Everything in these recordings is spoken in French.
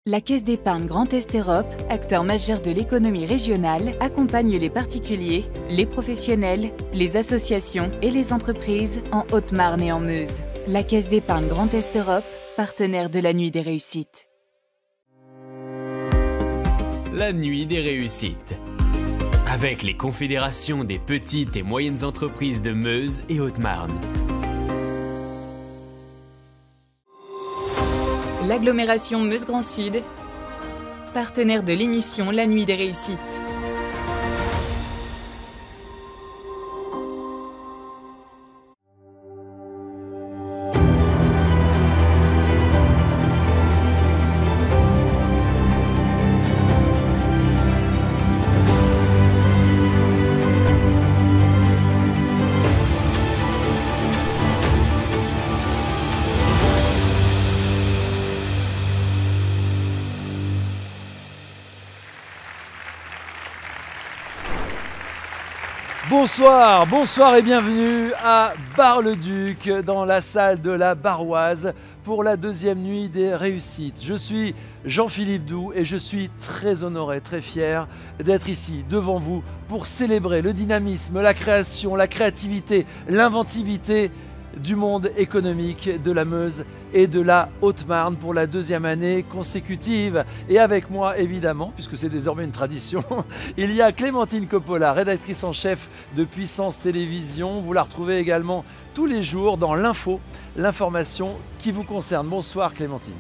La Caisse d'épargne Grand Est Europe, acteur majeur de l'économie régionale, accompagne les particuliers, les professionnels, les associations et les entreprises en Haute-Marne et en Meuse. La Caisse d'épargne Grand Est Europe, partenaire de la Nuit des Réussites. La Nuit des Réussites. Avec les confédérations des petites et moyennes entreprises de Meuse et Haute-Marne. L'agglomération Meuse Grand Sud, partenaire de l'émission La Nuit des Réussites. Bonsoir, bonsoir et bienvenue à Bar-le-Duc dans la salle de la Barroise pour la deuxième nuit des réussites. Je suis Jean-Philippe Doux et je suis très honoré, très fier d'être ici devant vous pour célébrer le dynamisme, la création, la créativité, l'inventivité du monde économique de la Meuse et de la Haute-Marne pour la deuxième année consécutive. Et avec moi, évidemment, puisque c'est désormais une tradition, il y a Clémentine Coppola, rédactrice en chef de Puissance Télévision. Vous la retrouvez également tous les jours dans l'info, l'information qui vous concerne. Bonsoir Clémentine.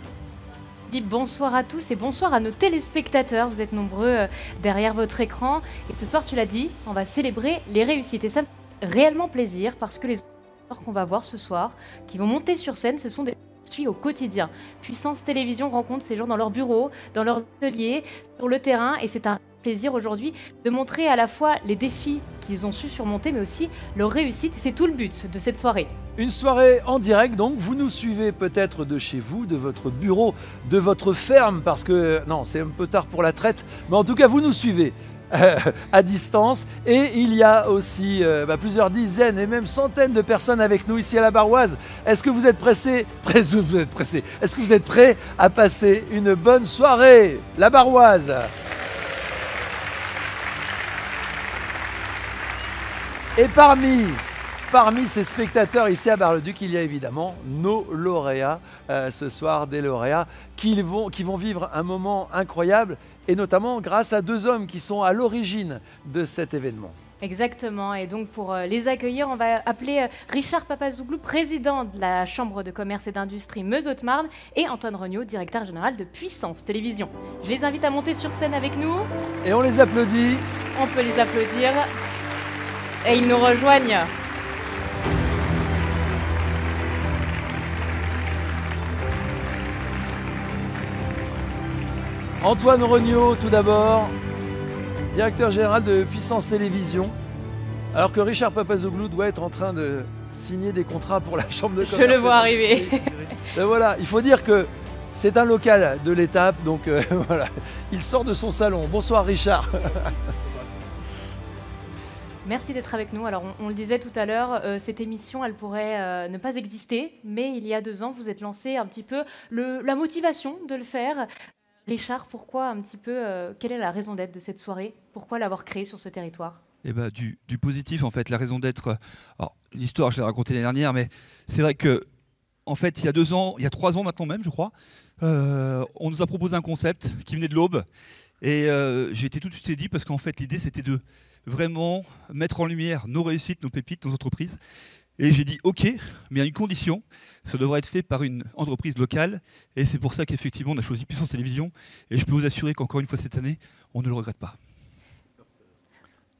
Bonsoir à tous et bonsoir à nos téléspectateurs. Vous êtes nombreux derrière votre écran. Et ce soir, tu l'as dit, on va célébrer les réussites. Et ça me fait réellement plaisir parce que les qu'on va voir ce soir, qui vont monter sur scène, ce sont des suivis au quotidien. Puissance Télévision rencontre ces gens dans leur bureau, dans leurs ateliers, sur le terrain, et c'est un plaisir aujourd'hui de montrer à la fois les défis qu'ils ont su surmonter, mais aussi leur réussite. C'est tout le but de cette soirée. Une soirée en direct, donc vous nous suivez peut-être de chez vous, de votre bureau, de votre ferme, parce que non, c'est un peu tard pour la traite, mais en tout cas vous nous suivez à distance, et il y a aussi plusieurs dizaines et même centaines de personnes avec nous ici à la Barroise. Est-ce que vous êtes pressés? Est-ce que vous êtes prêts à passer une bonne soirée? La Barroise. Et parmi ces spectateurs ici à Bar-le-Duc, il y a évidemment nos lauréats ce soir, des lauréats qui vont vivre un moment incroyable, et notamment grâce à deux hommes qui sont à l'origine de cet événement. Exactement, et donc pour les accueillir, on va appeler Richard Papazouglou, président de la Chambre de commerce et d'industrie Meuse-Haute-Marne, et Antoine Regnault, directeur général de Puissance Télévision. Je les invite à monter sur scène avec nous. Et on les applaudit. On peut les applaudir. Et ils nous rejoignent. Antoine Regnault, tout d'abord, directeur général de Puissance Télévision, alors que Richard Papazouglou doit être en train de signer des contrats pour la Chambre de commerce. Je le vois arriver. Et voilà, il faut dire que c'est un local de l'étape, donc voilà, il sort de son salon. Bonsoir Richard. Merci d'être avec nous. Alors, on le disait tout à l'heure, cette émission, elle pourrait ne pas exister, mais il y a 2 ans, vous êtes lancé un petit peu la motivation de le faire. Richard, pourquoi un petit peu, quelle est la raison d'être de cette soirée? Pourquoi l'avoir créée sur ce territoire? Eh ben, du positif, en fait, la raison d'être. Alors, l'histoire, je l'ai racontée l'année dernière, mais c'est vrai que, en fait, il y a 2 ans, il y a 3 ans maintenant même, je crois, on nous a proposé un concept qui venait de l'Aube, et j'ai été tout de suite séduit parce qu'en fait, l'idée, c'était de vraiment mettre en lumière nos réussites, nos pépites, nos entreprises. Et j'ai dit OK, mais à une condition, ça devrait être fait par une entreprise locale. Et c'est pour ça qu'effectivement, on a choisi Puissance Télévision. Et je peux vous assurer qu'encore une fois cette année, on ne le regrette pas.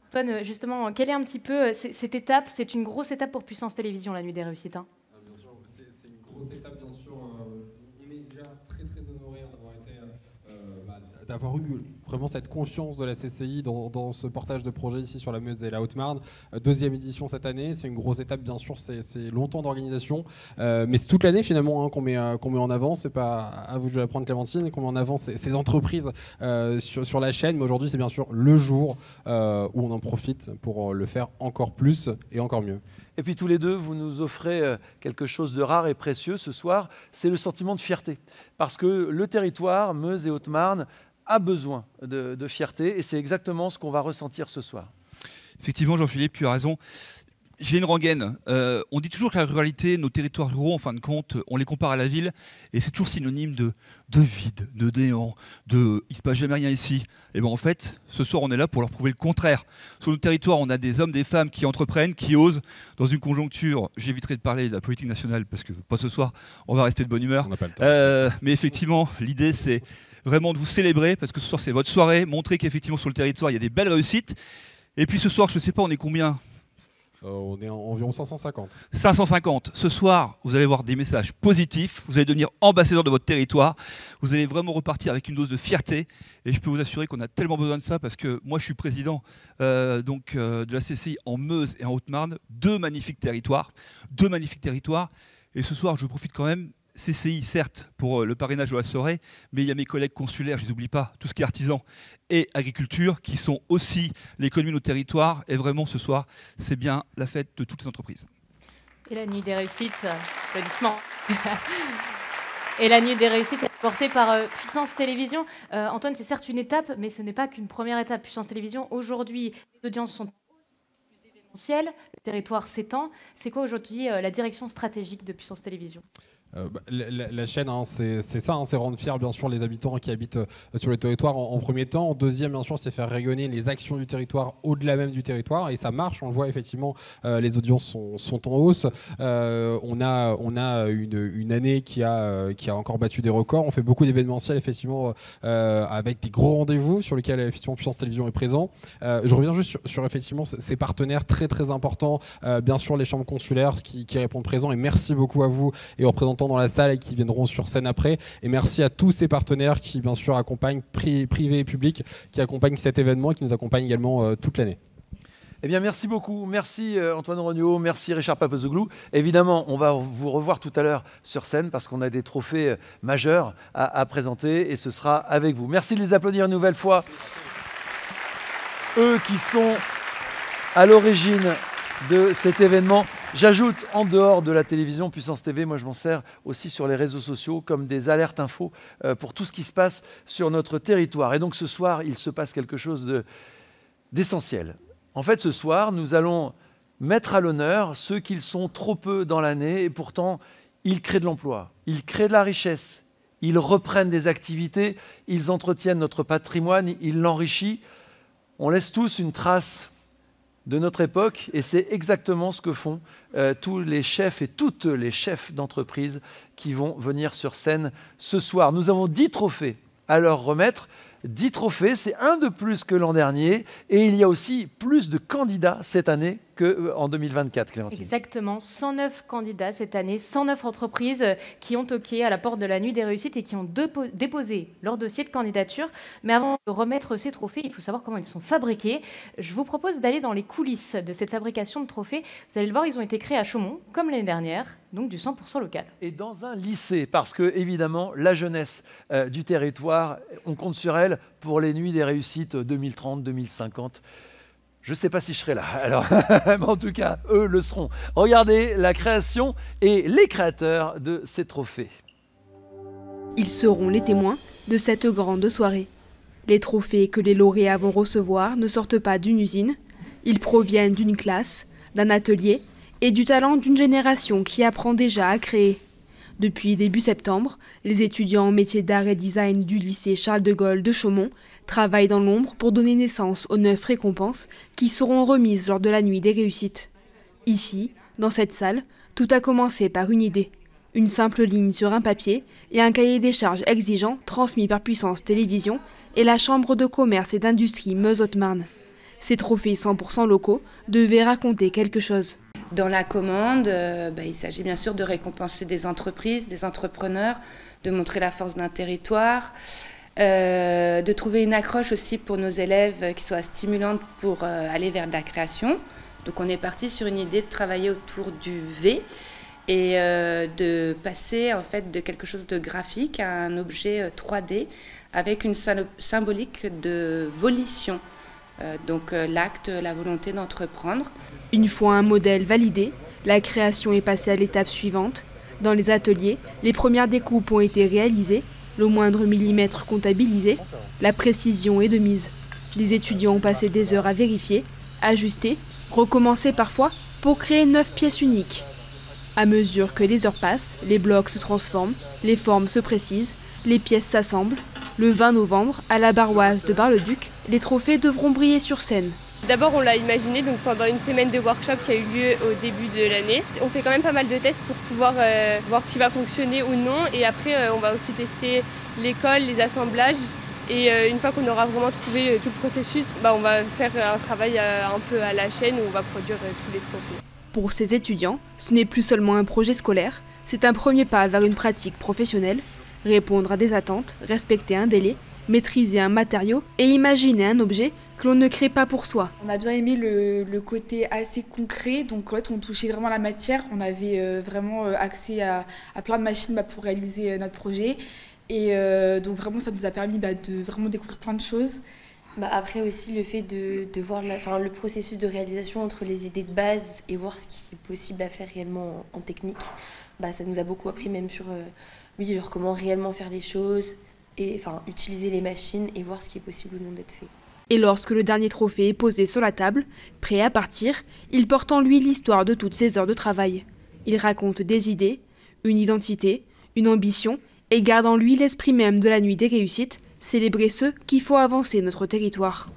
Antoine, justement, quelle est un petit peu cette étape? C'est une grosse étape pour Puissance Télévision, la Nuit des Réussites. Hein. Bien sûr, c'est une grosse étape, bien sûr. On est déjà très très honorés d'avoir été d'avoir eu vraiment cette confiance de la CCI dans ce portage de projet ici sur la Meuse et la Haute-Marne. Deuxième édition cette année, c'est une grosse étape bien sûr, c'est longtemps d'organisation, mais c'est toute l'année finalement qu'on met en avant, c'est pas à vous de la prendre Clémentine, qu'on met en avant ces entreprises sur la chaîne, mais aujourd'hui c'est bien sûr le jour où on en profite pour le faire encore plus et encore mieux. Et puis tous les deux, vous nous offrez quelque chose de rare et précieux ce soir, c'est le sentiment de fierté. Parce que le territoire, Meuse et Haute-Marne, a besoin de fierté et c'est exactement ce qu'on va ressentir ce soir. Effectivement, Jean-Philippe, tu as raison. J'ai une rengaine. On dit toujours que la ruralité, nos territoires ruraux, en fin de compte, on les compare à la ville et c'est toujours synonyme de vide, de néant, il ne se passe jamais rien ici. Et bien en fait, ce soir, on est là pour leur prouver le contraire. Sur nos territoires, on a des hommes, des femmes qui entreprennent, qui osent, dans une conjoncture, j'éviterai de parler de la politique nationale parce que pas ce soir, on va rester de bonne humeur. On n'a pas le temps. Mais effectivement, l'idée, c'est vraiment de vous célébrer parce que ce soir, c'est votre soirée, montrer qu'effectivement, sur le territoire, il y a des belles réussites. Et puis ce soir, je ne sais pas, on est combien ? On est environ 550. 550. Ce soir, vous allez voir des messages positifs. Vous allez devenir ambassadeur de votre territoire. Vous allez vraiment repartir avec une dose de fierté. Et je peux vous assurer qu'on a tellement besoin de ça parce que moi, je suis président de la CCI en Meuse et en Haute-Marne. Deux magnifiques territoires. Et ce soir, je profite quand même. CCI, certes, pour le parrainage de la soirée, mais il y a mes collègues consulaires, je ne les oublie pas, tout ce qui est artisan et agriculture, qui sont aussi l'économie de nos territoires. Et vraiment, ce soir, c'est bien la fête de toutes les entreprises. Et la nuit des réussites, applaudissements. Et la nuit des réussites est portée par Puissance Télévisions. Antoine, c'est certes une étape, mais ce n'est pas qu'une première étape. Puissance Télévisions, aujourd'hui, les audiences sont plus événementielles, le territoire s'étend. C'est quoi aujourd'hui la direction stratégique de Puissance Télévisions ? La chaîne, hein, c'est ça, hein, c'est rendre fiers bien sûr les habitants qui habitent sur le territoire en premier temps. En deuxième, bien sûr, c'est faire rayonner les actions du territoire au-delà même du territoire. Et ça marche, on le voit effectivement, les audiences sont en hausse. On a une année qui a encore battu des records. On fait beaucoup d'événementiels effectivement avec des gros rendez-vous sur lesquels effectivement Puissance Télévisions est présent. Je reviens juste sur effectivement ces partenaires très très importants. Bien sûr, les chambres consulaires qui répondent présents. Et merci beaucoup à vous et aux représentants dans la salle et qui viendront sur scène après. Et merci à tous ces partenaires qui, bien sûr, accompagnent privés et publics, qui accompagnent cet événement et qui nous accompagnent également toute l'année. Eh bien, merci beaucoup. Merci Antoine Rognot, merci Richard Papazoglou. Évidemment, on va vous revoir tout à l'heure sur scène parce qu'on a des trophées majeurs à présenter et ce sera avec vous. Merci de les applaudir une nouvelle fois. Eux qui sont à l'origine de cet événement. J'ajoute, en dehors de la télévision, Puissance TV, moi je m'en sers aussi sur les réseaux sociaux comme des alertes infos pour tout ce qui se passe sur notre territoire. Et donc ce soir, il se passe quelque chose d'essentiel. En fait, ce soir, nous allons mettre à l'honneur ceux qui sont trop peu dans l'année et pourtant, ils créent de l'emploi, ils créent de la richesse, ils reprennent des activités, ils entretiennent notre patrimoine, ils l'enrichissent. On laisse tous une trace de notre époque et c'est exactement ce que font tous les chefs et toutes les chefs d'entreprise qui vont venir sur scène ce soir. Nous avons 10 trophées à leur remettre. 10 trophées, c'est un de plus que l'an dernier et il y a aussi plus de candidats cette année qu'en 2024, Clémentine. Exactement, 109 candidats cette année, 109 entreprises qui ont toqué à la porte de la nuit des réussites et qui ont déposé leur dossier de candidature. Mais avant de remettre ces trophées, il faut savoir comment ils sont fabriqués. Je vous propose d'aller dans les coulisses de cette fabrication de trophées. Vous allez le voir, ils ont été créés à Chaumont, comme l'année dernière, donc du 100% local. Et dans un lycée, parce que évidemment, la jeunesse du territoire, on compte sur elle pour les nuits des réussites 2030-2050. Je ne sais pas si je serai là, alors, mais en tout cas, eux le seront. Regardez la création et les créateurs de ces trophées. Ils seront les témoins de cette grande soirée. Les trophées que les lauréats vont recevoir ne sortent pas d'une usine. Ils proviennent d'une classe, d'un atelier et du talent d'une génération qui apprend déjà à créer. Depuis début septembre, les étudiants en métiers d'art et design du lycée Charles de Gaulle de Chaumont travaillent dans l'ombre pour donner naissance aux 9 récompenses qui seront remises lors de la nuit des réussites. Ici, dans cette salle, tout a commencé par une idée. Une simple ligne sur un papier et un cahier des charges exigeant transmis par Puissance Télévisions et la Chambre de commerce et d'industrie Meuse-Haute-Marne. Ces trophées 100% locaux devaient raconter quelque chose. Dans la commande, il s'agit bien sûr de récompenser des entreprises, des entrepreneurs, de montrer la force d'un territoire, de trouver une accroche aussi pour nos élèves qui soit stimulante pour aller vers de la création. Donc on est parti sur une idée de travailler autour du V et de passer en fait de quelque chose de graphique à un objet 3D avec une symbolique de volition. Donc l'acte, la volonté d'entreprendre. Une fois un modèle validé, la création est passée à l'étape suivante. Dans les ateliers, les premières découpes ont été réalisées, le moindre millimètre comptabilisé, la précision est de mise. Les étudiants ont passé des heures à vérifier, ajuster, recommencer parfois pour créer 9 pièces uniques. À mesure que les heures passent, les blocs se transforment, les formes se précisent, les pièces s'assemblent. Le 20 novembre, à la Barroise de Bar-le-Duc, les trophées devront briller sur scène. D'abord, on l'a imaginé donc pendant une semaine de workshop qui a eu lieu au début de l'année. On fait quand même pas mal de tests pour pouvoir voir ce qui va fonctionner ou non. Et après, on va aussi tester l'école, les assemblages. Et une fois qu'on aura vraiment trouvé tout le processus, on va faire un travail un peu à la chaîne où on va produire tous les trophées. Pour ces étudiants, ce n'est plus seulement un projet scolaire, c'est un premier pas vers une pratique professionnelle. Répondre à des attentes, respecter un délai, maîtriser un matériau et imaginer un objet que l'on ne crée pas pour soi. On a bien aimé le côté assez concret, donc en fait on touchait vraiment la matière, on avait vraiment accès à plein de machines pour réaliser notre projet et donc vraiment ça nous a permis de vraiment découvrir plein de choses. Après aussi le fait de voir le processus de réalisation entre les idées de base et voir ce qui est possible à faire réellement en technique, ça nous a beaucoup appris même sur comment réellement faire les choses et utiliser les machines et voir ce qui est possible ou non d'être fait. Et lorsque le dernier trophée est posé sur la table, prêt à partir, il porte en lui l'histoire de toutes ces heures de travail. Il raconte des idées, une identité, une ambition et garde en lui l'esprit même de la nuit des réussites, célébrer ceux qui font avancer notre territoire.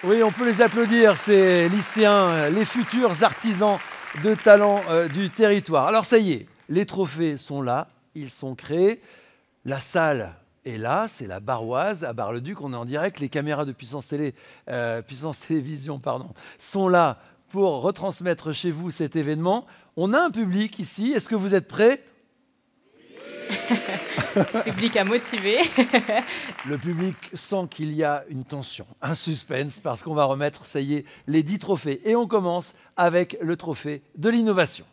Oui, on peut les applaudir, ces lycéens, les futurs artisans de talent du territoire. Alors ça y est, les trophées sont là, ils sont créés, la salle est là, c'est la Barroise à Bar-le-Duc, on est en direct, les caméras de Puissance Télévision sont là pour retransmettre chez vous cet événement. On a un public ici, est-ce que vous êtes prêts ? Le public a motivé. Le public sent qu'il y a une tension, un suspense, parce qu'on va remettre, ça y est, les 10 trophées. Et on commence avec le trophée de l'innovation.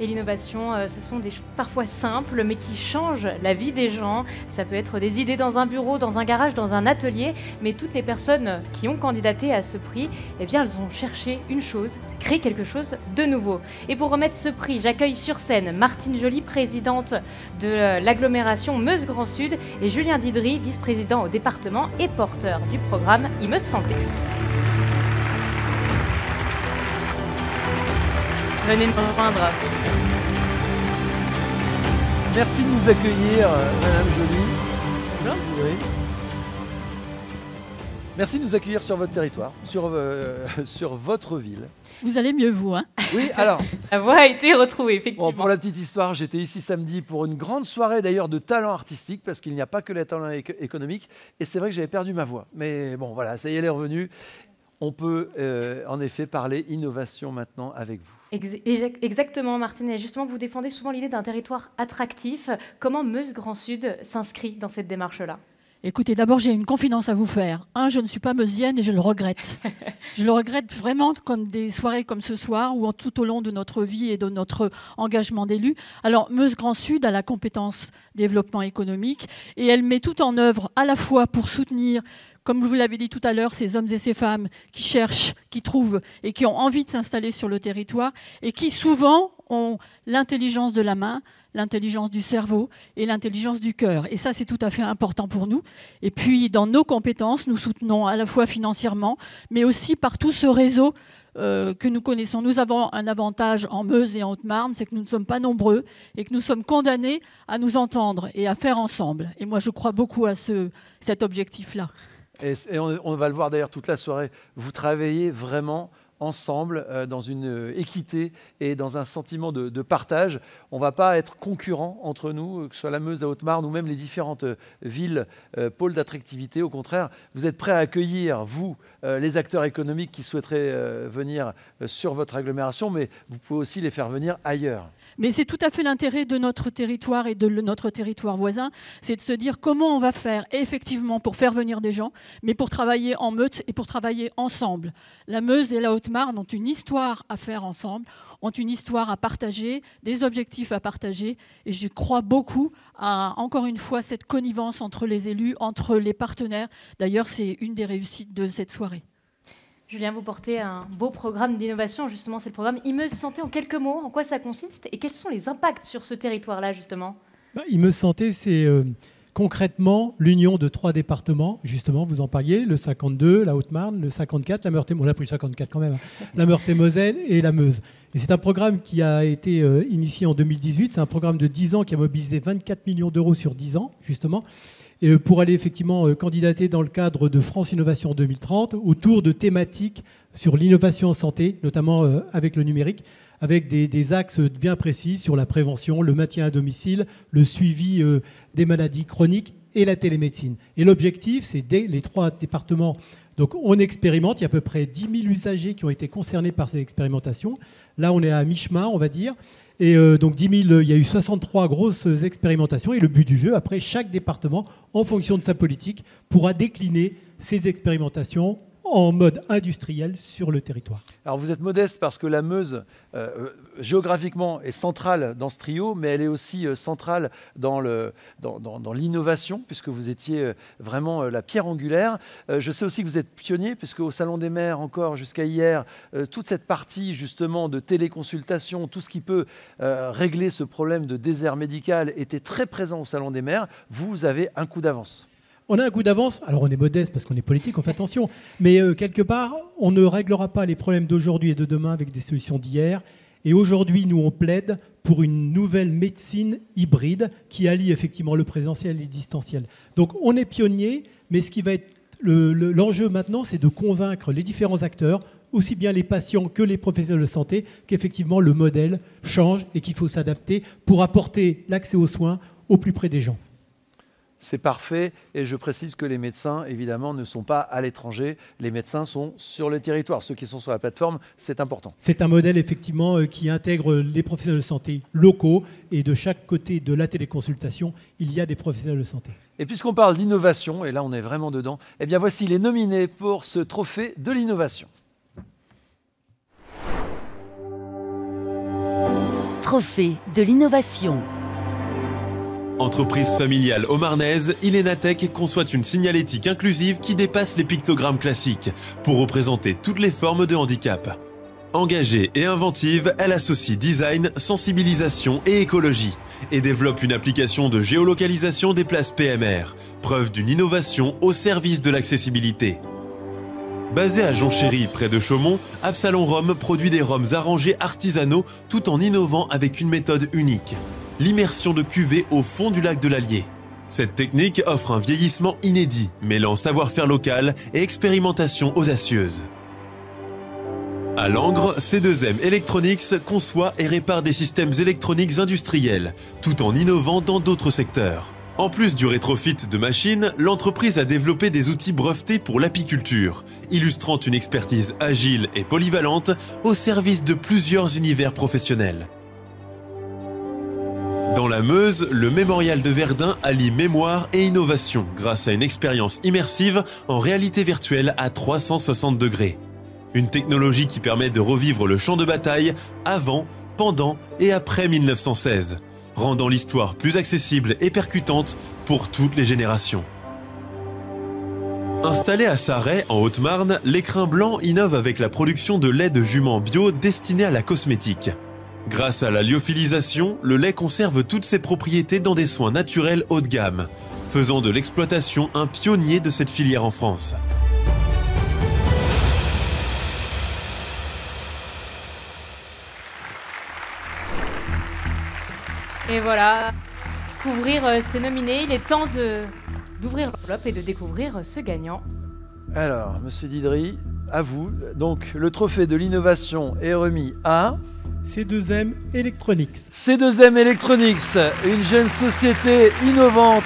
Et l'innovation, ce sont des choses parfois simples, mais qui changent la vie des gens. Ça peut être des idées dans un bureau, dans un garage, dans un atelier. Mais toutes les personnes qui ont candidaté à ce prix, elles ont cherché une chose, c'est créer quelque chose de nouveau. Et pour remettre ce prix, j'accueille sur scène Martine Joly, présidente de l'agglomération Meuse-Grand Sud, et Julien Didry, vice-président au département et porteur du programme Meuse Santé. Venez nous rejoindre. Merci de nous accueillir, Madame Joly. Oui. Merci de nous accueillir sur votre territoire, sur votre ville. Vous allez mieux, vous, hein? Oui, alors... La voix a été retrouvée, effectivement. Bon, pour la petite histoire, j'étais ici samedi pour une grande soirée, d'ailleurs, de talent artistique, parce qu'il n'y a pas que les talents économiques. Et c'est vrai que j'avais perdu ma voix. Mais bon, voilà, ça y est, elle est revenue. On peut en effet parler innovation maintenant avec vous. Exactement, Martine. Et justement, vous défendez souvent l'idée d'un territoire attractif. Comment Meuse-Grand Sud s'inscrit dans cette démarche-là ? Écoutez, d'abord, j'ai une confidence à vous faire. Je ne suis pas meusienne et je le regrette. Je le regrette vraiment, comme des soirées comme ce soir ou tout au long de notre vie et de notre engagement d'élu. Alors, Meuse-Grand Sud a la compétence développement économique et elle met tout en œuvre à la fois pour soutenir, comme vous l'avez dit tout à l'heure, ces hommes et ces femmes qui cherchent, qui trouvent et qui ont envie de s'installer sur le territoire et qui souvent ont l'intelligence de la main, l'intelligence du cerveau et l'intelligence du cœur. Et ça, c'est tout à fait important pour nous. Et puis, dans nos compétences, nous soutenons à la fois financièrement, mais aussi par tout ce réseau que nous connaissons. Nous avons un avantage en Meuse et en Haute-Marne, c'est que nous ne sommes pas nombreux et que nous sommes condamnés à nous entendre et à faire ensemble. Et moi, je crois beaucoup à cet objectif-là. Et on va le voir d'ailleurs toute la soirée. Vous travaillez vraiment ensemble, dans une équité et dans un sentiment de partage. On ne va pas être concurrents entre nous, que ce soit la Meuse, la Haute-Marne ou même les différentes villes, pôles d'attractivité. Au contraire, vous êtes prêts à accueillir, vous, les acteurs économiques qui souhaiteraient venir sur votre agglomération, mais vous pouvez aussi les faire venir ailleurs. Mais c'est tout à fait l'intérêt de notre territoire et de notre territoire voisin, c'est de se dire comment on va faire effectivement pour faire venir des gens, mais pour travailler en meute et pour travailler ensemble. La Meuse et la Haute-Marne ont une histoire à faire ensemble, ont une histoire à partager, des objectifs à partager, et je crois beaucoup à, encore une fois, cette connivence entre les élus, entre les partenaires. D'ailleurs, c'est une des réussites de cette soirée. Julien, vous portez un beau programme d'innovation, justement, c'est le programme Imeuse Santé. En quelques mots, en quoi ça consiste et quels sont les impacts sur ce territoire-là, justement? Imeuse Santé, c'est concrètement l'union de 3 départements, justement, vous en parliez, le 52, la Haute-Marne, le 54, la Meurthe-et-Moselle, on a pris le 54 quand même, hein, la Meurthe-et-Moselle et la Meuse. Et c'est un programme qui a été initié en 2018, c'est un programme de 10 ans qui a mobilisé 24 millions d'euros sur 10 ans, justement, et pour aller effectivement candidater dans le cadre de France Innovation 2030 autour de thématiques sur l'innovation en santé, notamment avec le numérique, avec des axes bien précis sur la prévention, le maintien à domicile, le suivi des maladies chroniques et la télémédecine. Et l'objectif, c'est les 3 départements. Donc on expérimente, il y a à peu près 10 000 usagers qui ont été concernés par ces expérimentations. Là, on est à mi-chemin, on va dire. Et donc 10 000, il y a eu 63 grosses expérimentations. Et le but du jeu, après, chaque département, en fonction de sa politique, pourra décliner ces expérimentations en mode industriel sur le territoire. Alors vous êtes modeste parce que la Meuse, géographiquement, est centrale dans ce trio, mais elle est aussi centrale dans l'innovation, puisque vous étiez vraiment la pierre angulaire. Je sais aussi que vous êtes pionnier, puisque au Salon des maires, encore jusqu'à hier, toute cette partie justement de téléconsultation, tout ce qui peut régler ce problème de désert médical était très présent au Salon des maires. Vous avez un coup d'avance. On a un coup d'avance, alors on est modeste parce qu'on est politique, on fait attention, mais quelque part, on ne réglera pas les problèmes d'aujourd'hui et de demain avec des solutions d'hier. Et aujourd'hui, nous, on plaide pour une nouvelle médecine hybride qui allie effectivement le présentiel et le distanciel. Donc on est pionnier, mais ce qui va être l'enjeu maintenant, c'est de convaincre les différents acteurs, aussi bien les patients que les professionnels de santé, qu'effectivement le modèle change et qu'il faut s'adapter pour apporter l'accès aux soins au plus près des gens. C'est parfait et je précise que les médecins, évidemment, ne sont pas à l'étranger. Les médecins sont sur le territoire. Ceux qui sont sur la plateforme, c'est important. C'est un modèle, effectivement, qui intègre les professionnels de santé locaux et de chaque côté de la téléconsultation, il y a des professionnels de santé. Et puisqu'on parle d'innovation, et là on est vraiment dedans, eh bien voici les nominés pour ce trophée de l'innovation. Trophée de l'innovation. Entreprise familiale haut-marnaise, Ilénatech conçoit une signalétique inclusive qui dépasse les pictogrammes classiques pour représenter toutes les formes de handicap. Engagée et inventive, elle associe design, sensibilisation et écologie et développe une application de géolocalisation des places PMR, preuve d'une innovation au service de l'accessibilité. Basée à Jonchery, près de Chaumont, Absalon Rhum produit des rhums arrangés artisanaux tout en innovant avec une méthode unique. L'immersion de cuvée au fond du lac de l'Allier. Cette technique offre un vieillissement inédit, mêlant savoir-faire local et expérimentation audacieuse. À Langres, C2M Electronics conçoit et répare des systèmes électroniques industriels, tout en innovant dans d'autres secteurs. En plus du rétrofit de machines, l'entreprise a développé des outils brevetés pour l'apiculture, illustrant une expertise agile et polyvalente au service de plusieurs univers professionnels. Dans la Meuse, le mémorial de Verdun allie mémoire et innovation grâce à une expérience immersive en réalité virtuelle à 360 degrés. Une technologie qui permet de revivre le champ de bataille avant, pendant et après 1916, rendant l'histoire plus accessible et percutante pour toutes les générations. Installé à Sarray, en Haute-Marne, l'écrin blanc innove avec la production de lait de jument bio destiné à la cosmétique. Grâce à la lyophilisation, le lait conserve toutes ses propriétés dans des soins naturels haut de gamme, faisant de l'exploitation un pionnier de cette filière en France. Et voilà, couvrir ces nominés, il est temps d'ouvrir l'enveloppe et de découvrir ce gagnant. Alors, monsieur Didry, à vous. Donc, le trophée de l'innovation est remis à... C2M Electronics. C2M Electronics, une jeune société innovante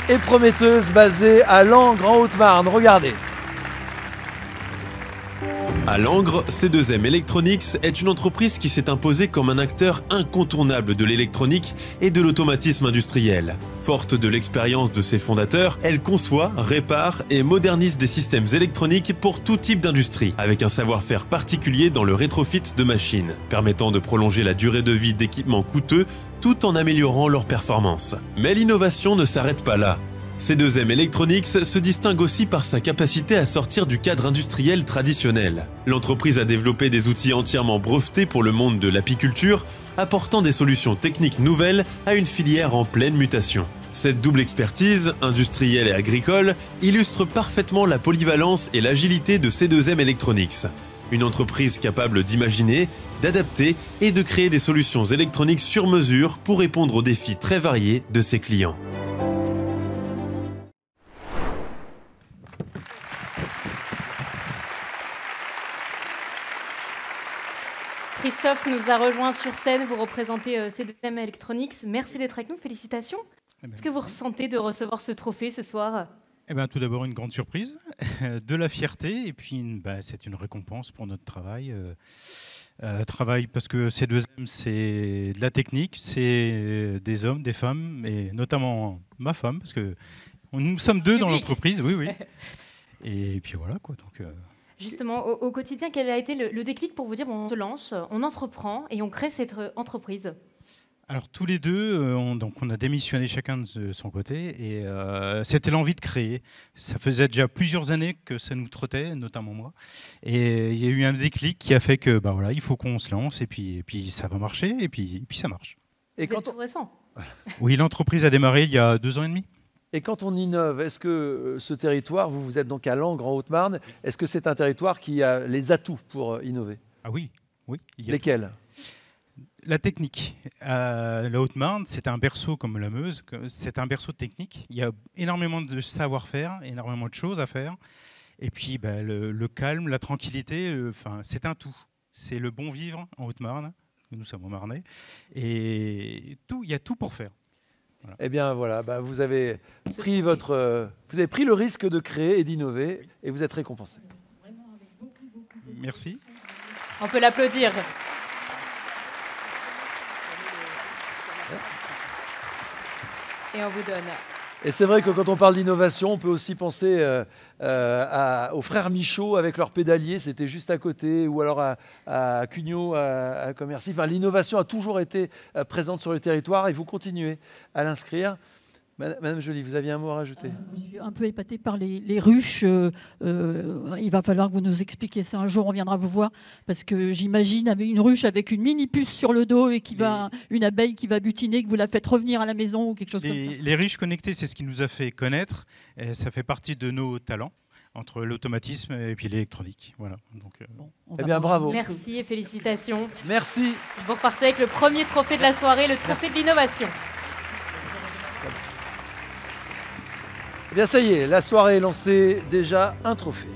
et prometteuse basée à Langres en Haute-Marne. Regardez. À Langres, C2M Electronics est une entreprise qui s'est imposée comme un acteur incontournable de l'électronique et de l'automatisme industriel. Forte de l'expérience de ses fondateurs, elle conçoit, répare et modernise des systèmes électroniques pour tout type d'industrie, avec un savoir-faire particulier dans le rétrofit de machines, permettant de prolonger la durée de vie d'équipements coûteux tout en améliorant leur performance. Mais l'innovation ne s'arrête pas là. C2M Electronics se distingue aussi par sa capacité à sortir du cadre industriel traditionnel. L'entreprise a développé des outils entièrement brevetés pour le monde de l'apiculture, apportant des solutions techniques nouvelles à une filière en pleine mutation. Cette double expertise, industrielle et agricole, illustre parfaitement la polyvalence et l'agilité de C2M Electronics. Une entreprise capable d'imaginer, d'adapter et de créer des solutions électroniques sur mesure pour répondre aux défis très variés de ses clients. Christophe nous a rejoint sur scène, vous représentez C2M Electronics. Merci d'être avec nous, félicitations. Est-ce que vous ressentez de recevoir ce trophée ce soir? Tout d'abord une grande surprise, de la fierté et puis c'est une récompense pour notre travail. Travail parce que C2M c'est de la technique, c'est des hommes, des femmes et notamment ma femme parce que nous sommes deux dans l'entreprise, oui. Et puis voilà quoi. Donc, Justement, au quotidien, quel a été le déclic pour vous dire on se lance, on entreprend et on crée cette entreprise? Alors tous les deux, on a démissionné chacun de son côté et c'était l'envie de créer. Ça faisait déjà plusieurs années que ça nous trottait, notamment moi. Et il y a eu un déclic qui a fait que voilà, il faut qu'on se lance et puis ça va marcher et puis ça marche. Et c'est tout récent. Oui, l'entreprise a démarré il y a 2 ans et demi. Et quand on innove, est-ce que ce territoire, vous êtes donc à Langres en Haute-Marne, est-ce que c'est un territoire qui a les atouts pour innover? Ah oui. Lesquels? La technique. La Haute-Marne, c'est un berceau comme la Meuse, c'est un berceau technique. Il y a énormément de savoir-faire, énormément de choses à faire. Et puis le calme, la tranquillité, c'est un tout. C'est le bon vivre en Haute-Marne, nous sommes au Marnais. Et il y a tout pour faire. Voilà. Eh bien voilà, vous avez pris le risque de créer et d'innover et vous êtes récompensé. Merci. On peut l'applaudir. Et on vous donne. Et c'est vrai que quand on parle d'innovation, on peut aussi penser aux frères Michaud avec leur pédalier, c'était juste à côté, ou alors à Cugnot, à Commercy. Enfin, l'innovation a toujours été présente sur le territoire et vous continuez à l'inscrire. Madame Joly, vous aviez un mot à rajouter? Je suis un peu épatée par les ruches. Il va falloir que vous nous expliquiez ça un jour, on viendra vous voir. Parce que j'imagine avec une ruche avec une mini puce sur le dos et une abeille qui va butiner, que vous la faites revenir à la maison ou quelque chose comme ça. Les ruches connectées, c'est ce qui nous a fait connaître. Et ça fait partie de nos talents, entre l'automatisme et puis l'électronique. Voilà. Donc, eh bien, bravo. Merci et félicitations. Merci. Vous repartez avec le premier trophée de la soirée, le trophée de l'innovation. Eh bien, ça y est, la soirée est lancée. Déjà un trophée.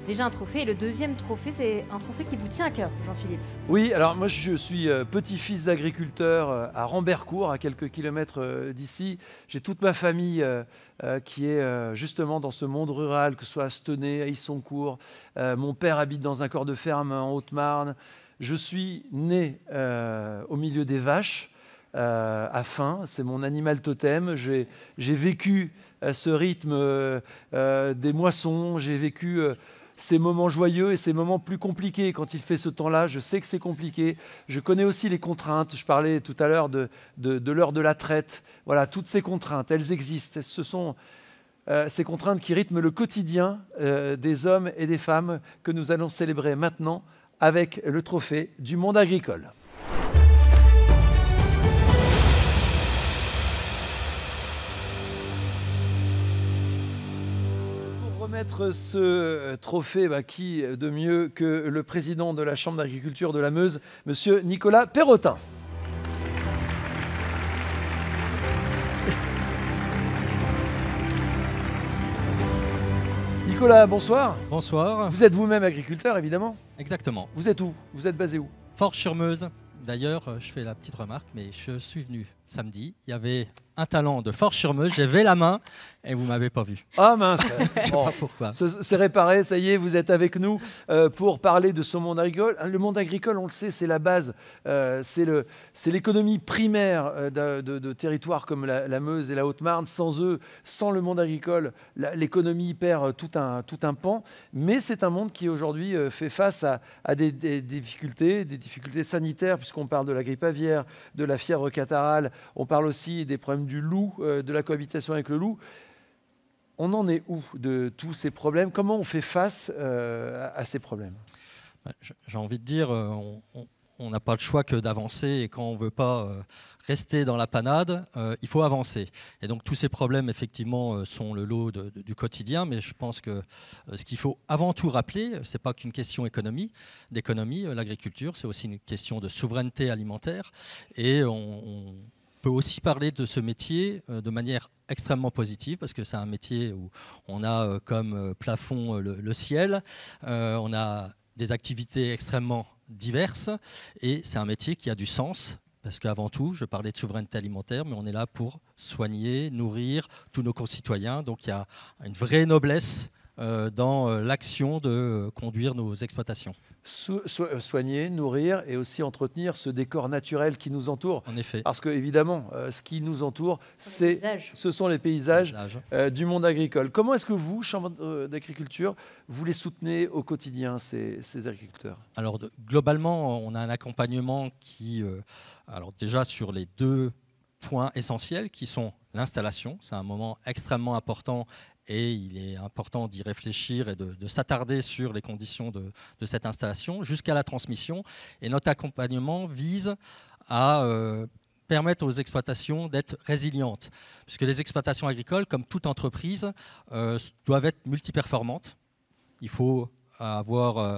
Déjà un trophée. Et le deuxième trophée, c'est un trophée qui vous tient à cœur, Jean-Philippe. Oui, alors moi, je suis petit-fils d'agriculteur à Rambercourt, à quelques kilomètres d'ici. J'ai toute ma famille qui est justement dans ce monde rural, que ce soit à Stenay, à Issoncourt. Mon père habite dans un corps de ferme en Haute-Marne. Je suis né au milieu des vaches. À faim, c'est mon animal totem. J'ai vécu ce rythme des moissons, j'ai vécu ces moments joyeux et ces moments plus compliqués quand il fait ce temps-là. Je sais que c'est compliqué. Je connais aussi les contraintes. Je parlais tout à l'heure de l'heure de la traite. Voilà, toutes ces contraintes, elles existent. Ce sont ces contraintes qui rythment le quotidien des hommes et des femmes que nous allons célébrer maintenant avec le trophée du monde agricole. Remettre ce trophée, qui de mieux que le président de la Chambre d'agriculture de la Meuse, monsieur Nicolas Perrotin. Nicolas, bonsoir. Bonsoir. Vous êtes vous-même agriculteur, évidemment? Exactement. Vous êtes où? Vous êtes basé où? Forges-sur-Meuse. D'ailleurs, je fais la petite remarque, mais je suis venu samedi. Il y avait un talent de Forges-sur-Meuse. J'ai levé la main et vous ne m'avez pas vu. Ah mince. Je sais pas pourquoi. C'est réparé, ça y est, vous êtes avec nous pour parler de ce monde agricole. Le monde agricole, on le sait, c'est la base. C'est l'économie primaire de territoires comme la Meuse et la Haute-Marne. Sans eux, sans le monde agricole, l'économie perd tout un pan. Mais c'est un monde qui aujourd'hui fait face à des difficultés sanitaires, puisqu'on parle de la grippe aviaire, de la fièvre catarrhale. On parle aussi des problèmes du loup, de la cohabitation avec le loup. On en est où de tous ces problèmes? Comment on fait face à ces problèmes? J'ai envie de dire, on n'a pas le choix que d'avancer, et quand on ne veut pas rester dans la panade, il faut avancer. Et donc tous ces problèmes, effectivement, sont le lot du quotidien, mais je pense que ce qu'il faut avant tout rappeler, ce n'est pas qu'une question d'économie, l'agriculture, c'est aussi une question de souveraineté alimentaire, et on peut aussi parler de ce métier de manière extrêmement positive, parce que c'est un métier où on a comme plafond le ciel, on a des activités extrêmement diverses, et c'est un métier qui a du sens, parce qu'avant tout, je parlais de souveraineté alimentaire, mais on est là pour soigner, nourrir tous nos concitoyens, donc il y a une vraie noblesse dans l'action de conduire nos exploitations. Soigner, nourrir et aussi entretenir ce décor naturel qui nous entoure. En effet. Parce que évidemment, ce qui nous entoure, ce sont les paysages du monde agricole. Comment est-ce que vous, Chambre d'agriculture, vous les soutenez au quotidien, ces agriculteurs? Alors globalement, on a un accompagnement qui, alors déjà sur les deux points essentiels qui sont l'installation, c'est un moment extrêmement important. Et il est important d'y réfléchir et de s'attarder sur les conditions de cette installation jusqu'à la transmission. Et notre accompagnement vise à permettre aux exploitations d'être résilientes, puisque les exploitations agricoles, comme toute entreprise, doivent être multiperformantes. Il faut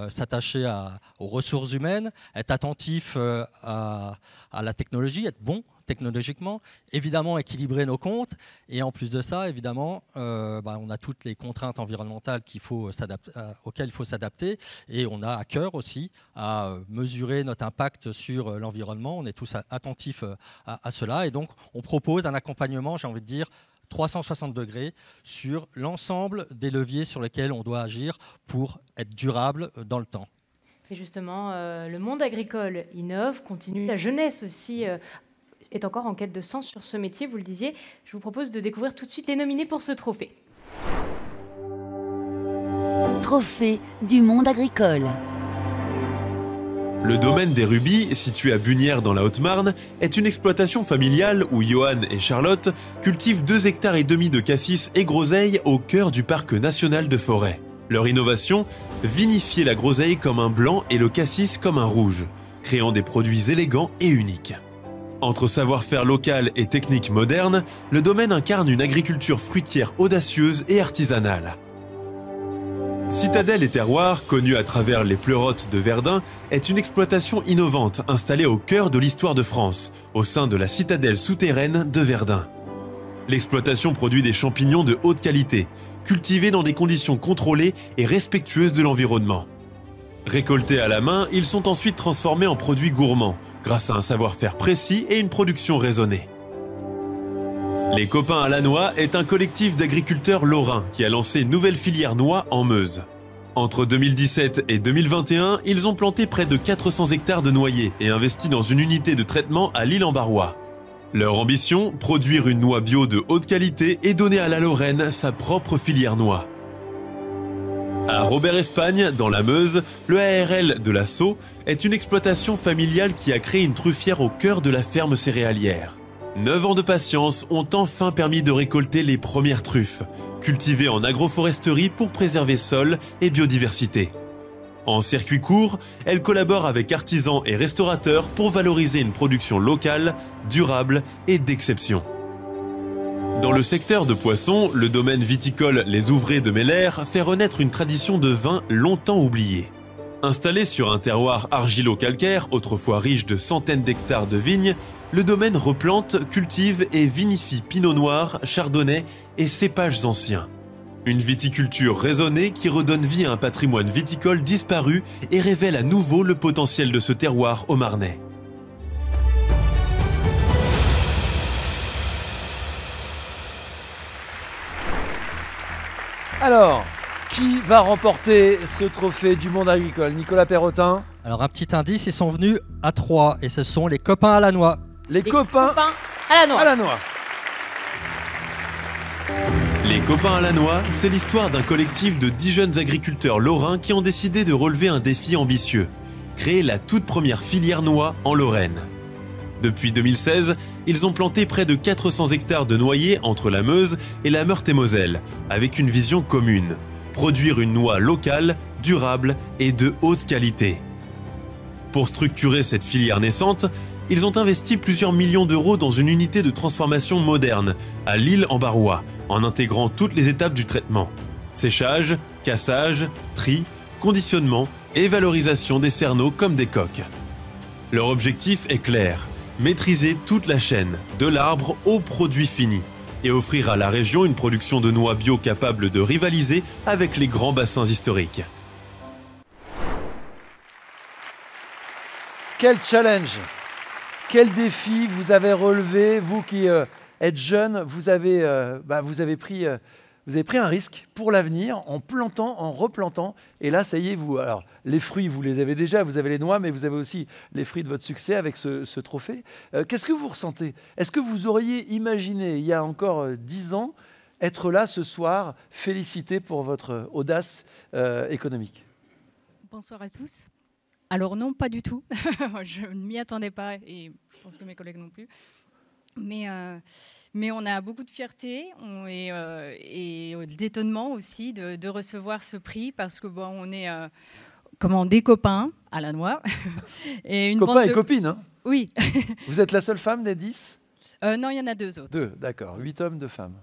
s'attacher aux ressources humaines, être attentif à la technologie, être bon technologiquement, évidemment équilibrer nos comptes, et en plus de ça, évidemment, on a toutes les contraintes environnementales auxquelles il faut s'adapter, et on a à cœur aussi à mesurer notre impact sur l'environnement. On est tous attentifs à cela, et donc on propose un accompagnement, j'ai envie de dire, 360 degrés sur l'ensemble des leviers sur lesquels on doit agir pour être durable dans le temps. Et justement, le monde agricole innove, continue. La jeunesse aussi est encore en quête de sens sur ce métier, vous le disiez. Je vous propose de découvrir tout de suite les nominés pour ce trophée. Trophée du monde agricole. Le domaine des Rubis, situé à Bunières dans la Haute-Marne, est une exploitation familiale où Johan et Charlotte cultivent 2,5 hectares de cassis et groseilles au cœur du parc national de Forêt. Leur innovation, vinifier la groseille comme un blanc et le cassis comme un rouge, créant des produits élégants et uniques. Entre savoir-faire local et technique moderne, le domaine incarne une agriculture fruitière audacieuse et artisanale. Citadelle et Terroir, connue à travers les pleurotes de Verdun, est une exploitation innovante installée au cœur de l'histoire de France, au sein de la citadelle souterraine de Verdun. L'exploitation produit des champignons de haute qualité, cultivés dans des conditions contrôlées et respectueuses de l'environnement. Récoltés à la main, ils sont ensuite transformés en produits gourmands, grâce à un savoir-faire précis et une production raisonnée. Les Copains à la Noix est un collectif d'agriculteurs lorrains qui a lancé une nouvelle filière noix en Meuse. Entre 2017 et 2021, ils ont planté près de 400 hectares de noyers et investi dans une unité de traitement à l'Île-en-Barrois. Leur ambition, produire une noix bio de haute qualité et donner à la Lorraine sa propre filière noix. À Robert-Espagne, dans la Meuse, le ARL de la Sceaux est une exploitation familiale qui a créé une truffière au cœur de la ferme céréalière. 9 ans de patience ont enfin permis de récolter les premières truffes, cultivées en agroforesterie pour préserver sol et biodiversité. En circuit court, elle collabore avec artisans et restaurateurs pour valoriser une production locale, durable et d'exception. Dans le secteur de poissons, le domaine viticole Les Ouvrés de Mellaire fait renaître une tradition de vin longtemps oubliée. Installé sur un terroir argilo-calcaire, autrefois riche de centaines d'hectares de vignes, le domaine replante, cultive et vinifie pinot noir, chardonnay et cépages anciens. Une viticulture raisonnée qui redonne vie à un patrimoine viticole disparu et révèle à nouveau le potentiel de ce terroir haut-marnais. Alors, qui va remporter ce trophée du monde agricole? Nicolas Perrotin? Alors un petit indice, ils sont venus à 3 et ce sont les copains à la noix. Les copains à la noix. À la noix. Les copains à la noix, c'est l'histoire d'un collectif de 10 jeunes agriculteurs lorrains qui ont décidé de relever un défi ambitieux, créer la toute première filière noix en Lorraine. Depuis 2016, ils ont planté près de 400 hectares de noyers entre la Meuse et la Meurthe-et-Moselle, avec une vision commune, produire une noix locale, durable et de haute qualité. Pour structurer cette filière naissante, ils ont investi plusieurs millions d'euros dans une unité de transformation moderne, à Lille-en-Barrois, en intégrant toutes les étapes du traitement. Séchage, cassage, tri, conditionnement et valorisation des cerneaux comme des coques. Leur objectif est clair, maîtriser toute la chaîne, de l'arbre au produit fini, et offrir à la région une production de noix bio capable de rivaliser avec les grands bassins historiques. Quel challenge! Quel défi vous avez relevé, vous qui êtes jeune, vous avez pris un risque pour l'avenir en plantant, en replantant. Et là, ça y est, alors, les fruits, vous les avez déjà, vous avez les noix, mais vous avez aussi les fruits de votre succès avec ce trophée. Qu'est-ce que vous ressentez? Est-ce que vous auriez imaginé, il y a encore 10 ans, être là ce soir, félicité pour votre audace économique? Bonsoir à tous. Alors non, pas du tout. Je ne m'y attendais pas et je pense que mes collègues non plus. Mais on a beaucoup de fierté et d'étonnement aussi de recevoir ce prix parce que bon, on est des copains à la noix. Et copains et copines, hein? Oui. Vous êtes la seule femme des 10? Non, il y en a 2 autres. 2, d'accord. 8 hommes, 2 femmes.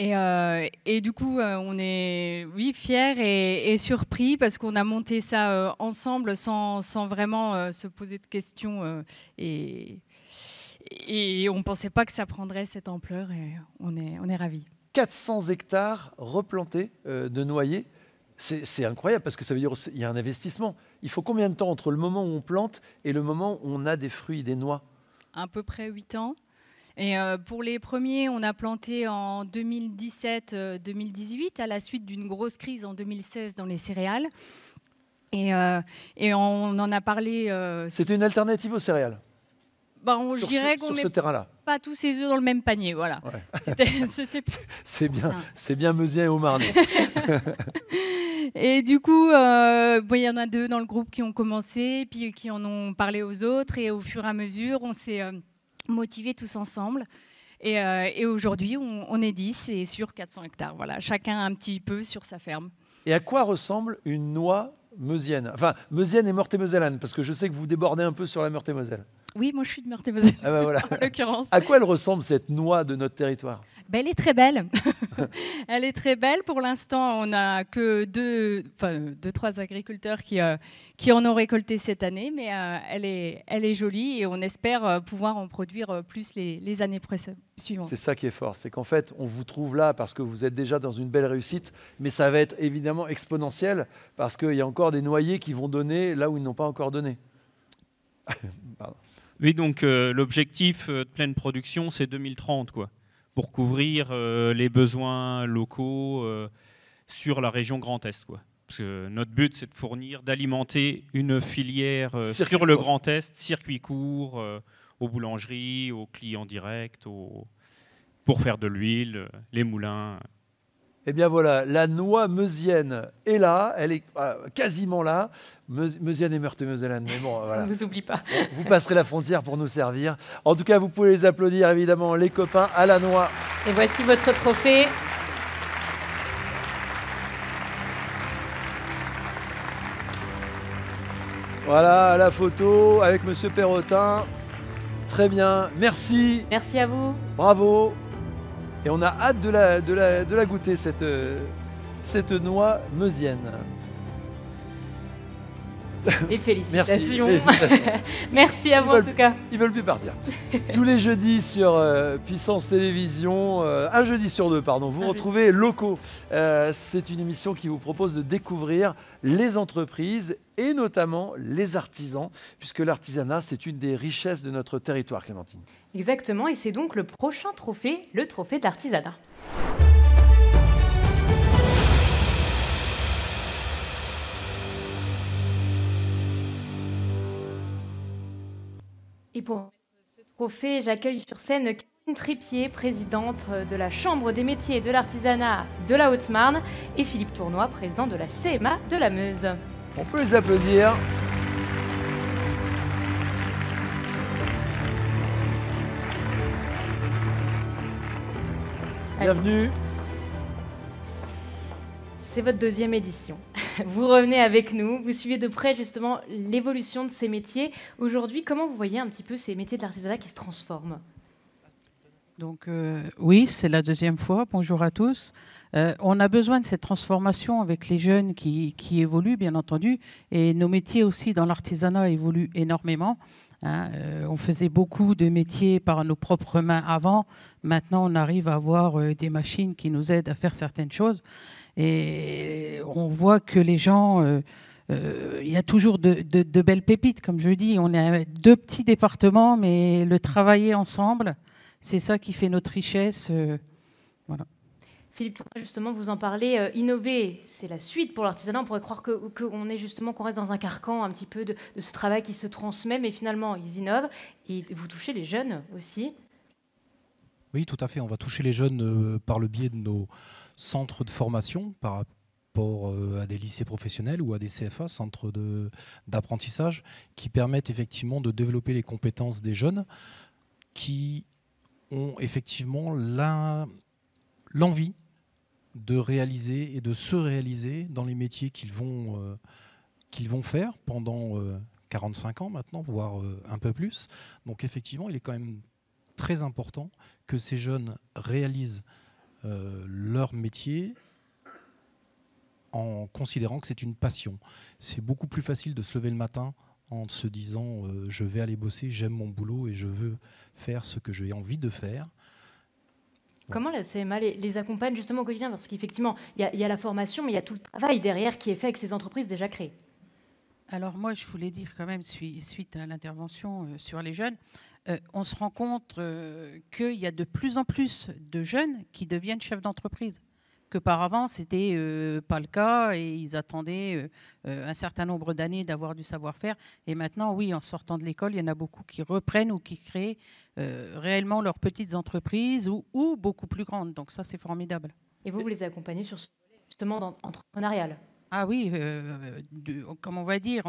Et du coup, on est fiers et surpris parce qu'on a monté ça ensemble sans vraiment se poser de questions. Et on ne pensait pas que ça prendrait cette ampleur et on est ravis. 400 hectares replantés de noyers, c'est incroyable parce que ça veut dire qu'il y a un investissement. Il faut combien de temps entre le moment où on plante et le moment où on a des fruits, des noix? À peu près 8 ans. Et pour les premiers, on a planté en 2017-2018 à la suite d'une grosse crise en 2016 dans les céréales. Et on en a parlé... C'était une alternative aux céréales? Je dirais qu'on met pas tous ses œufs dans le même panier. Voilà. Ouais. C'est bien meusien et haut-marnais. Et du coup, il y en a 2 dans le groupe qui ont commencé, puis qui en ont parlé aux autres. Et au fur et à mesure, on s'est... motivés tous ensemble. Et aujourd'hui, on est 10 et sur 400 hectares. Voilà, chacun un petit peu sur sa ferme. Et à quoi ressemble une noix meusienne? Enfin, meusienne et meurthe-et-mosellane, parce que je sais que vous débordez un peu sur la Meurthe-et-Moselle. Oui, moi je suis de Meurthe-et-Moselle, voilà. en l'occurrence. À quoi elle ressemble, cette noix de notre territoire? Elle est très belle. Elle est très belle. Pour l'instant, on n'a que 2-3 agriculteurs qui en ont récolté cette année, mais elle est jolie et on espère pouvoir en produire plus les années suivantes. C'est ça qui est fort, c'est qu'en fait, on vous trouve là parce que vous êtes déjà dans une belle réussite, mais ça va être évidemment exponentiel parce qu'il y a encore des noyers qui vont donner là où ils n'ont pas encore donné. Oui, donc l'objectif de pleine production, c'est 2030, quoi, pour couvrir les besoins locaux sur la région Grand Est, quoi. Parce que notre but, c'est de fournir, d'alimenter une filière sur le Grand Est, circuit court, aux boulangeries, aux clients directs, pour faire de l'huile, les moulins. Eh bien voilà, la noix meusienne est là, elle est quasiment là. Meusienne et Meurthe-et-Mosellane, mais bon, voilà. On ne vous oublie pas. Vous passerez la frontière pour nous servir. En tout cas, vous pouvez les applaudir, évidemment, les copains à la noix. Et voici votre trophée. Voilà, la photo avec Monsieur Perrotin. Très bien, merci. Merci à vous. Bravo. Et on a hâte de la goûter, cette noix meusienne. Et félicitations. Merci, félicitations. Merci à vous en tout cas. Ils veulent plus partir. Tous les jeudis sur Puissance Télévision, un jeudi sur deux, pardon, vous retrouvez Locaux. C'est une émission qui vous propose de découvrir les entreprises et notamment les artisans, puisque l'artisanat, c'est une des richesses de notre territoire, Clémentine. Exactement, et c'est donc le prochain trophée, le trophée de l'artisanat. Et pour ce trophée, j'accueille sur scène Catherine Trépied, présidente de la Chambre des métiers et de l'artisanat de la Haute-Marne, et Philippe Tournoy, président de la CMA de la Meuse. On peut les applaudir. Bienvenue. C'est votre deuxième édition. Vous revenez avec nous, vous suivez de près justement l'évolution de ces métiers. Aujourd'hui, comment vous voyez un petit peu ces métiers de l'artisanat qui se transforment? Donc oui, c'est la deuxième fois. Bonjour à tous. On a besoin de cette transformation avec les jeunes qui évoluent, bien entendu. Et nos métiers aussi dans l'artisanat évoluent énormément. On faisait beaucoup de métiers par nos propres mains avant. Maintenant, on arrive à avoir des machines qui nous aident à faire certaines choses. Et on voit que les gens... il y a toujours de belles pépites, comme je dis. On est deux petits départements, mais le travailler ensemble, c'est ça qui fait notre richesse. Voilà. Philippe, justement, vous en parlez, innover, c'est la suite pour l'artisanat. On pourrait croire qu'on reste dans un carcan un petit peu de ce travail qui se transmet, mais finalement, ils innovent. Et vous touchez les jeunes aussi. Oui, tout à fait. On va toucher les jeunes par le biais de nos centres de formation, par rapport à des lycées professionnels ou à des CFA, centres d'apprentissage, qui permettent effectivement de développer les compétences des jeunes qui ont effectivement l'envie de réaliser et de se réaliser dans les métiers qu'ils vont faire pendant 45 ans maintenant, voire un peu plus. Donc effectivement, il est quand même très important que ces jeunes réalisent leur métier en considérant que c'est une passion. C'est beaucoup plus facile de se lever le matin en se disant je vais aller bosser, j'aime mon boulot et je veux faire ce que j'ai envie de faire. Comment la CMA les accompagne justement au quotidien? Parce qu'effectivement, il y a la formation, mais il y a tout le travail derrière qui est fait avec ces entreprises déjà créées. Alors moi, je voulais dire quand même, suite à l'intervention sur les jeunes, on se rend compte qu'il y a de plus en plus de jeunes qui deviennent chefs d'entreprise. Qu'auparavant, ce n'était pas le cas et ils attendaient un certain nombre d'années d'avoir du savoir-faire. Et maintenant, oui, en sortant de l'école, il y en a beaucoup qui reprennent ou qui créent réellement leurs petites entreprises ou beaucoup plus grandes. Donc ça, c'est formidable. Et vous les accompagnez sur ce volet justement entrepreneurial? Ah oui, comme on va dire,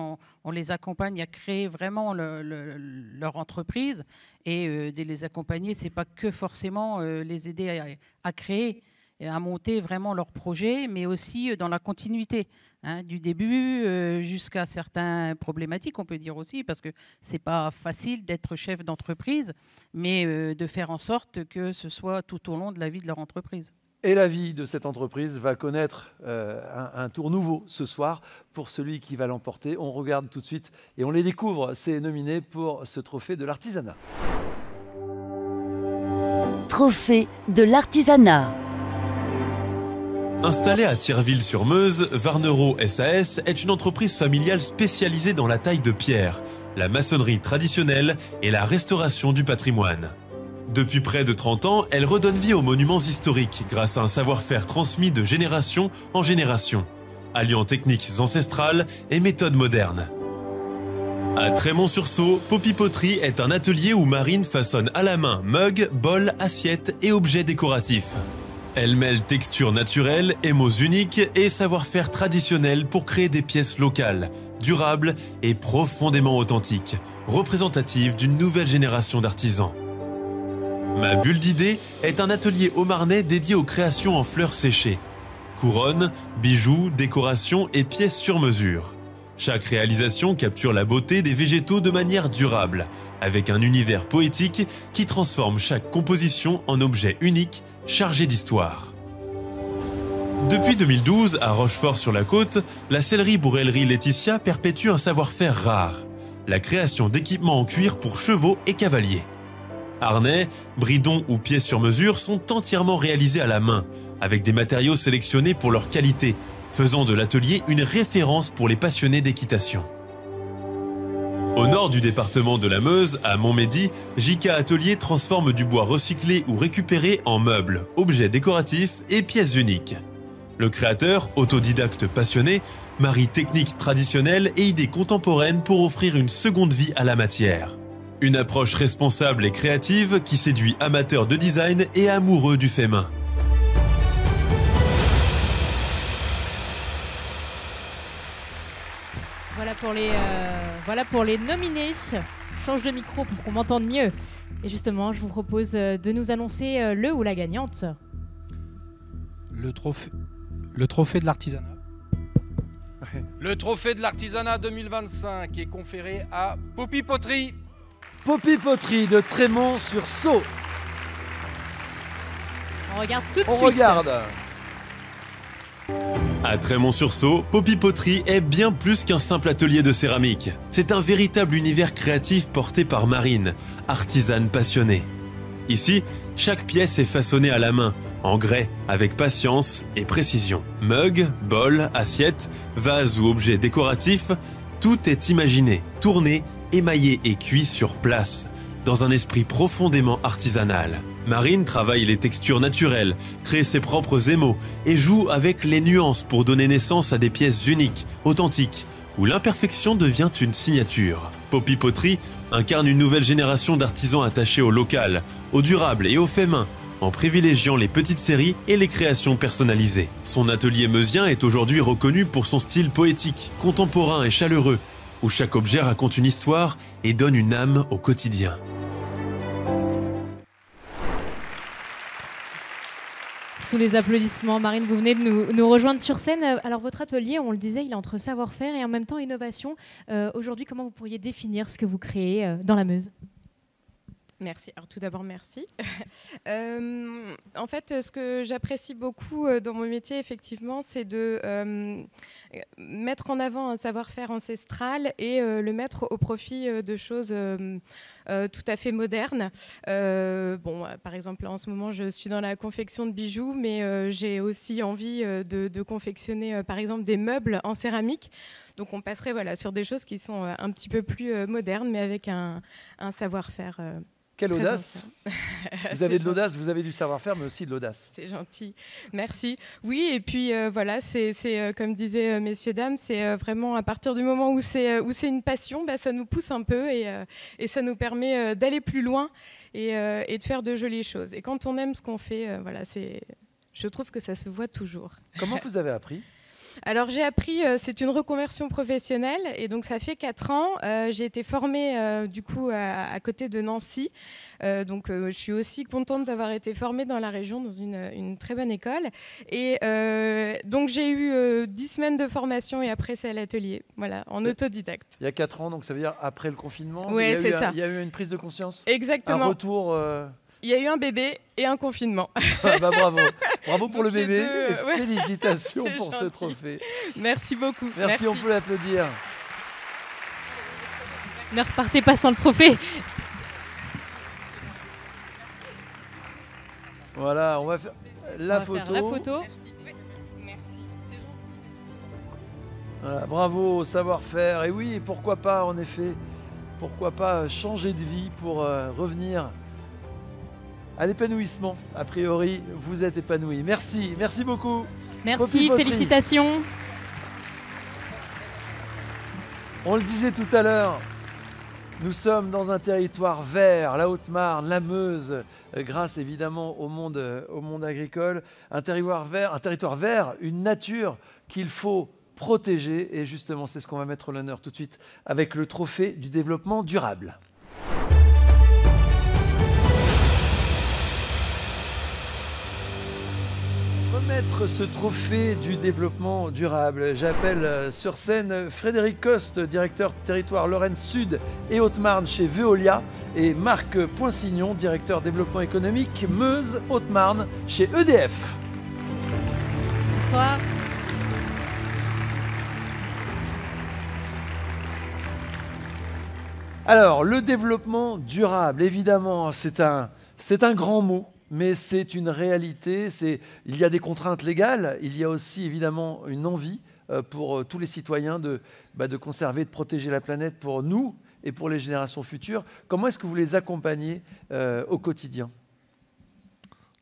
on les accompagne à créer vraiment leur entreprise. Et de les accompagner, ce n'est pas que forcément les aider à créer et à monter vraiment leur projet, mais aussi dans la continuité, du début jusqu'à certaines problématiques, on peut dire aussi, parce que ce n'est pas facile d'être chef d'entreprise, mais de faire en sorte que ce soit tout au long de la vie de leur entreprise. Et la vie de cette entreprise va connaître un tour nouveau ce soir pour celui qui va l'emporter. On regarde tout de suite et on les découvre, ces nominés pour ce trophée de l'artisanat. Trophée de l'artisanat. Installée à Thierville-sur-Meuse, Warnerot SAS est une entreprise familiale spécialisée dans la taille de pierre, la maçonnerie traditionnelle et la restauration du patrimoine. Depuis près de 30 ans, elle redonne vie aux monuments historiques grâce à un savoir-faire transmis de génération en génération, alliant techniques ancestrales et méthodes modernes. À Trémont-sur-Sault, Poppy Poterie est un atelier où Marine façonne à la main mugs, bols, assiettes et objets décoratifs. Elle mêle textures naturelles, émaux uniques et savoir-faire traditionnel pour créer des pièces locales, durables et profondément authentiques, représentatives d'une nouvelle génération d'artisans. Ma bulle d'idées est un atelier haut-marnais dédié aux créations en fleurs séchées. Couronnes, bijoux, décorations et pièces sur mesure. Chaque réalisation capture la beauté des végétaux de manière durable, avec un univers poétique qui transforme chaque composition en objet unique, chargé d'histoire. Depuis 2012, à Rochefort-sur-la-Côte, la sellerie-bourrellerie Laetitia perpétue un savoir-faire rare, la création d'équipements en cuir pour chevaux et cavaliers. Harnais, bridons ou pièces sur mesure sont entièrement réalisés à la main, avec des matériaux sélectionnés pour leur qualité, faisant de l'atelier une référence pour les passionnés d'équitation. Au nord du département de la Meuse, à Montmédy, JK Atelier transforme du bois recyclé ou récupéré en meubles, objets décoratifs et pièces uniques. Le créateur, autodidacte passionné, marie techniques traditionnelles et idées contemporaines pour offrir une seconde vie à la matière. Une approche responsable et créative qui séduit amateurs de design et amoureux du fait main. Voilà pour les nominés. Je change de micro pour qu'on m'entende mieux. Et justement, je vous propose de nous annoncer le ou la gagnante. Le trophée de l'artisanat. Le trophée de l'artisanat 2025 est conféré à Poppy Poterie. Poppy Poterie de Trémont-sur-Saulx. On regarde tout de On suite. regarde. À Trémont-sur-Saulx, Poppy Poterie est bien plus qu'un simple atelier de céramique. C'est un véritable univers créatif porté par Marine, artisane passionnée. Ici, chaque pièce est façonnée à la main, en grès, avec patience et précision. Mugs, bols, assiettes, vases ou objets décoratifs, tout est imaginé, tourné, émaillé et cuit sur place, dans un esprit profondément artisanal. Marine travaille les textures naturelles, crée ses propres émaux et joue avec les nuances pour donner naissance à des pièces uniques, authentiques, où l'imperfection devient une signature. Poppy Poterie incarne une nouvelle génération d'artisans attachés au local, au durable et au fait main, en privilégiant les petites séries et les créations personnalisées. Son atelier meusien est aujourd'hui reconnu pour son style poétique, contemporain et chaleureux, où chaque objet raconte une histoire et donne une âme au quotidien. Sous les applaudissements, Marine, vous venez de nous rejoindre sur scène. Alors votre atelier, on le disait, il est entre savoir-faire et en même temps innovation. Aujourd'hui, comment vous pourriez définir ce que vous créez dans la Meuse ? Merci. Alors tout d'abord, merci. En fait, ce que j'apprécie beaucoup dans mon métier, effectivement, c'est de mettre en avant un savoir-faire ancestral et le mettre au profit de choses tout à fait modernes. Par exemple, en ce moment, je suis dans la confection de bijoux, mais j'ai aussi envie de confectionner, par exemple, des meubles en céramique. Donc on passerait sur des choses qui sont un petit peu plus modernes, mais avec un savoir-faire. Quelle audace! Vous avez de l'audace, vous avez du savoir-faire, mais aussi de l'audace. C'est gentil, merci. Oui, et puis c'est comme disaient messieurs, dames, c'est vraiment à partir du moment où c'est une passion, ça nous pousse un peu et ça nous permet d'aller plus loin et de faire de jolies choses. Et quand on aime ce qu'on fait, je trouve que ça se voit toujours. Comment vous avez appris ? Alors j'ai appris, c'est une reconversion professionnelle et donc ça fait 4 ans. J'ai été formée du coup à côté de Nancy. Donc je suis aussi contente d'avoir été formée dans la région dans une très bonne école. Et donc j'ai eu 10 semaines de formation et après c'est à l'atelier, voilà, en autodidacte. Il y a 4 ans, donc ça veut dire après le confinement. Oui, c'est ça. Il y a eu une prise de conscience. Exactement. Un retour. Il y a eu un bébé et un confinement. Bravo. Bravo pour le bébé et ouais. félicitations C'est pour gentil. ce trophée. Merci beaucoup. Merci, on peut l'applaudir. Ne repartez pas sans le trophée. Voilà, on va faire la photo. Merci, c'est gentil. Voilà, bravo au savoir-faire. Et oui, pourquoi pas, en effet, pourquoi pas changer de vie pour revenir à l'épanouissement. A priori, vous êtes épanoui. Merci beaucoup. Merci, félicitations. On le disait tout à l'heure, nous sommes dans un territoire vert, la Haute-Marne, la Meuse, grâce évidemment au monde agricole. Un territoire vert, une nature qu'il faut protéger. Et justement, c'est ce qu'on va mettre en l'honneur tout de suite avec le trophée du développement durable. Remettre ce trophée du développement durable, j'appelle sur scène Frédéric Coste, directeur territoire Lorraine Sud et Haute-Marne chez Veolia, et Marc Poinsignon, directeur développement économique Meuse Haute-Marne chez EDF. Bonsoir. Alors, le développement durable, évidemment, c'est un grand mot, mais c'est une réalité. Il y a des contraintes légales, il y a aussi évidemment une envie pour tous les citoyens de conserver, de protéger la planète pour nous et pour les générations futures. Comment est-ce que vous les accompagnez au quotidien ?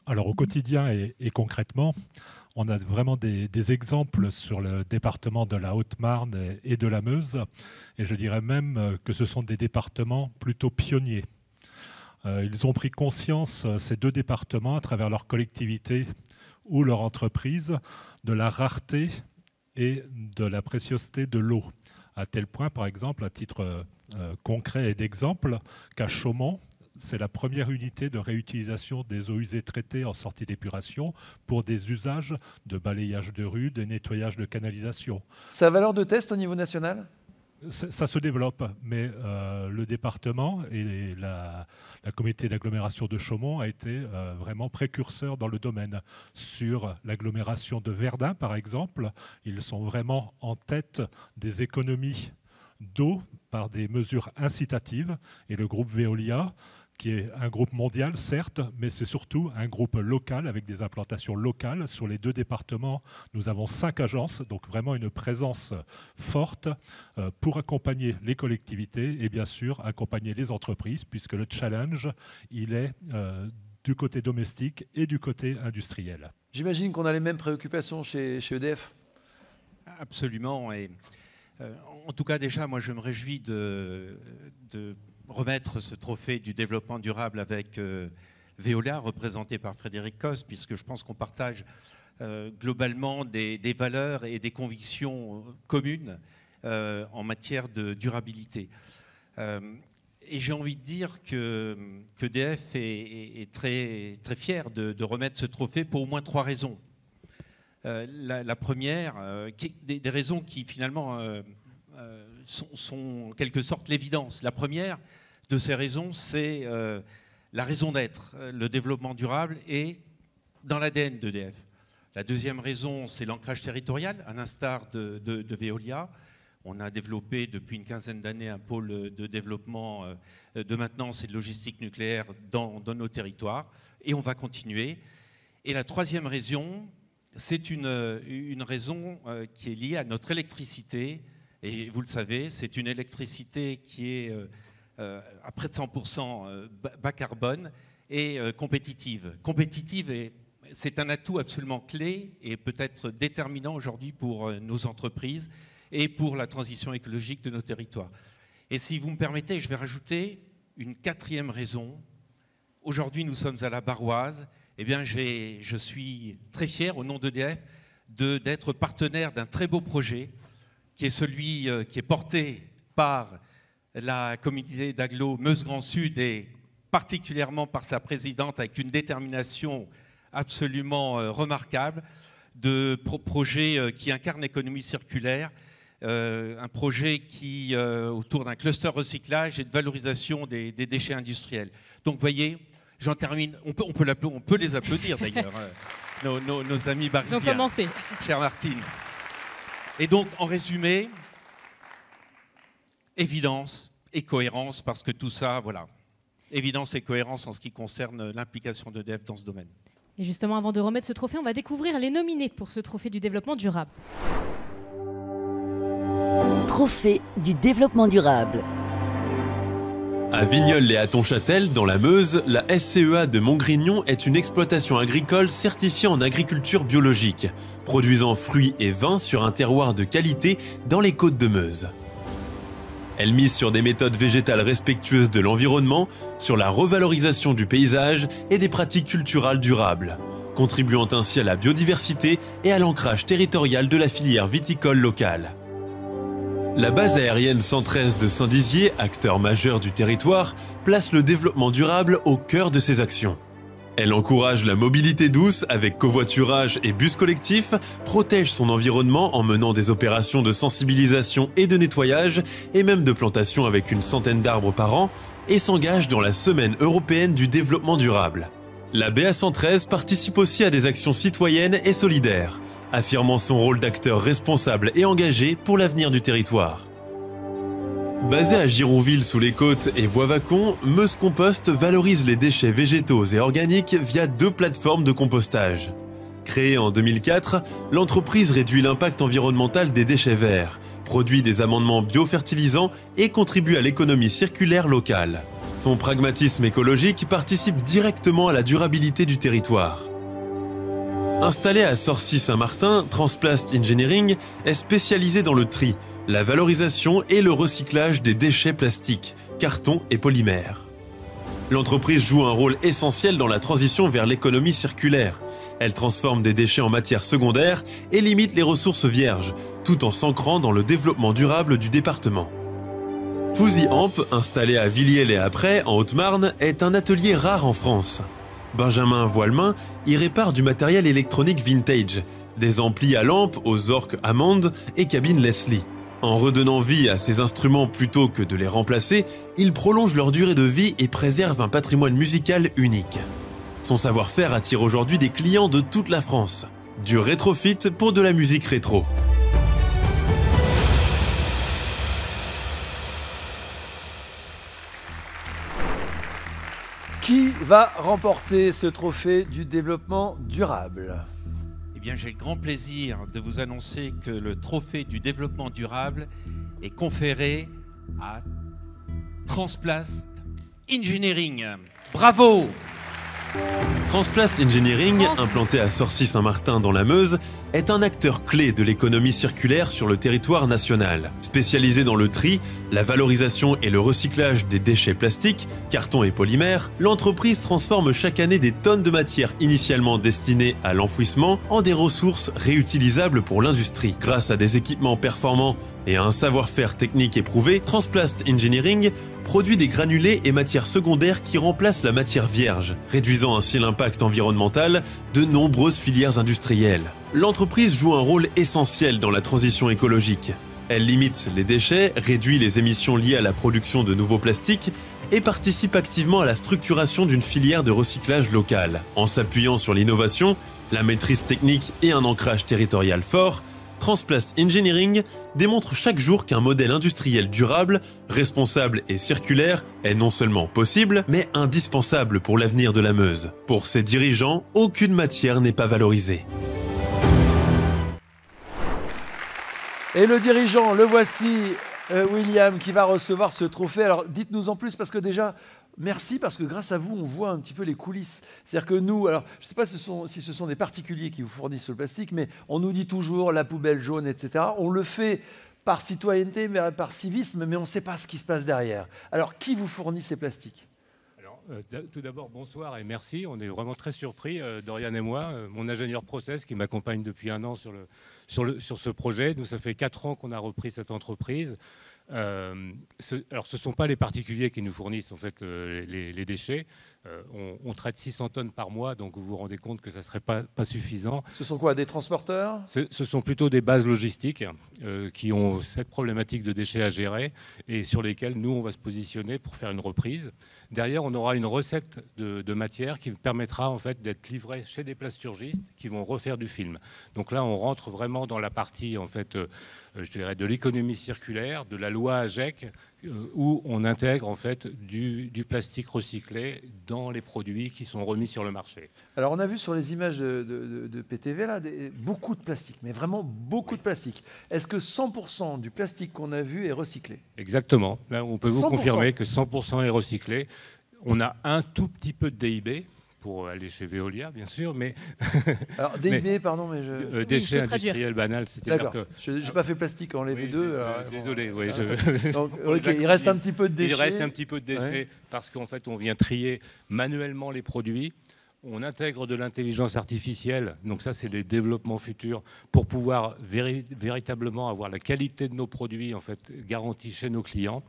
Alors au quotidien et concrètement, on a vraiment des exemples sur le département de la Haute-Marne et de la Meuse. Et je dirais même que ce sont des départements plutôt pionniers. Ils ont pris conscience, ces deux départements, à travers leur collectivité ou leur entreprise, de la rareté et de la préciosité de l'eau. À tel point, par exemple, à titre concret et d'exemple, qu'à Chaumont, c'est la première unité de réutilisation des eaux usées traitées en sortie d'épuration pour des usages de balayage de rue, de nettoyage de canalisation. Ça a valeur de test au niveau national ? Ça se développe, mais le département et la communauté d'agglomération de Chaumont a été vraiment précurseur dans le domaine. Sur l'agglomération de Verdun, par exemple, ils sont vraiment en tête des économies d'eau par des mesures incitatives. Et le groupe Veolia, qui est un groupe mondial, certes, mais c'est surtout un groupe local avec des implantations locales. Sur les deux départements, nous avons 5 agences, donc vraiment une présence forte pour accompagner les collectivités et bien sûr accompagner les entreprises, puisque le challenge, il est du côté domestique et du côté industriel. J'imagine qu'on a les mêmes préoccupations chez EDF. Absolument. Et, en tout cas, déjà, moi, je me réjouis de remettre ce trophée du développement durable avec Veolia, représenté par Frédéric Coste, puisque je pense qu'on partage globalement des valeurs et des convictions communes en matière de durabilité. Et j'ai envie de dire que EDF est très, très fier de remettre ce trophée pour au moins 3 raisons. La première, des raisons qui finalement sont en quelque sorte l'évidence. La première de ces raisons, c'est la raison d'être. Le développement durable est dans l'ADN d'EDF. La deuxième raison, c'est l'ancrage territorial, à l'instar de Veolia. On a développé depuis une quinzaine d'années un pôle de développement de maintenance et de logistique nucléaire dans nos territoires, et on va continuer. Et la troisième raison, c'est une raison qui est liée à notre électricité. Et vous le savez, c'est une électricité qui est à près de 100% bas carbone et compétitive. Compétitive, c'est un atout absolument clé et peut-être déterminant aujourd'hui pour nos entreprises et pour la transition écologique de nos territoires. Et si vous me permettez, je vais rajouter une 4e raison. Aujourd'hui, nous sommes à la Barroise. Eh bien, je suis très fier, au nom d'EDF, d'être partenaire d'un très beau projet qui est celui qui est porté par la communauté d'agglo Meuse Grand Sud et particulièrement par sa présidente avec une détermination absolument remarquable, de projet qui incarne l'économie circulaire, un projet qui autour d'un cluster recyclage et de valorisation des déchets industriels. Donc vous voyez, j'en termine, on peut les applaudir d'ailleurs, nos amis barisiens. Ils ont commencé. Chère Martine. Et donc, en résumé, évidence et cohérence, parce que tout ça, voilà, évidence et cohérence en ce qui concerne l'implication d'EDF dans ce domaine. Et justement, avant de remettre ce trophée, on va découvrir les nominés pour ce trophée du développement durable. Trophée du développement durable. À Vignoles et à Tonchâtel, dans la Meuse, la SCEA de Montgrignon est une exploitation agricole certifiée en agriculture biologique, produisant fruits et vins sur un terroir de qualité dans les Côtes de Meuse. Elle mise sur des méthodes végétales respectueuses de l'environnement, sur la revalorisation du paysage et des pratiques culturales durables, contribuant ainsi à la biodiversité et à l'ancrage territorial de la filière viticole locale. La base aérienne 113 de Saint-Dizier, acteur majeur du territoire, place le développement durable au cœur de ses actions. Elle encourage la mobilité douce avec covoiturage et bus collectifs, protège son environnement en menant des opérations de sensibilisation et de nettoyage, et même de plantation avec une centaine d'arbres par an, et s'engage dans la Semaine européenne du développement durable. La BA 113 participe aussi à des actions citoyennes et solidaires. affirmant son rôle d'acteur responsable et engagé pour l'avenir du territoire. Basé à Girouville sous les Côtes et Voie-Vacon, Meuse Compost valorise les déchets végétaux et organiques via 2 plateformes de compostage. Créée en 2004, l'entreprise réduit l'impact environnemental des déchets verts, produit des amendements biofertilisants et contribue à l'économie circulaire locale. Son pragmatisme écologique participe directement à la durabilité du territoire. Installé à Sorcy-Saint-Martin, Transplast Engineering est spécialisé dans le tri, la valorisation et le recyclage des déchets plastiques, cartons et polymères. L'entreprise joue un rôle essentiel dans la transition vers l'économie circulaire. Elle transforme des déchets en matières secondaires et limite les ressources vierges, tout en s'ancrant dans le développement durable du département. Fouzy Amp, installé à Villiers-les-Aprais, en Haute-Marne, est un atelier rare en France. Benjamin Voilemain y répare du matériel électronique vintage, des amplis à lampes aux orques Hammond et cabines Leslie. En redonnant vie à ces instruments plutôt que de les remplacer, il prolonge leur durée de vie et préserve un patrimoine musical unique. Son savoir-faire attire aujourd'hui des clients de toute la France. Du rétrofit pour de la musique rétro. Qui va remporter ce trophée du développement durable? Eh bien, j'ai le grand plaisir de vous annoncer que le trophée du développement durable est conféré à Transplast Engineering. Bravo! Transplast Engineering, implanté à Sorcy-Saint-Martin dans la Meuse, est un acteur clé de l'économie circulaire sur le territoire national. Spécialisé dans le tri, la valorisation et le recyclage des déchets plastiques, cartons et polymères, l'entreprise transforme chaque année des tonnes de matières initialement destinées à l'enfouissement en des ressources réutilisables pour l'industrie. Grâce à des équipements performants et à un savoir-faire technique éprouvé, Transplast Engineering produit des granulés et matières secondaires qui remplacent la matière vierge, réduisant ainsi l'impact environnemental de nombreuses filières industrielles. L'entreprise joue un rôle essentiel dans la transition écologique. Elle limite les déchets, réduit les émissions liées à la production de nouveaux plastiques et participe activement à la structuration d'une filière de recyclage locale. En s'appuyant sur l'innovation, la maîtrise technique et un ancrage territorial fort, Transplast Engineering démontre chaque jour qu'un modèle industriel durable, responsable et circulaire est non seulement possible, mais indispensable pour l'avenir de la Meuse. Pour ses dirigeants, aucune matière n'est pas valorisée. Et le dirigeant, le voici, William, qui va recevoir ce trophée. Alors dites-nous en plus, parce que déjà, merci, parce que grâce à vous, on voit un petit peu les coulisses. C'est-à-dire que nous, alors je ne sais pas si ce sont des particuliers qui vous fournissent le plastique, mais on nous dit toujours la poubelle jaune, etc. On le fait par citoyenneté, par civisme, mais on ne sait pas ce qui se passe derrière. Alors qui vous fournit ces plastiques? Tout d'abord, bonsoir et merci. On est vraiment très surpris, Dorian et moi, mon ingénieur process qui m'accompagne depuis 1 an sur ce projet. Nous, ça fait 4 ans qu'on a repris cette entreprise. Alors, ce ne sont pas les particuliers qui nous fournissent en fait, les déchets. On traite 600 tonnes par mois, donc vous vous rendez compte que ça ne serait pas suffisant. Ce sont quoi, des transporteurs? Ce sont plutôt des bases logistiques qui ont cette problématique de déchets à gérer et sur lesquelles nous, on va se positionner pour faire une reprise. Derrière, on aura une recette de matière qui permettra en fait, d'être livrée chez des plasturgistes qui vont refaire du film. Donc là, on rentre vraiment dans la partie en fait, je dirais, de l'économie circulaire, de la loi AGEC, où on intègre en fait du plastique recyclé dans les produits qui sont remis sur le marché. Alors on a vu sur les images de PTV là, beaucoup de plastique, mais vraiment beaucoup de plastique. Est-ce que 100% du plastique qu'on a vu est recyclé? Exactement. Là, on peut vous 100%. confirmer que 100% est recyclé. On a un tout petit peu de DIB pour aller chez Veolia, bien sûr, mais... Alors, DIB, pardon, mais je... déchets industriels banals, c'est-à-dire que... Je n'ai pas fait plastique en les deux. Désolé, oui. Donc, okay, il reste un petit peu de déchets. Il reste un petit peu de déchets parce qu'en fait, on vient trier manuellement les produits. On intègre de l'intelligence artificielle, donc ça, c'est les développements futurs, pour pouvoir véritablement avoir la qualité de nos produits en fait, garantie chez nos clients.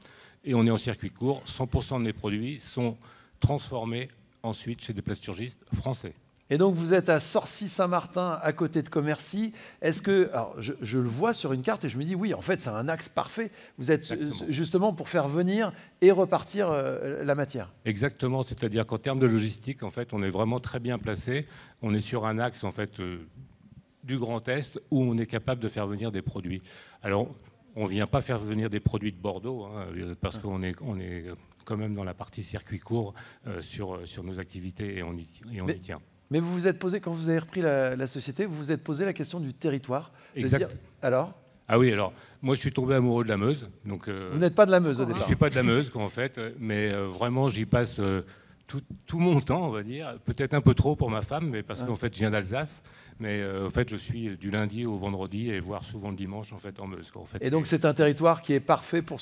Et on est en circuit court. 100% de mes produits sont transformés ensuite chez des plasturgistes français. Et donc vous êtes à Sorcy-Saint-Martin, à côté de Commercy. Est-ce que, alors je le vois sur une carte et je me dis oui, en fait c'est un axe parfait. Vous êtes justement pour faire venir et repartir la matière. Exactement, c'est-à-dire qu'en termes de logistique, en fait, on est vraiment très bien placé. On est sur un axe en fait du Grand Est où on est capable de faire venir des produits. Alors, on ne vient pas faire venir des produits de Bordeaux, hein, parce qu'on est quand même dans la partie circuit court sur nos activités et on y tient. Mais vous vous êtes posé, quand vous avez repris la société, vous vous êtes posé la question du territoire. Exact. Alors ? Ah oui, alors, moi je suis tombé amoureux de la Meuse. Donc, vous n'êtes pas de la Meuse au départ? Je ne suis pas de la Meuse, en fait, mais vraiment j'y passe tout mon temps, on va dire. Peut-être un peu trop pour ma femme, mais parce qu'en fait je viens d'Alsace. Mais en fait je suis du lundi au vendredi et voire souvent le dimanche en fait, en Meuse. En fait. Et donc c'est un territoire qui est parfait pour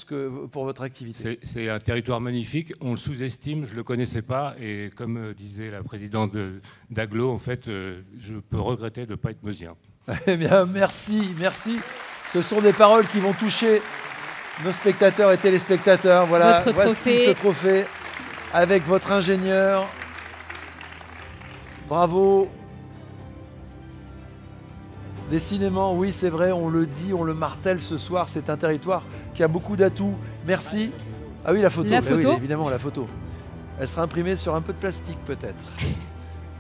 votre activité? C'est un territoire magnifique, on le sous-estime, je ne le connaissais pas. Et comme disait la présidente d'Aglo, en fait, je peux regretter de ne pas être meusien. Eh bien, merci, merci. Ce sont des paroles qui vont toucher nos spectateurs et téléspectateurs. Voilà, voici ce trophée avec votre ingénieur. Bravo. Décidément, oui, c'est vrai, on le dit, on le martèle ce soir, c'est un territoire qui a beaucoup d'atouts. Merci. Ah oui, la photo. La photo. Oui, évidemment, la photo. Elle sera imprimée sur un peu de plastique peut-être.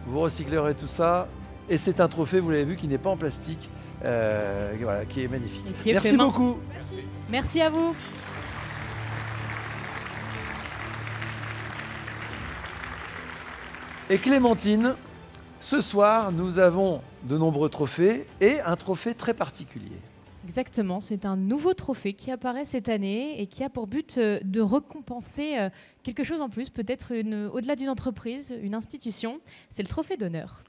Vous recyclerez tout ça. Et c'est un trophée, vous l'avez vu, qui n'est pas en plastique. Voilà, qui est magnifique. Merci beaucoup. Merci à vous. Et Clémentine, ce soir, nous avons de nombreux trophées et un trophée très particulier. Exactement, c'est un nouveau trophée qui apparaît cette année et qui a pour but de récompenser quelque chose en plus, peut-être au-delà d'une entreprise, une institution. C'est le trophée d'honneur.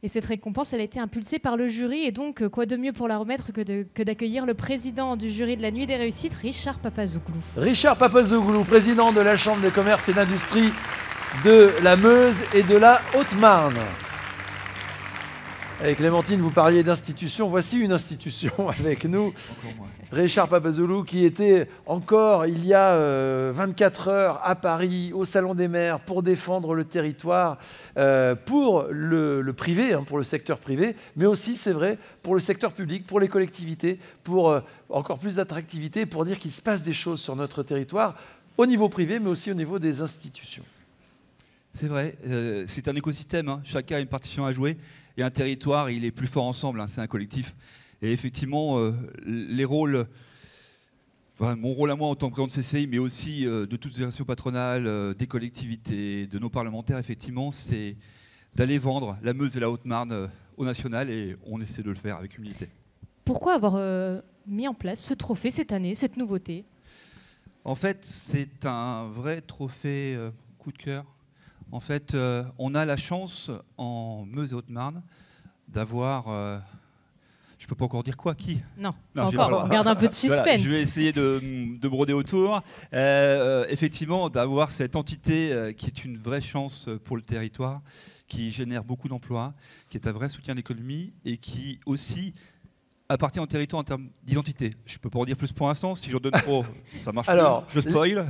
Et cette récompense, elle a été impulsée par le jury. Et donc, quoi de mieux pour la remettre que d'accueillir le président du jury de la Nuit des Réussites, Richard Papazoglu. Richard Papazoglu, président de la Chambre de commerce et d'industrie de la Meuse et de la Haute-Marne. Avec Clémentine, vous parliez d'institution. Voici une institution avec nous. Richard Papazoglu, qui était encore il y a 24 heures à Paris, au Salon des maires, pour défendre le territoire, pour le privé, hein, pour le secteur privé, mais aussi, c'est vrai, pour le secteur public, pour les collectivités, pour encore plus d'attractivité, pour dire qu'il se passe des choses sur notre territoire, au niveau privé, mais aussi au niveau des institutions. C'est vrai, c'est un écosystème, hein. Chacun a une partition à jouer, et un territoire, il est plus fort ensemble, hein. C'est un collectif. Et effectivement, les rôles, enfin, mon rôle à moi en tant que président de CCI, mais aussi de toutes les associations patronales, des collectivités, de nos parlementaires, effectivement, c'est d'aller vendre la Meuse et la Haute-Marne au national, et on essaie de le faire avec humilité. Pourquoi avoir mis en place ce trophée cette année, cette nouveauté? En fait, c'est un vrai trophée coup de cœur. En fait, on a la chance en Meuse et Haute-Marne d'avoir... je ne peux pas encore dire quoi, qui? Non, encore. On garde un peu de suspense. Voilà, je vais essayer de broder autour. Effectivement, d'avoir cette entité qui est une vraie chance pour le territoire, qui génère beaucoup d'emplois, qui est un vrai soutien à l'économie et qui aussi appartient au territoire en termes d'identité. Je ne peux pas en dire plus pour l'instant. Si j'en donne trop, ça marche. Alors, plus. Je spoil.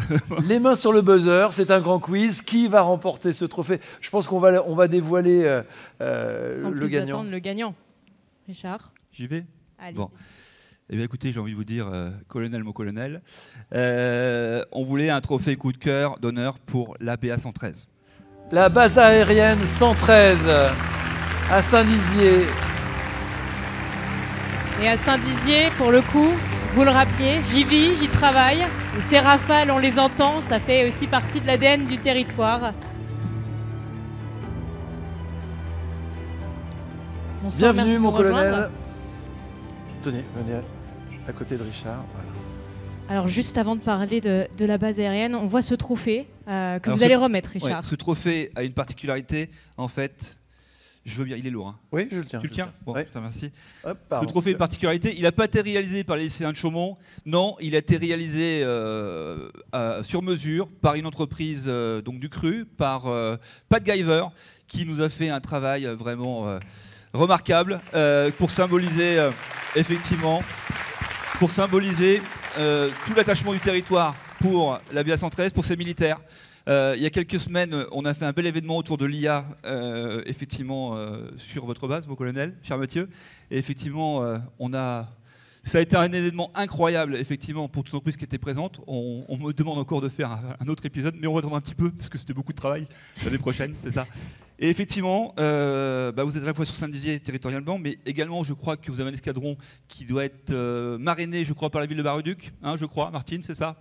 Les mains sur le buzzer, c'est un grand quiz. Qui va remporter ce trophée? Je pense qu'on va dévoiler sans le plus gagnant. Attendre le gagnant. Richard? J'y vais? Allez-y. Bon. Eh bien, écoutez, j'ai envie de vous dire, colonel, mon colonel, on voulait un trophée coup de cœur d'honneur pour l'ABA 113. La base aérienne 113 à Saint-Dizier. Et à Saint-Dizier, pour le coup, vous le rappeliez, j'y vis, j'y travaille. Et ces rafales, on les entend, ça fait aussi partie de l'ADN du territoire. Bonsoir, bienvenue mon colonel. Rejoindre. Tenez, venez à côté de Richard. Voilà. Alors juste avant de parler de la base aérienne, on voit ce trophée que vous allez remettre, Richard. Ouais, ce trophée a une particularité, en fait... Je veux bien, il est lourd. Hein. Oui, je le tiens. Tu le tiens? Bon, ouais. putain, merci. Hop, ce trophée a une particularité. Il n'a pas été réalisé par les lycéens de Chaumont. Non, il a été réalisé sur mesure par une entreprise donc du CRU, par Pat Giver, qui nous a fait un travail vraiment remarquable pour symboliser, effectivement, pour symboliser tout l'attachement du territoire pour la BA 113, pour ses militaires. Il y a quelques semaines, on a fait un bel événement autour de l'IA, effectivement, sur votre base, mon colonel, cher Mathieu. Et effectivement, on a Ça a été un événement incroyable, effectivement, pour toutes les entreprises qui étaient présentes. On me demande encore de faire un autre épisode, mais on va attendre un petit peu, parce que c'était beaucoup de travail l'année prochaine, c'est ça. Et effectivement, vous êtes à la fois sur Saint-Dizier territorialement, mais également, je crois que vous avez un escadron qui doit être marrainé, je crois, par la ville de Bar-le-Duc, hein, je crois, Martine, c'est ça?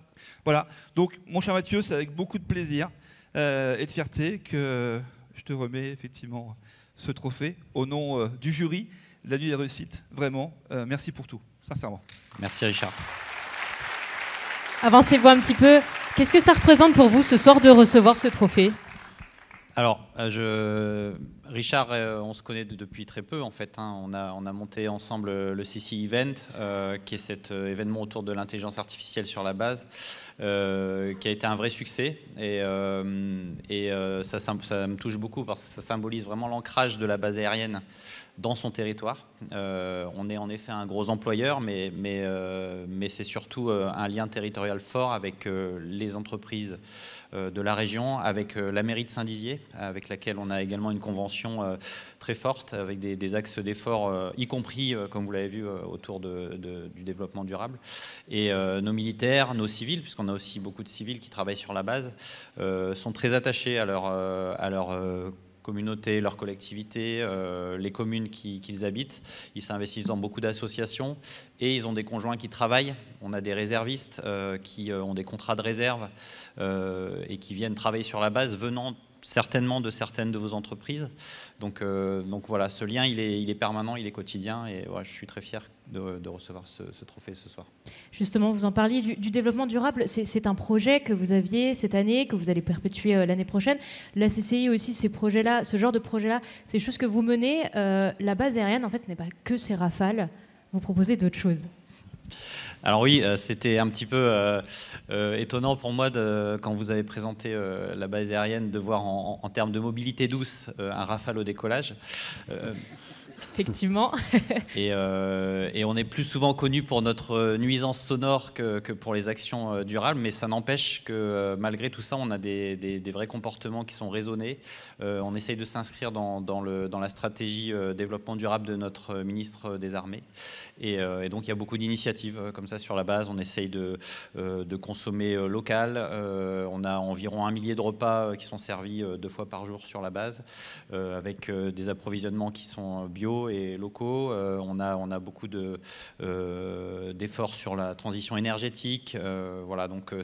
Voilà. Donc, mon cher Mathieu, c'est avec beaucoup de plaisir et de fierté que je te remets effectivement ce trophée au nom du jury de la nuit des réussites. Vraiment, merci pour tout, sincèrement. Merci Richard. Avancez-vous un petit peu. Qu'est-ce que ça représente pour vous ce soir de recevoir ce trophée? Alors, Richard, on se connaît depuis très peu en fait. Hein. On a monté ensemble le CC Event, qui est cet événement autour de l'intelligence artificielle sur la base, qui a été un vrai succès. Et ça me touche beaucoup parce que ça symbolise vraiment l'ancrage de la base aérienne dans son territoire. On est en effet un gros employeur, mais c'est surtout un lien territorial fort avec les entreprises de la région, avec la mairie de Saint-Dizier, avec laquelle on a également une convention très forte, avec des axes d'effort, y compris, comme vous l'avez vu, autour du développement durable. Et nos militaires, nos civils, puisqu'on a aussi beaucoup de civils qui travaillent sur la base, sont très attachés à leur communauté, leur collectivité, les communes qu'ils habitent. Ils s'investissent dans beaucoup d'associations et ils ont des conjoints qui travaillent. On a des réservistes qui ont des contrats de réserve et qui viennent travailler sur la base, venant certainement de certaines de vos entreprises. Donc voilà, ce lien, il est permanent, il est quotidien et ouais, je suis très fier de recevoir ce trophée ce soir. Justement, vous en parliez du développement durable. C'est un projet que vous aviez cette année, que vous allez perpétuer l'année prochaine. La CCI aussi, ces projets-là, ce genre de projet-là, c'est des choses que vous menez. La base aérienne, en fait, ce n'est pas que ces Rafales. Vous proposez d'autres choses. Alors oui, c'était un petit peu étonnant pour moi quand vous avez présenté la base aérienne de voir en termes de mobilité douce un Rafale au décollage. Effectivement. Et on est plus souvent connu pour notre nuisance sonore que pour les actions durables, mais ça n'empêche que malgré tout ça, on a des vrais comportements qui sont raisonnés. On essaye de s'inscrire dans la stratégie développement durable de notre ministre des Armées. Et donc il y a beaucoup d'initiatives comme ça sur la base. On essaye de consommer local. On a environ 1 millier de repas qui sont servis 2 fois par jour sur la base, avec des approvisionnements qui sont bio et locaux. On a beaucoup d'efforts sur la transition énergétique. Voilà, donc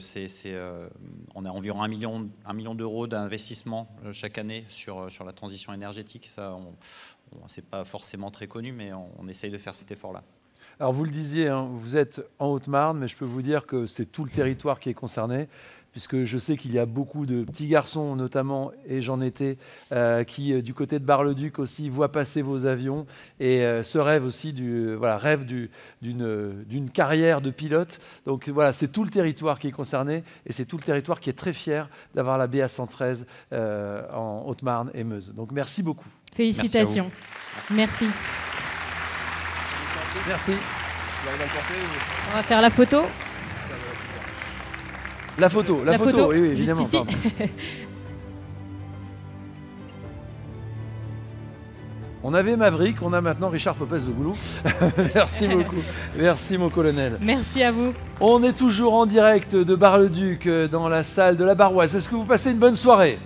on a environ 1 million d'euros d'investissement chaque année sur la transition énergétique. Ça, c'est pas forcément très connu, mais on essaye de faire cet effort-là. Alors vous le disiez, hein, vous êtes en Haute-Marne, mais je peux vous dire que c'est tout le territoire qui est concerné, puisque je sais qu'il y a beaucoup de petits garçons notamment, et j'en étais, qui du côté de Bar-le-Duc aussi voient passer vos avions et se rêvent aussi d'une carrière de pilote. Donc voilà, c'est tout le territoire qui est concerné et c'est tout le territoire qui est très fier d'avoir la BA113 en Haute-Marne et Meuse. Donc merci beaucoup. Félicitations. Merci. Merci. On va faire la photo. La photo, oui, évidemment. Juste ici. On avait Maverick, on a maintenant Richard Popès-Degoulou. Merci beaucoup. Merci mon colonel. Merci à vous. On est toujours en direct de Bar-le-Duc dans la salle de la Barroise. Est-ce que vous passez une bonne soirée ?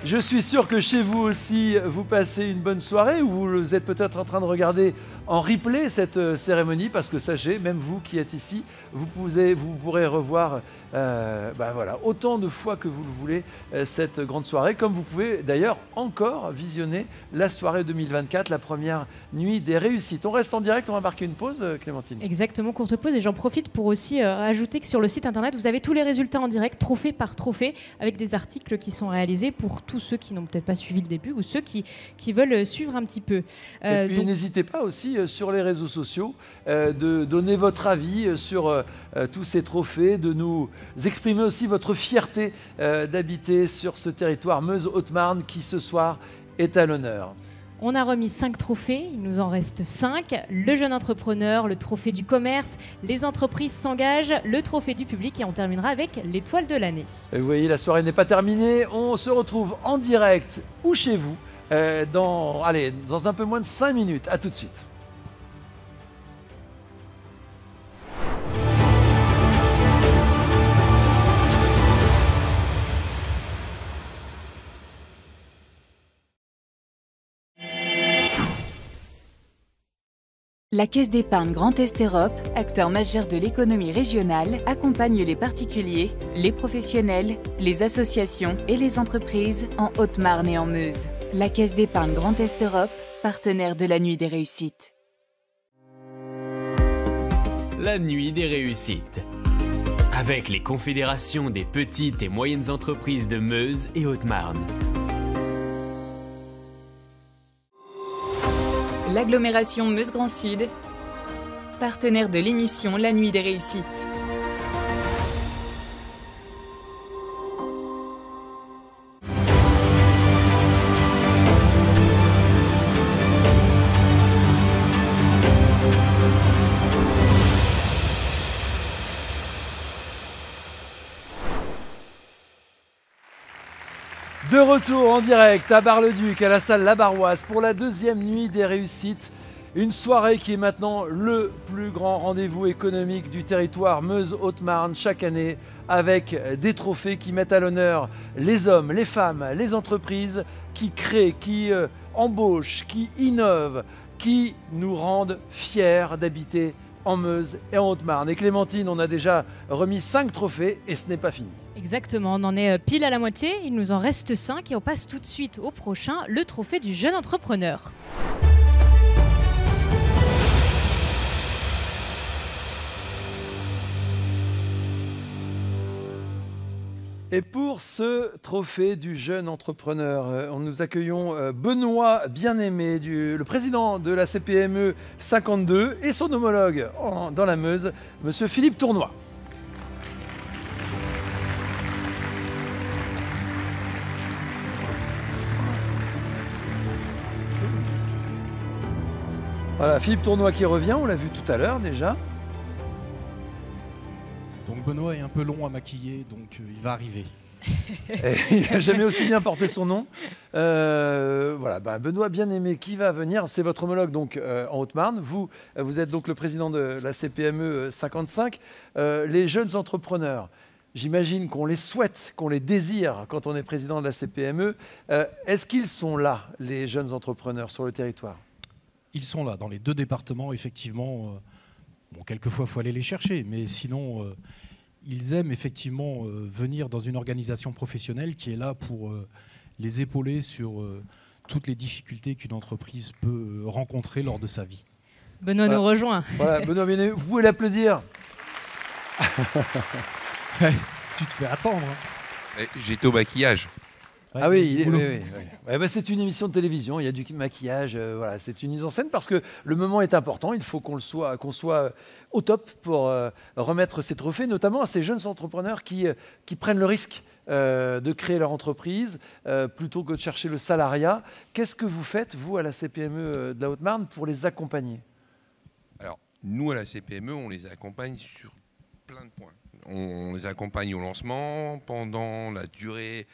Je suis sûr que chez vous aussi, vous passez une bonne soirée ou vous êtes peut-être en train de regarder en replay cette cérémonie parce que sachez, même vous qui êtes ici, vous pourrez revoir voilà, autant de fois que vous le voulez cette grande soirée, comme vous pouvez d'ailleurs encore visionner la soirée 2024, la première nuit des réussites. On reste en direct, on va marquer une pause, Clémentine. Exactement, courte pause, et j'en profite pour aussi ajouter que sur le site internet, vous avez tous les résultats en direct, trophée par trophée, avec des articles qui sont réalisés pour tous ceux qui n'ont peut-être pas suivi le début ou ceux qui veulent suivre un petit peu. Et puis n'hésitez pas aussi sur les réseaux sociaux de donner votre avis sur tous ces trophées, de nous exprimer aussi votre fierté d'habiter sur ce territoire Meuse-Haute-Marne qui ce soir est à l'honneur. On a remis 5 trophées, il nous en reste 5. Le jeune entrepreneur, le trophée du commerce, les entreprises s'engagent, le trophée du public et on terminera avec l'étoile de l'année. Vous voyez, la soirée n'est pas terminée, on se retrouve en direct ou chez vous dans un peu moins de 5 minutes. À tout de suite. La Caisse d'épargne Grand Est Europe, acteur majeur de l'économie régionale, accompagne les particuliers, les professionnels, les associations et les entreprises en Haute-Marne et en Meuse. La Caisse d'épargne Grand Est Europe, partenaire de la Nuit des Réussites. La Nuit des Réussites. Avec les confédérations des petites et moyennes entreprises de Meuse et Haute-Marne. L'agglomération Meuse Grand Sud, partenaire de l'émission La Nuit des Réussites. De retour en direct à Bar-le-Duc, à la salle La Barroise, pour la deuxième nuit des réussites. Une soirée qui est maintenant le plus grand rendez-vous économique du territoire Meuse-Haute-Marne chaque année, avec des trophées qui mettent à l'honneur les hommes, les femmes, les entreprises qui créent, qui embauchent, qui innovent, qui nous rendent fiers d'habiter en Meuse et en Haute-Marne. Et Clémentine, on a déjà remis 5 trophées et ce n'est pas fini. Exactement, on en est pile à la moitié, il nous en reste 5 et on passe tout de suite au prochain, le trophée du jeune entrepreneur. Et pour ce trophée du jeune entrepreneur, nous accueillons Benoît Bien-Aimé, le président de la CPME 52 et son homologue dans la Meuse, monsieur Philippe Tournois. Voilà, Philippe Tournois qui revient, on l'a vu tout à l'heure déjà. Donc Benoît est un peu long à maquiller, donc il va arriver. Il n'a jamais aussi bien porté son nom. Voilà, Benoît Bien-Aimé qui va venir, c'est votre homologue donc en Haute-Marne. Vous êtes donc le président de la CPME 55. Les jeunes entrepreneurs, j'imagine qu'on les souhaite, qu'on les désire quand on est président de la CPME. Est-ce qu'ils sont là, les jeunes entrepreneurs sur le territoire ? Ils sont là, dans les 2 départements, effectivement. Bon, quelquefois, il faut aller les chercher, mais sinon, ils aiment effectivement venir dans une organisation professionnelle qui est là pour les épauler sur toutes les difficultés qu'une entreprise peut rencontrer lors de sa vie. Benoît nous rejoint. Voilà, Benoît, vous pouvez l'applaudir. Tu te fais attendre. J'étais au maquillage. Ah oui, c'est une émission de télévision, il y a du maquillage, voilà, c'est une mise en scène parce que le moment est important, il faut qu'on soit au top pour remettre ces trophées, notamment à ces jeunes entrepreneurs qui prennent le risque de créer leur entreprise plutôt que de chercher le salariat. Qu'est-ce que vous faites, vous, à la CPME de la Haute-Marne, pour les accompagner ? Alors, nous, à la CPME, on les accompagne sur plein de points. On les accompagne au lancement, pendant la durée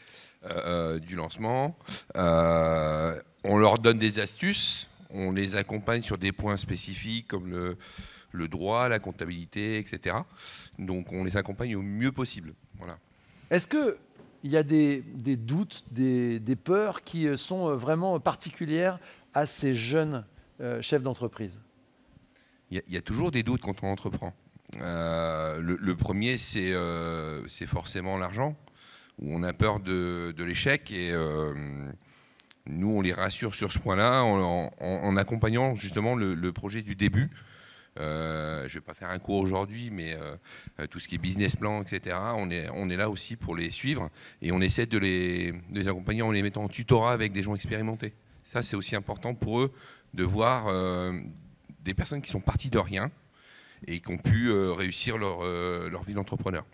du lancement. On leur donne des astuces. On les accompagne sur des points spécifiques comme le droit, la comptabilité, etc. Donc on les accompagne au mieux possible. Voilà. Est-ce qu'il y a des doutes, des peurs qui sont vraiment particulières à ces jeunes chefs d'entreprise ? Il y a toujours des doutes quand on entreprend. Le premier, c'est forcément l'argent, où on a peur de l'échec et nous, on les rassure sur ce point-là en accompagnant justement le projet du début. Je ne vais pas faire un cours aujourd'hui, mais tout ce qui est business plan, etc., on est là aussi pour les suivre et on essaie de les accompagner en les mettant en tutorat avec des gens expérimentés. Ça, c'est aussi important pour eux de voir des personnes qui sont parties de rien et qui ont pu réussir leur vie d'entrepreneur.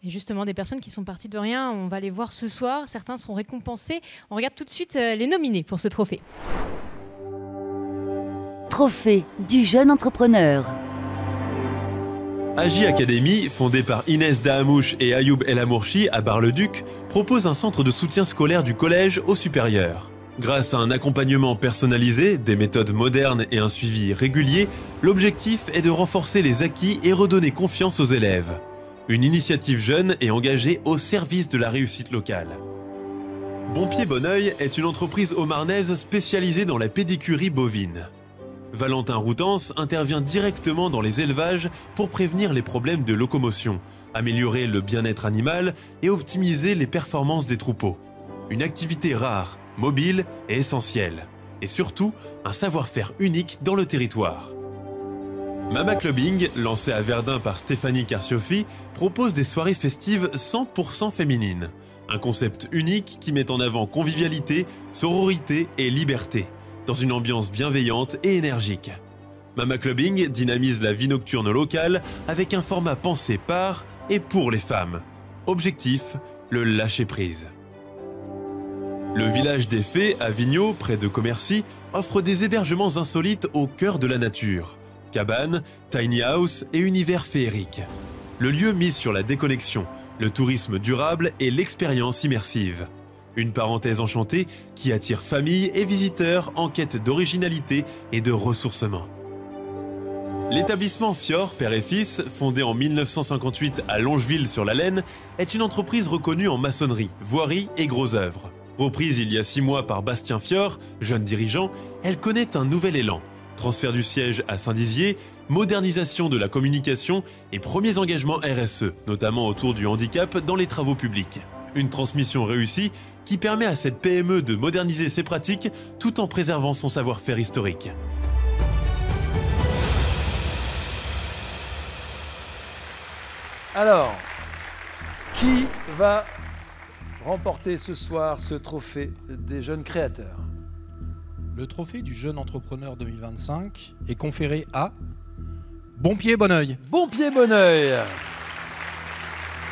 Et justement, des personnes qui sont parties de rien, on va les voir ce soir. Certains seront récompensés. On regarde tout de suite les nominés pour ce trophée. Trophée du jeune entrepreneur. Agi Academy, fondée par Inès Dahamouche et Ayoub El Amourchi à Bar-le-Duc, propose un centre de soutien scolaire du collège au supérieur. Grâce à un accompagnement personnalisé, des méthodes modernes et un suivi régulier, l'objectif est de renforcer les acquis et redonner confiance aux élèves. Une initiative jeune et engagée au service de la réussite locale. Bon Pied Bon Oeil est une entreprise haut-marnaise spécialisée dans la pédicurie bovine. Valentin Routens intervient directement dans les élevages pour prévenir les problèmes de locomotion, améliorer le bien-être animal et optimiser les performances des troupeaux. Une activité rare, mobile et essentielle. Et surtout, un savoir-faire unique dans le territoire. Mama Clubbing, lancé à Verdun par Stéphanie Carciofi, propose des soirées festives 100% féminines. Un concept unique qui met en avant convivialité, sororité et liberté, dans une ambiance bienveillante et énergique. Mama Clubbing dynamise la vie nocturne locale avec un format pensé par et pour les femmes. Objectif, le lâcher-prise. Le village des Fées, à Vigneault, près de Commercy, offre des hébergements insolites au cœur de la nature. Cabanes, tiny house et univers féerique. Le lieu mise sur la déconnexion, le tourisme durable et l'expérience immersive. Une parenthèse enchantée qui attire familles et visiteurs en quête d'originalité et de ressourcement. L'établissement Fior, père et fils, fondé en 1958 à Longeville-sur-la-Laine, est une entreprise reconnue en maçonnerie, voirie et gros œuvres. Reprise il y a 6 mois par Bastien Fior, jeune dirigeant, elle connaît un nouvel élan. Transfert du siège à Saint-Dizier, modernisation de la communication et premiers engagements RSE, notamment autour du handicap dans les travaux publics. Une transmission réussie qui permet à cette PME de moderniser ses pratiques tout en préservant son savoir-faire historique. Alors, qui va remporter ce soir ce trophée des jeunes créateurs? Le trophée du jeune entrepreneur 2025 est conféré à Bonpied Bonneuil. Bonpied Bonneuil.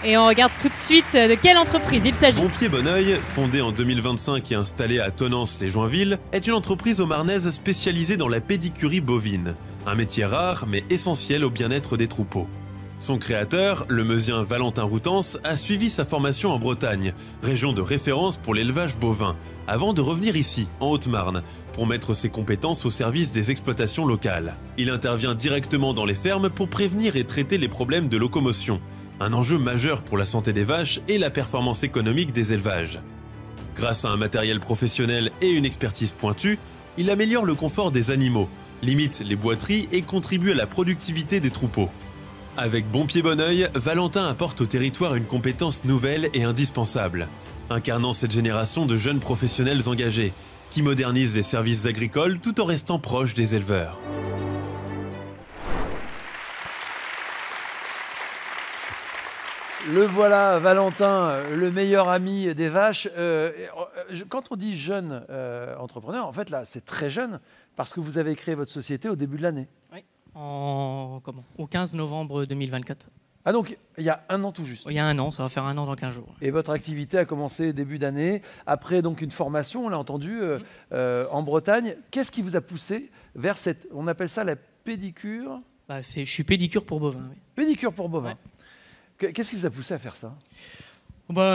Et on regarde tout de suite de quelle entreprise il s'agit. Bonpied Bonneuil, fondée en 2025 et installée à Tonnance-les-Joinville, est une entreprise haut-marnaise spécialisée dans la pédicurie bovine. Un métier rare mais essentiel au bien-être des troupeaux. Son créateur, le meusien Valentin Routens, a suivi sa formation en Bretagne, région de référence pour l'élevage bovin, avant de revenir ici, en Haute-Marne, pour mettre ses compétences au service des exploitations locales. Il intervient directement dans les fermes pour prévenir et traiter les problèmes de locomotion, un enjeu majeur pour la santé des vaches et la performance économique des élevages. Grâce à un matériel professionnel et une expertise pointue, il améliore le confort des animaux, limite les boiteries et contribue à la productivité des troupeaux. Avec Bonpied Bonneuil, Valentin apporte au territoire une compétence nouvelle et indispensable, incarnant cette génération de jeunes professionnels engagés, qui modernisent les services agricoles tout en restant proches des éleveurs. Le voilà, Valentin, le meilleur ami des vaches. Quand on dit jeune entrepreneur, en fait là, c'est très jeune, parce que vous avez créé votre société au début de l'année. Oui, au 15 novembre 2024. Ah donc, il y a un an tout juste. Il y a un an, ça va faire un an dans 15 jours. Et votre activité a commencé début d'année, après donc une formation, on l'a entendu, en Bretagne. Qu'est-ce qui vous a poussé vers cette, on appelle ça la pédicure? Je suis pédicure pour bovins. Oui. Pédicure pour bovins. Ouais. Qu'est-ce qui vous a poussé à faire ça?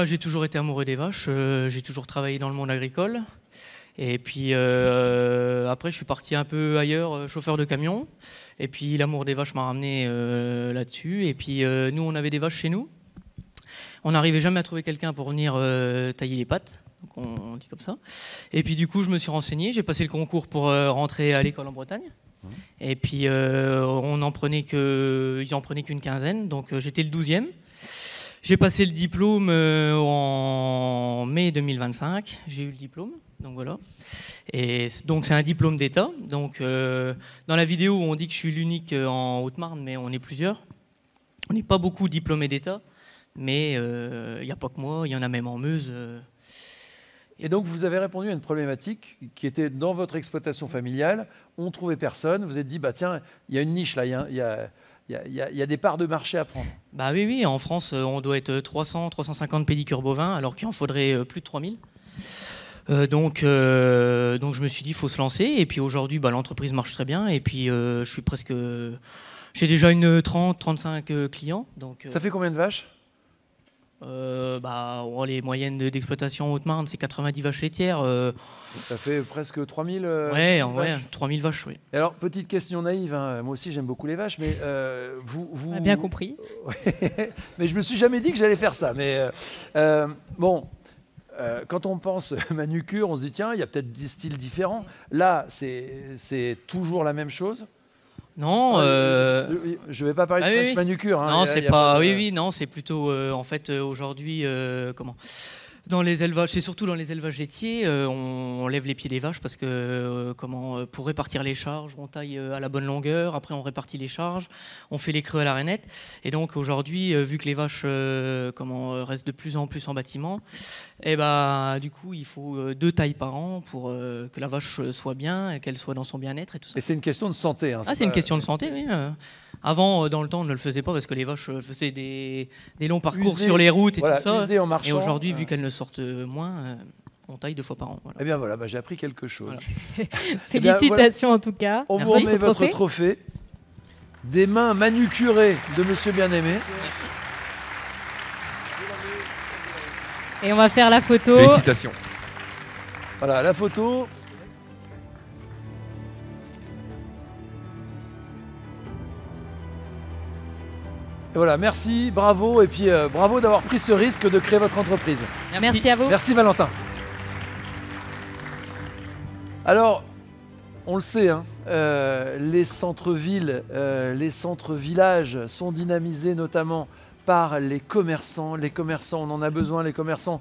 J'ai toujours été amoureux des vaches, j'ai toujours travaillé dans le monde agricole. Et puis après, je suis parti un peu ailleurs, chauffeur de camion. Et puis l'amour des vaches m'a ramené là-dessus. Et puis nous, on avait des vaches chez nous. On n'arrivait jamais à trouver quelqu'un pour venir tailler les pattes. Donc on dit comme ça. Et puis du coup, je me suis renseigné. J'ai passé le concours pour rentrer à l'école en Bretagne. Et puis ils en prenaient qu'une quinzaine. Donc j'étais le 12e. J'ai passé le diplôme en mai 2025. J'ai eu le diplôme. Donc voilà. Et donc c'est un diplôme d'État. Donc dans la vidéo, on dit que je suis l'unique en Haute-Marne, mais on est plusieurs. On n'est pas beaucoup diplômés d'État, mais il n'y a pas que moi, il y en a même en Meuse. Et donc vous avez répondu à une problématique qui était dans votre exploitation familiale. On ne trouvait personne. Vous vous êtes dit, tiens, il y a une niche là, il y a des parts de marché à prendre. Oui, en France, on doit être 300-350 pédicures bovins, alors qu'il en faudrait plus de 3000. Donc je me suis dit, il faut se lancer. Et puis aujourd'hui, l'entreprise marche très bien. Et puis j'ai déjà une 30-35 clients. Donc, ça fait combien de vaches? Les moyennes d'exploitation en Haute-Marne, c'est 90 vaches laitières. Ça fait presque 3000 Ouais, 3000 vaches, oui. Et alors, petite question naïve, hein. Moi aussi j'aime beaucoup les vaches, mais vous... On a bien compris. Mais je me suis jamais dit que j'allais faire ça. Mais quand on pense manucure, on se dit tiens, il y a peut-être des styles différents. Là, c'est toujours la même chose. Non, je vais pas parler de French manucure. Hein, non, c'est pas. Oui, non, c'est plutôt en fait aujourd'hui comment. Dans les élevages, c'est surtout dans les élevages laitiers, on lève les pieds des vaches parce que pour répartir les charges, on taille à la bonne longueur, après on répartit les charges, on fait les creux à la rainette. Et donc aujourd'hui, vu que les vaches restent de plus en plus en bâtiment, et du coup il faut 2 tailles par an pour que la vache soit bien, qu'elle soit dans son bien-être et tout ça. Et c'est une question de santé. Hein, c'est une question de santé, oui. Avant, dans le temps, on ne le faisait pas parce que les vaches faisaient des longs parcours sur les routes et tout ça. En marchant, et aujourd'hui, vu qu'elles ne sortent moins, on taille 2 fois par an. Voilà. Eh bien voilà, j'ai appris quelque chose. Voilà. Félicitations en tout cas. On vous remet votre trophée. Des mains manucurées de Monsieur Bien-Aimé. Et on va faire la photo. Félicitations. Voilà, la photo. Et voilà, merci, bravo, et puis bravo d'avoir pris ce risque de créer votre entreprise. Merci à vous. Merci Valentin. Alors, on le sait, hein, les centres-villes, les centres-villages sont dynamisés notamment par les commerçants. Les commerçants, on en a besoin, les commerçants.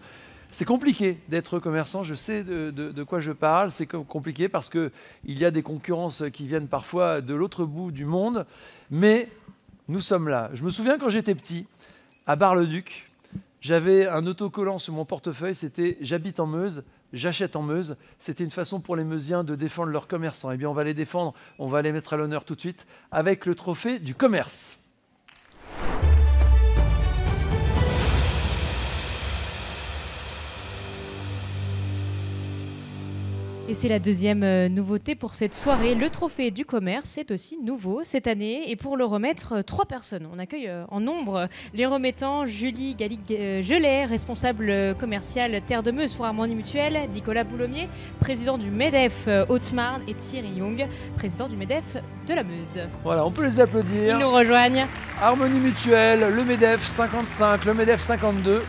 C'est compliqué d'être commerçant, je sais de quoi je parle. C'est compliqué parce qu'il y a des concurrences qui viennent parfois de l'autre bout du monde, mais nous sommes là. Je me souviens quand j'étais petit, à Bar-le-Duc, j'avais un autocollant sur mon portefeuille, c'était « J'habite en Meuse, j'achète en Meuse ». C'était une façon pour les Meusiens de défendre leurs commerçants. Eh bien, on va les défendre, on va les mettre à l'honneur tout de suite avec le trophée du commerce. Et c'est la deuxième nouveauté pour cette soirée. Le trophée du commerce est aussi nouveau cette année. Et pour le remettre, 3 personnes. On accueille en nombre les remettants Julie Gallic-Gelet, responsable commercial Terre de Meuse pour Harmonie Mutuelle, Nicolas Boulomier, président du MEDEF Haute-Marne, et Thierry Young, président du MEDEF de la Meuse. Voilà, on peut les applaudir. Ils nous rejoignent. Harmonie Mutuelle, le MEDEF 55, le MEDEF 52.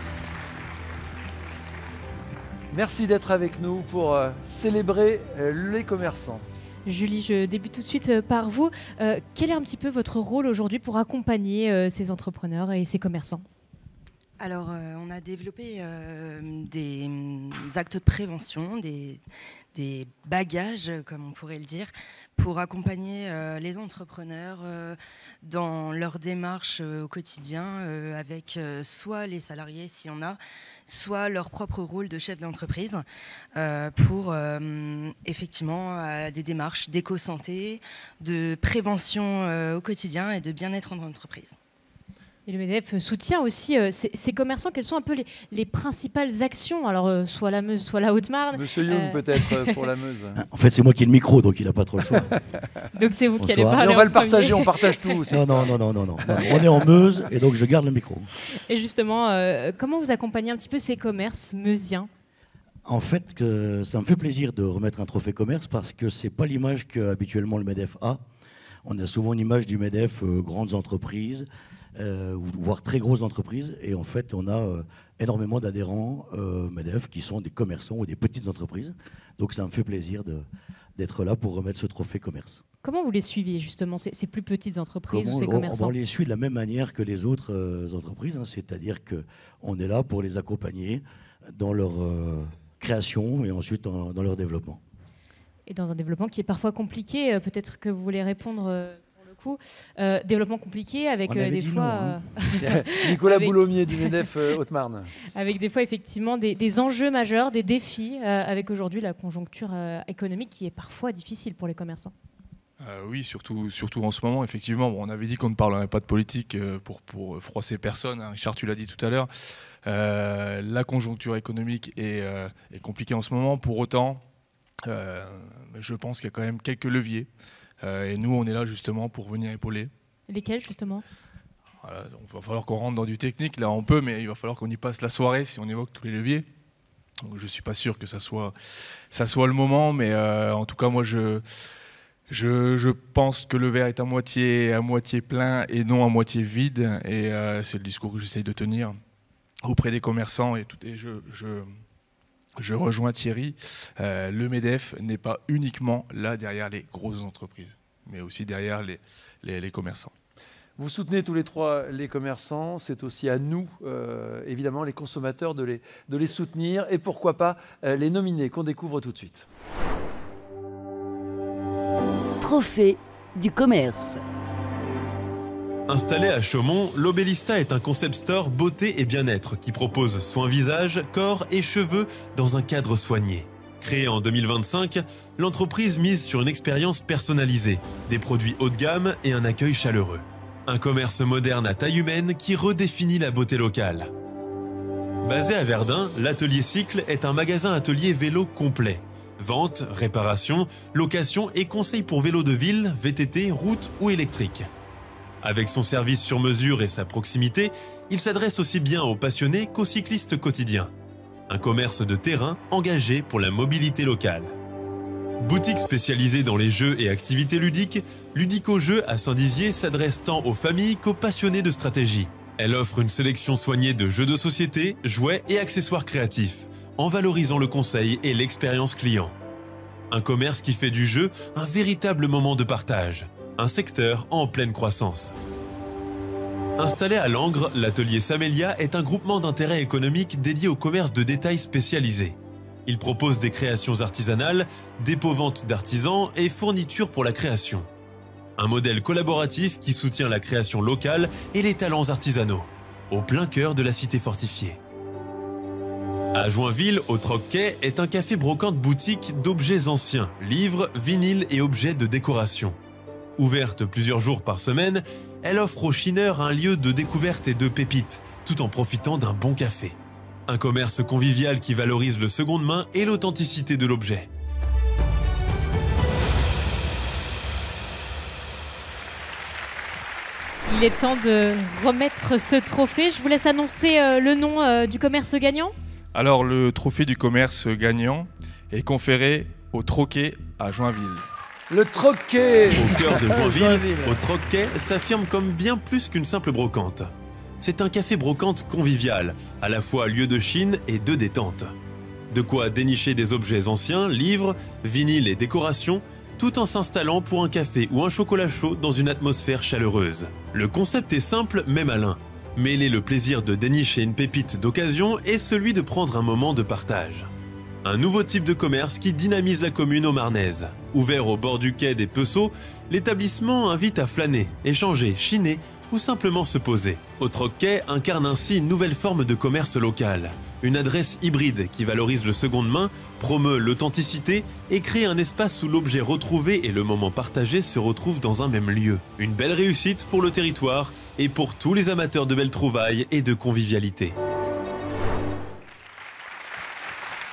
Merci d'être avec nous pour célébrer les commerçants. Julie, je débute tout de suite par vous. Quel est un petit peu votre rôle aujourd'hui pour accompagner ces entrepreneurs et ces commerçants ? Alors, on a développé des actes de prévention, des bagages, comme on pourrait le dire, pour accompagner les entrepreneurs dans leur démarche au quotidien avec soit les salariés, s'il y en a, soit leur propre rôle de chef d'entreprise pour effectivement des démarches d'éco-santé, de prévention au quotidien et de bien-être en entreprise. Et le MEDEF soutient aussi ces commerçants. Quelles sont un peu les principales actions ? Alors, soit la Meuse, soit la Haute-Marne. Monsieur Young, peut-être, pour la Meuse. En fait, c'est moi qui ai le micro, donc il n'a pas trop le choix. Donc c'est vous qui allez parler. Mais on va le partager, on partage tout aussi. Non. On est en Meuse, et donc je garde le micro. Et justement, comment vous accompagnez un petit peu ces commerces meusiens ? En fait, ça me fait plaisir de remettre un trophée commerce, parce que ce n'est pas l'image qu'habituellement le MEDEF a. On a souvent une image du MEDEF, grandes entreprises, voire très grosses entreprises, et en fait on a énormément d'adhérents MEDEF qui sont des commerçants ou des petites entreprises, donc ça me fait plaisir d'être là pour remettre ce trophée commerce. Comment vous les suivez justement, ces plus petites entreprises ou ces commerçants ? On les suit de la même manière que les autres entreprises, hein, c'est-à-dire qu'on est là pour les accompagner dans leur création et ensuite dans leur développement. Et dans un développement qui est parfois compliqué, peut-être que vous voulez répondre... développement compliqué avec des fois... Nicolas Boulomier du MEDEF Haute-Marne. Avec des fois effectivement des enjeux majeurs, des défis, avec aujourd'hui la conjoncture économique qui est parfois difficile pour les commerçants. Oui, surtout en ce moment, effectivement. Bon, on avait dit qu'on ne parlerait pas de politique pour froisser personne. Hein. Richard, tu l'as dit tout à l'heure. La conjoncture économique est compliquée en ce moment. Pour autant, je pense qu'il y a quand même quelques leviers. Et nous, on est là justement pour venir épauler. Lesquels justement ? Voilà, donc, il va falloir qu'on rentre dans du technique. Là, on peut, mais il va falloir qu'on y passe la soirée si on évoque tous les leviers. Donc, je ne suis pas sûr que ça soit le moment, mais en tout cas, moi, je pense que le verre est à moitié plein et non à moitié vide. Et c'est le discours que j'essaye de tenir auprès des commerçants. Et je rejoins Thierry, le MEDEF n'est pas uniquement là derrière les grosses entreprises, mais aussi derrière les commerçants. Vous soutenez tous les trois les commerçants, c'est aussi à nous, évidemment, les consommateurs, de les soutenir et pourquoi pas les nominer, qu'on découvre tout de suite. Trophée du commerce. Installé à Chaumont, l'Obélista est un concept store beauté et bien-être qui propose soins visage, corps et cheveux dans un cadre soigné. Créée en 2025, l'entreprise mise sur une expérience personnalisée, des produits haut de gamme et un accueil chaleureux. Un commerce moderne à taille humaine qui redéfinit la beauté locale. Basé à Verdun, l'Atelier Cycle est un magasin atelier vélo complet. Vente, réparation, location et conseils pour vélos de ville, VTT, route ou électrique. Avec son service sur mesure et sa proximité, il s'adresse aussi bien aux passionnés qu'aux cyclistes quotidiens. Un commerce de terrain engagé pour la mobilité locale. Boutique spécialisée dans les jeux et activités ludiques, Ludico Jeux à Saint-Dizier s'adresse tant aux familles qu'aux passionnés de stratégie. Elle offre une sélection soignée de jeux de société, jouets et accessoires créatifs, en valorisant le conseil et l'expérience client. Un commerce qui fait du jeu un véritable moment de partage, un secteur en pleine croissance. Installé à Langres, l'atelier Samélia est un groupement d'intérêt économique dédié au commerce de détail spécialisé. Il propose des créations artisanales, dépôt-vente d'artisans et fournitures pour la création. Un modèle collaboratif qui soutient la création locale et les talents artisanaux, au plein cœur de la cité fortifiée. À Joinville, au Troc-Quai, est un café brocante boutique d'objets anciens, livres, vinyles et objets de décoration. Ouverte plusieurs jours par semaine, elle offre aux chineurs un lieu de découverte et de pépites, tout en profitant d'un bon café. Un commerce convivial qui valorise le seconde main et l'authenticité de l'objet. Il est temps de remettre ce trophée. Je vous laisse annoncer le nom du commerce gagnant. Alors, le trophée du commerce gagnant est conféré au Troquet à Joinville. Le Troquet! Au cœur de Joinville, au Troc-Quai s'affirme comme bien plus qu'une simple brocante. C'est un café brocante convivial, à la fois lieu de chine et de détente. De quoi dénicher des objets anciens, livres, vinyles et décorations, tout en s'installant pour un café ou un chocolat chaud dans une atmosphère chaleureuse. Le concept est simple mais malin. Mêler le plaisir de dénicher une pépite d'occasion et celui de prendre un moment de partage. Un nouveau type de commerce qui dynamise la commune haut-marnaise. Ouvert au bord du quai des Pesseaux, l'établissement invite à flâner, échanger, chiner ou simplement se poser. Au Troc-Quai incarne ainsi une nouvelle forme de commerce local. Une adresse hybride qui valorise le seconde main, promeut l'authenticité et crée un espace où l'objet retrouvé et le moment partagé se retrouvent dans un même lieu. Une belle réussite pour le territoire et pour tous les amateurs de belles trouvailles et de convivialité.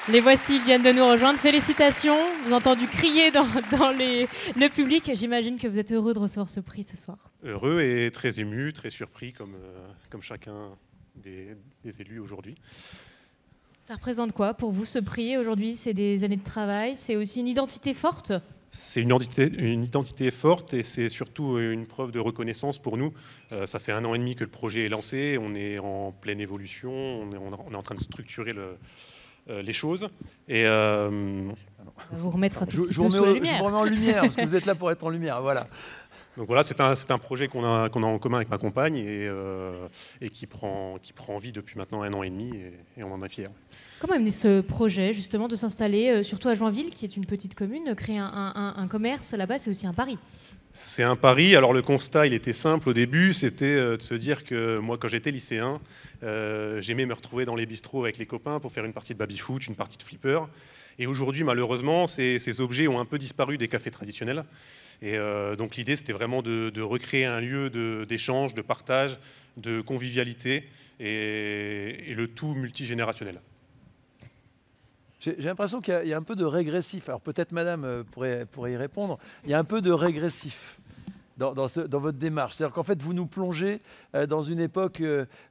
Les voici, ils viennent de nous rejoindre. Félicitations. Vous avez entendu crier dans le public. J'imagine que vous êtes heureux de recevoir ce prix ce soir. Heureux et très ému, très surpris comme chacun des élus aujourd'hui. Ça représente quoi pour vous ce prix aujourd'hui? C'est des années de travail, c'est aussi une identité forte? C'est une identité forte et c'est surtout une preuve de reconnaissance pour nous. Ça fait 1 an et demi que le projet est lancé, on est en pleine évolution, on est en train de structurer les choses. Et vous remettre un tout petit peu sur la lumière. Je vous remets en lumière, parce que vous êtes là pour être en lumière, voilà. Donc voilà, c'est un projet qu'on a en commun avec ma compagne et qui prend vie depuis maintenant 1 an et demi et on en est fiers. Comment est né ce projet justement de s'installer, surtout à Joinville, qui est une petite commune, créer un commerce là-bas, c'est aussi un pari? C'est un pari. Alors le constat, il était simple au début, c'était de se dire que moi, quand j'étais lycéen, j'aimais me retrouver dans les bistrots avec les copains pour faire une partie de baby-foot, une partie de flipper. Et aujourd'hui, malheureusement, ces objets ont un peu disparu des cafés traditionnels. Et donc l'idée, c'était vraiment de recréer un lieu d'échange, de partage, de convivialité et le tout multigénérationnel. J'ai l'impression qu'il y a un peu de régressif. Alors peut-être madame pourrait y répondre. Il y a un peu de régressif dans votre démarche. C'est-à-dire qu'en fait, vous nous plongez dans une époque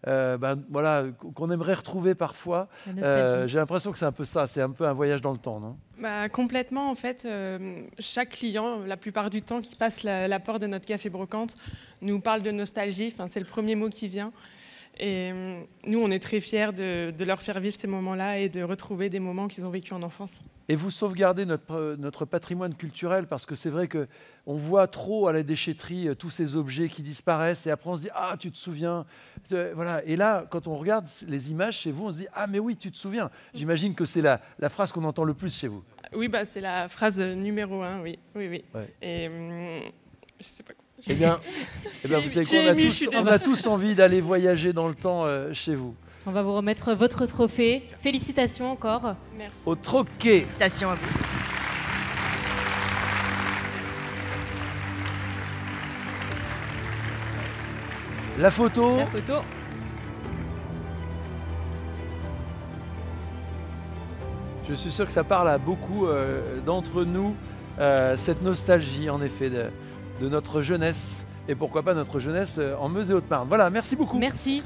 voilà, qu'on aimerait retrouver parfois. J'ai l'impression que c'est un peu ça. C'est un peu un voyage dans le temps, non? Complètement, en fait. Chaque client, la plupart du temps, qui passe la porte de notre café brocante, nous parle de nostalgie. Enfin, c'est le premier mot qui vient. Et nous, on est très fiers de leur faire vivre ces moments-là et de retrouver des moments qu'ils ont vécus en enfance. Et vous sauvegardez notre patrimoine culturel, parce que c'est vrai qu'on voit trop à la déchetterie tous ces objets qui disparaissent, et après on se dit « Ah, tu te souviens ?» Voilà. Et là, quand on regarde les images chez vous, on se dit « Ah, mais oui, tu te souviens !» J'imagine que c'est la phrase qu'on entend le plus chez vous. Oui, bah, c'est la phrase numéro 1, oui. Ouais. Et je sais pas quoi. Eh bien, vous savez qu'on a tous envie d'aller voyager dans le temps chez vous. On va vous remettre votre trophée. Félicitations encore. Merci. Au troquet. Félicitations à vous. La photo. La photo. Je suis sûr que ça parle à beaucoup d'entre nous, cette nostalgie en effet de notre jeunesse, et pourquoi pas notre jeunesse en Meuse et Haute-Marne. Voilà, merci beaucoup. Merci.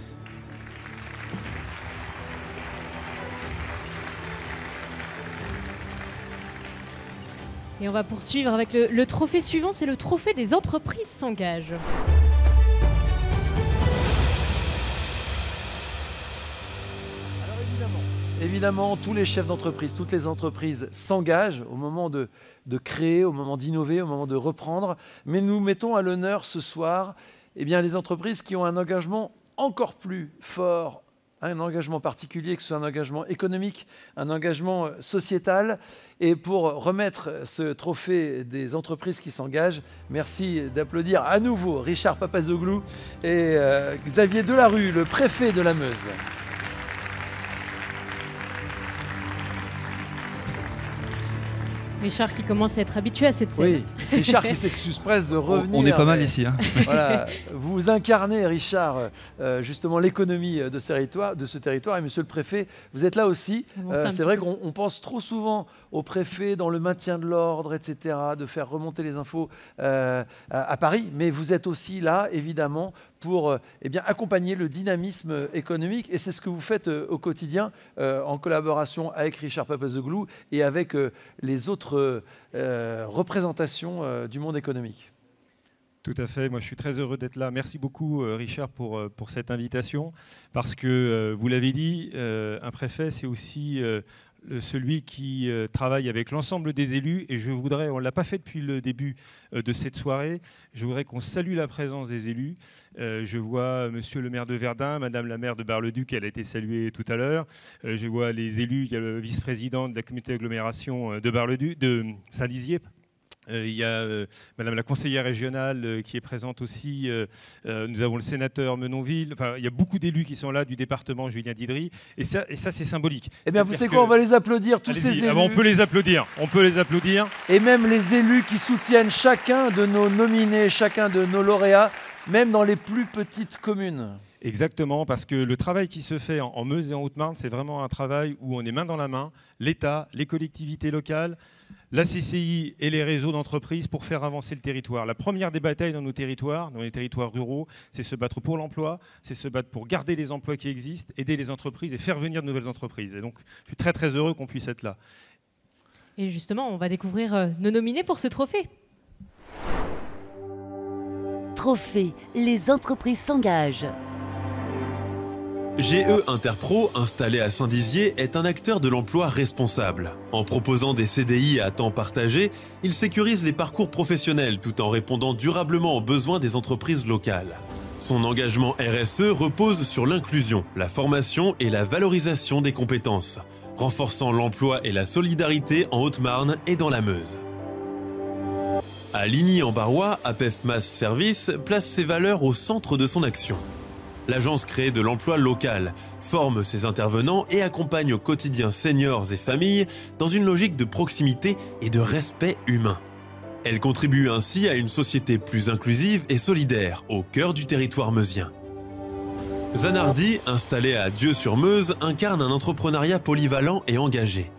Et on va poursuivre avec le trophée suivant, c'est le trophée des entreprises s'engagent. Évidemment, tous les chefs d'entreprise, toutes les entreprises s'engagent au moment de créer, au moment d'innover, au moment de reprendre. Mais nous mettons à l'honneur ce soir les entreprises qui ont un engagement encore plus fort, un engagement particulier, que ce soit un engagement économique, un engagement sociétal. Et pour remettre ce trophée des entreprises qui s'engagent, merci d'applaudir à nouveau Richard Papazoglou et Xavier Delarue, le préfet de la Meuse. Richard qui commence à être habitué à cette scène. Oui, Richard qui s'excuse presque de revenir. On est pas mal ici. Hein. Voilà, vous incarnez, Richard, justement l'économie de ce territoire. Et monsieur le préfet, vous êtes là aussi. C'est vrai qu'on pense trop souvent au préfet dans le maintien de l'ordre, etc., de faire remonter les infos à Paris. Mais vous êtes aussi là, évidemment, pour accompagner le dynamisme économique. Et c'est ce que vous faites au quotidien, en collaboration avec Richard Papazoglou et avec les autres représentations du monde économique. Tout à fait, moi je suis très heureux d'être là. Merci beaucoup Richard pour cette invitation, parce que vous l'avez dit, un préfet c'est aussi celui qui travaille avec l'ensemble des élus, et je voudrais, on ne l'a pas fait depuis le début de cette soirée, je voudrais qu'on salue la présence des élus. Je vois monsieur le maire de Verdun, madame la maire de Bar-le-Duc, elle a été saluée tout à l'heure. Je vois les élus, il y a le vice-président de la communauté d'agglomération de Bar-le-Duc, de Saint-Dizier. Il y a madame la conseillère régionale qui est présente aussi. Nous avons le sénateur Menonville. Enfin, il y a beaucoup d'élus qui sont là du département, Julien Didry. Et ça c'est symbolique. Eh bien, vous savez quoi, on va les applaudir, tous ces élus. On peut les applaudir. On peut les applaudir. Et même les élus qui soutiennent chacun de nos nominés, chacun de nos lauréats, même dans les plus petites communes. Exactement, parce que le travail qui se fait en Meuse et en Haute-Marne, c'est vraiment un travail où on est main dans la main, l'État, les collectivités locales, la CCI et les réseaux d'entreprises pour faire avancer le territoire. La première des batailles dans nos territoires, dans les territoires ruraux, c'est se battre pour l'emploi, c'est se battre pour garder les emplois qui existent, aider les entreprises et faire venir de nouvelles entreprises. Et donc, je suis très très heureux qu'on puisse être là. Et justement, on va découvrir nos nominés pour ce trophée. Trophée, les entreprises s'engagent. GE Interpro, installé à Saint-Dizier, est un acteur de l'emploi responsable. En proposant des CDI à temps partagé, il sécurise les parcours professionnels tout en répondant durablement aux besoins des entreprises locales. Son engagement RSE repose sur l'inclusion, la formation et la valorisation des compétences, renforçant l'emploi et la solidarité en Haute-Marne et dans la Meuse. À Ligny-en-Barrois, APEF Mass Service place ses valeurs au centre de son action. L'agence crée de l'emploi local, forme ses intervenants et accompagne au quotidien seniors et familles dans une logique de proximité et de respect humain. Elle contribue ainsi à une société plus inclusive et solidaire au cœur du territoire meusien. Zanardi, installé à Dieu-sur-Meuse, incarne un entrepreneuriat polyvalent et engagé.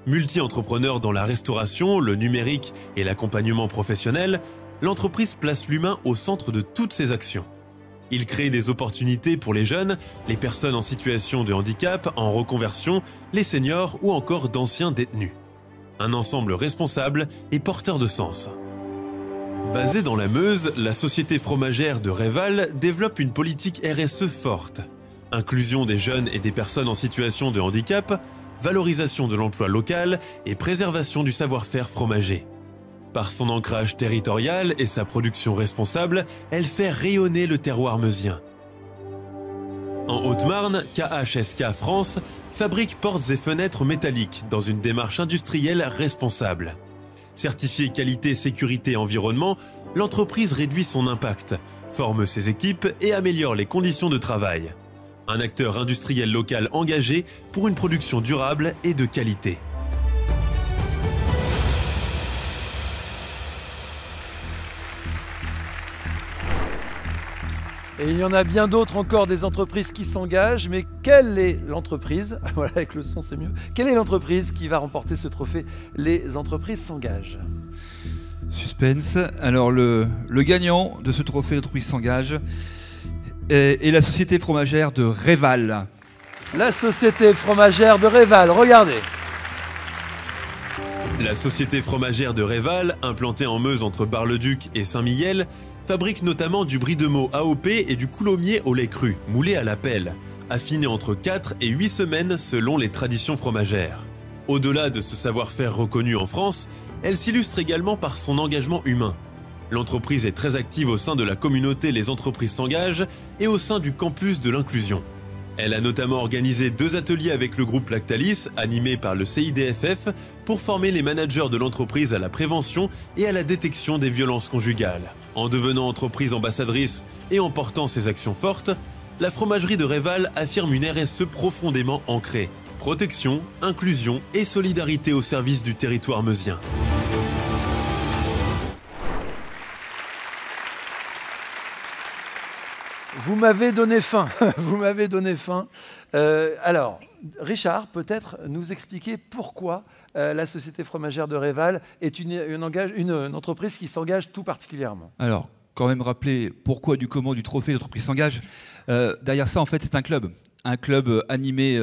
Multi-entrepreneur dans la restauration, le numérique et l'accompagnement professionnel, l'entreprise place l'humain au centre de toutes ses actions. Il crée des opportunités pour les jeunes, les personnes en situation de handicap, en reconversion, les seniors ou encore d'anciens détenus. Un ensemble responsable et porteur de sens. Basée dans la Meuse, la société fromagère de Réval développe une politique RSE forte. Inclusion des jeunes et des personnes en situation de handicap, valorisation de l'emploi local et préservation du savoir-faire fromager. Par son ancrage territorial et sa production responsable, elle fait rayonner le terroir meusien. En Haute-Marne, KHSK France fabrique portes et fenêtres métalliques dans une démarche industrielle responsable. Certifiée qualité, sécurité, environnement, l'entreprise réduit son impact, forme ses équipes et améliore les conditions de travail. Un acteur industriel local engagé pour une production durable et de qualité. Et il y en a bien d'autres encore, des entreprises qui s'engagent, mais quelle est l'entreprise, voilà, avec le son c'est mieux, quelle est l'entreprise qui va remporter ce trophée Les entreprises s'engagent? Suspense. Alors le gagnant de ce trophée L'entreprise s'engage est la société fromagère de Réval. La société fromagère de Réval, regardez. La société fromagère de Réval, implantée en Meuse entre Bar-le-Duc et Saint-Mihiel, fabrique notamment du brie de Meaux AOP et du coulommiers au lait cru, moulé à la pelle, affiné entre 4 et 8 semaines selon les traditions fromagères. Au-delà de ce savoir-faire reconnu en France, elle s'illustre également par son engagement humain. L'entreprise est très active au sein de la communauté Les entreprises s'engagent et au sein du campus de l'inclusion. Elle a notamment organisé 2 ateliers avec le groupe Lactalis, animés par le CIDFF, pour former les managers de l'entreprise à la prévention et à la détection des violences conjugales. En devenant entreprise ambassadrice et en portant ses actions fortes, la fromagerie de Réval affirme une RSE profondément ancrée. Protection, inclusion et solidarité au service du territoire meusien. Vous m'avez donné faim, vous m'avez donné faim. Alors, Richard, peut-être nous expliquer pourquoi la société fromagère de Réval est une entreprise qui s'engage tout particulièrement. Alors, quand même rappeler pourquoi du comment du trophée L'entreprise s'engage. Derrière ça, en fait, c'est un club animé,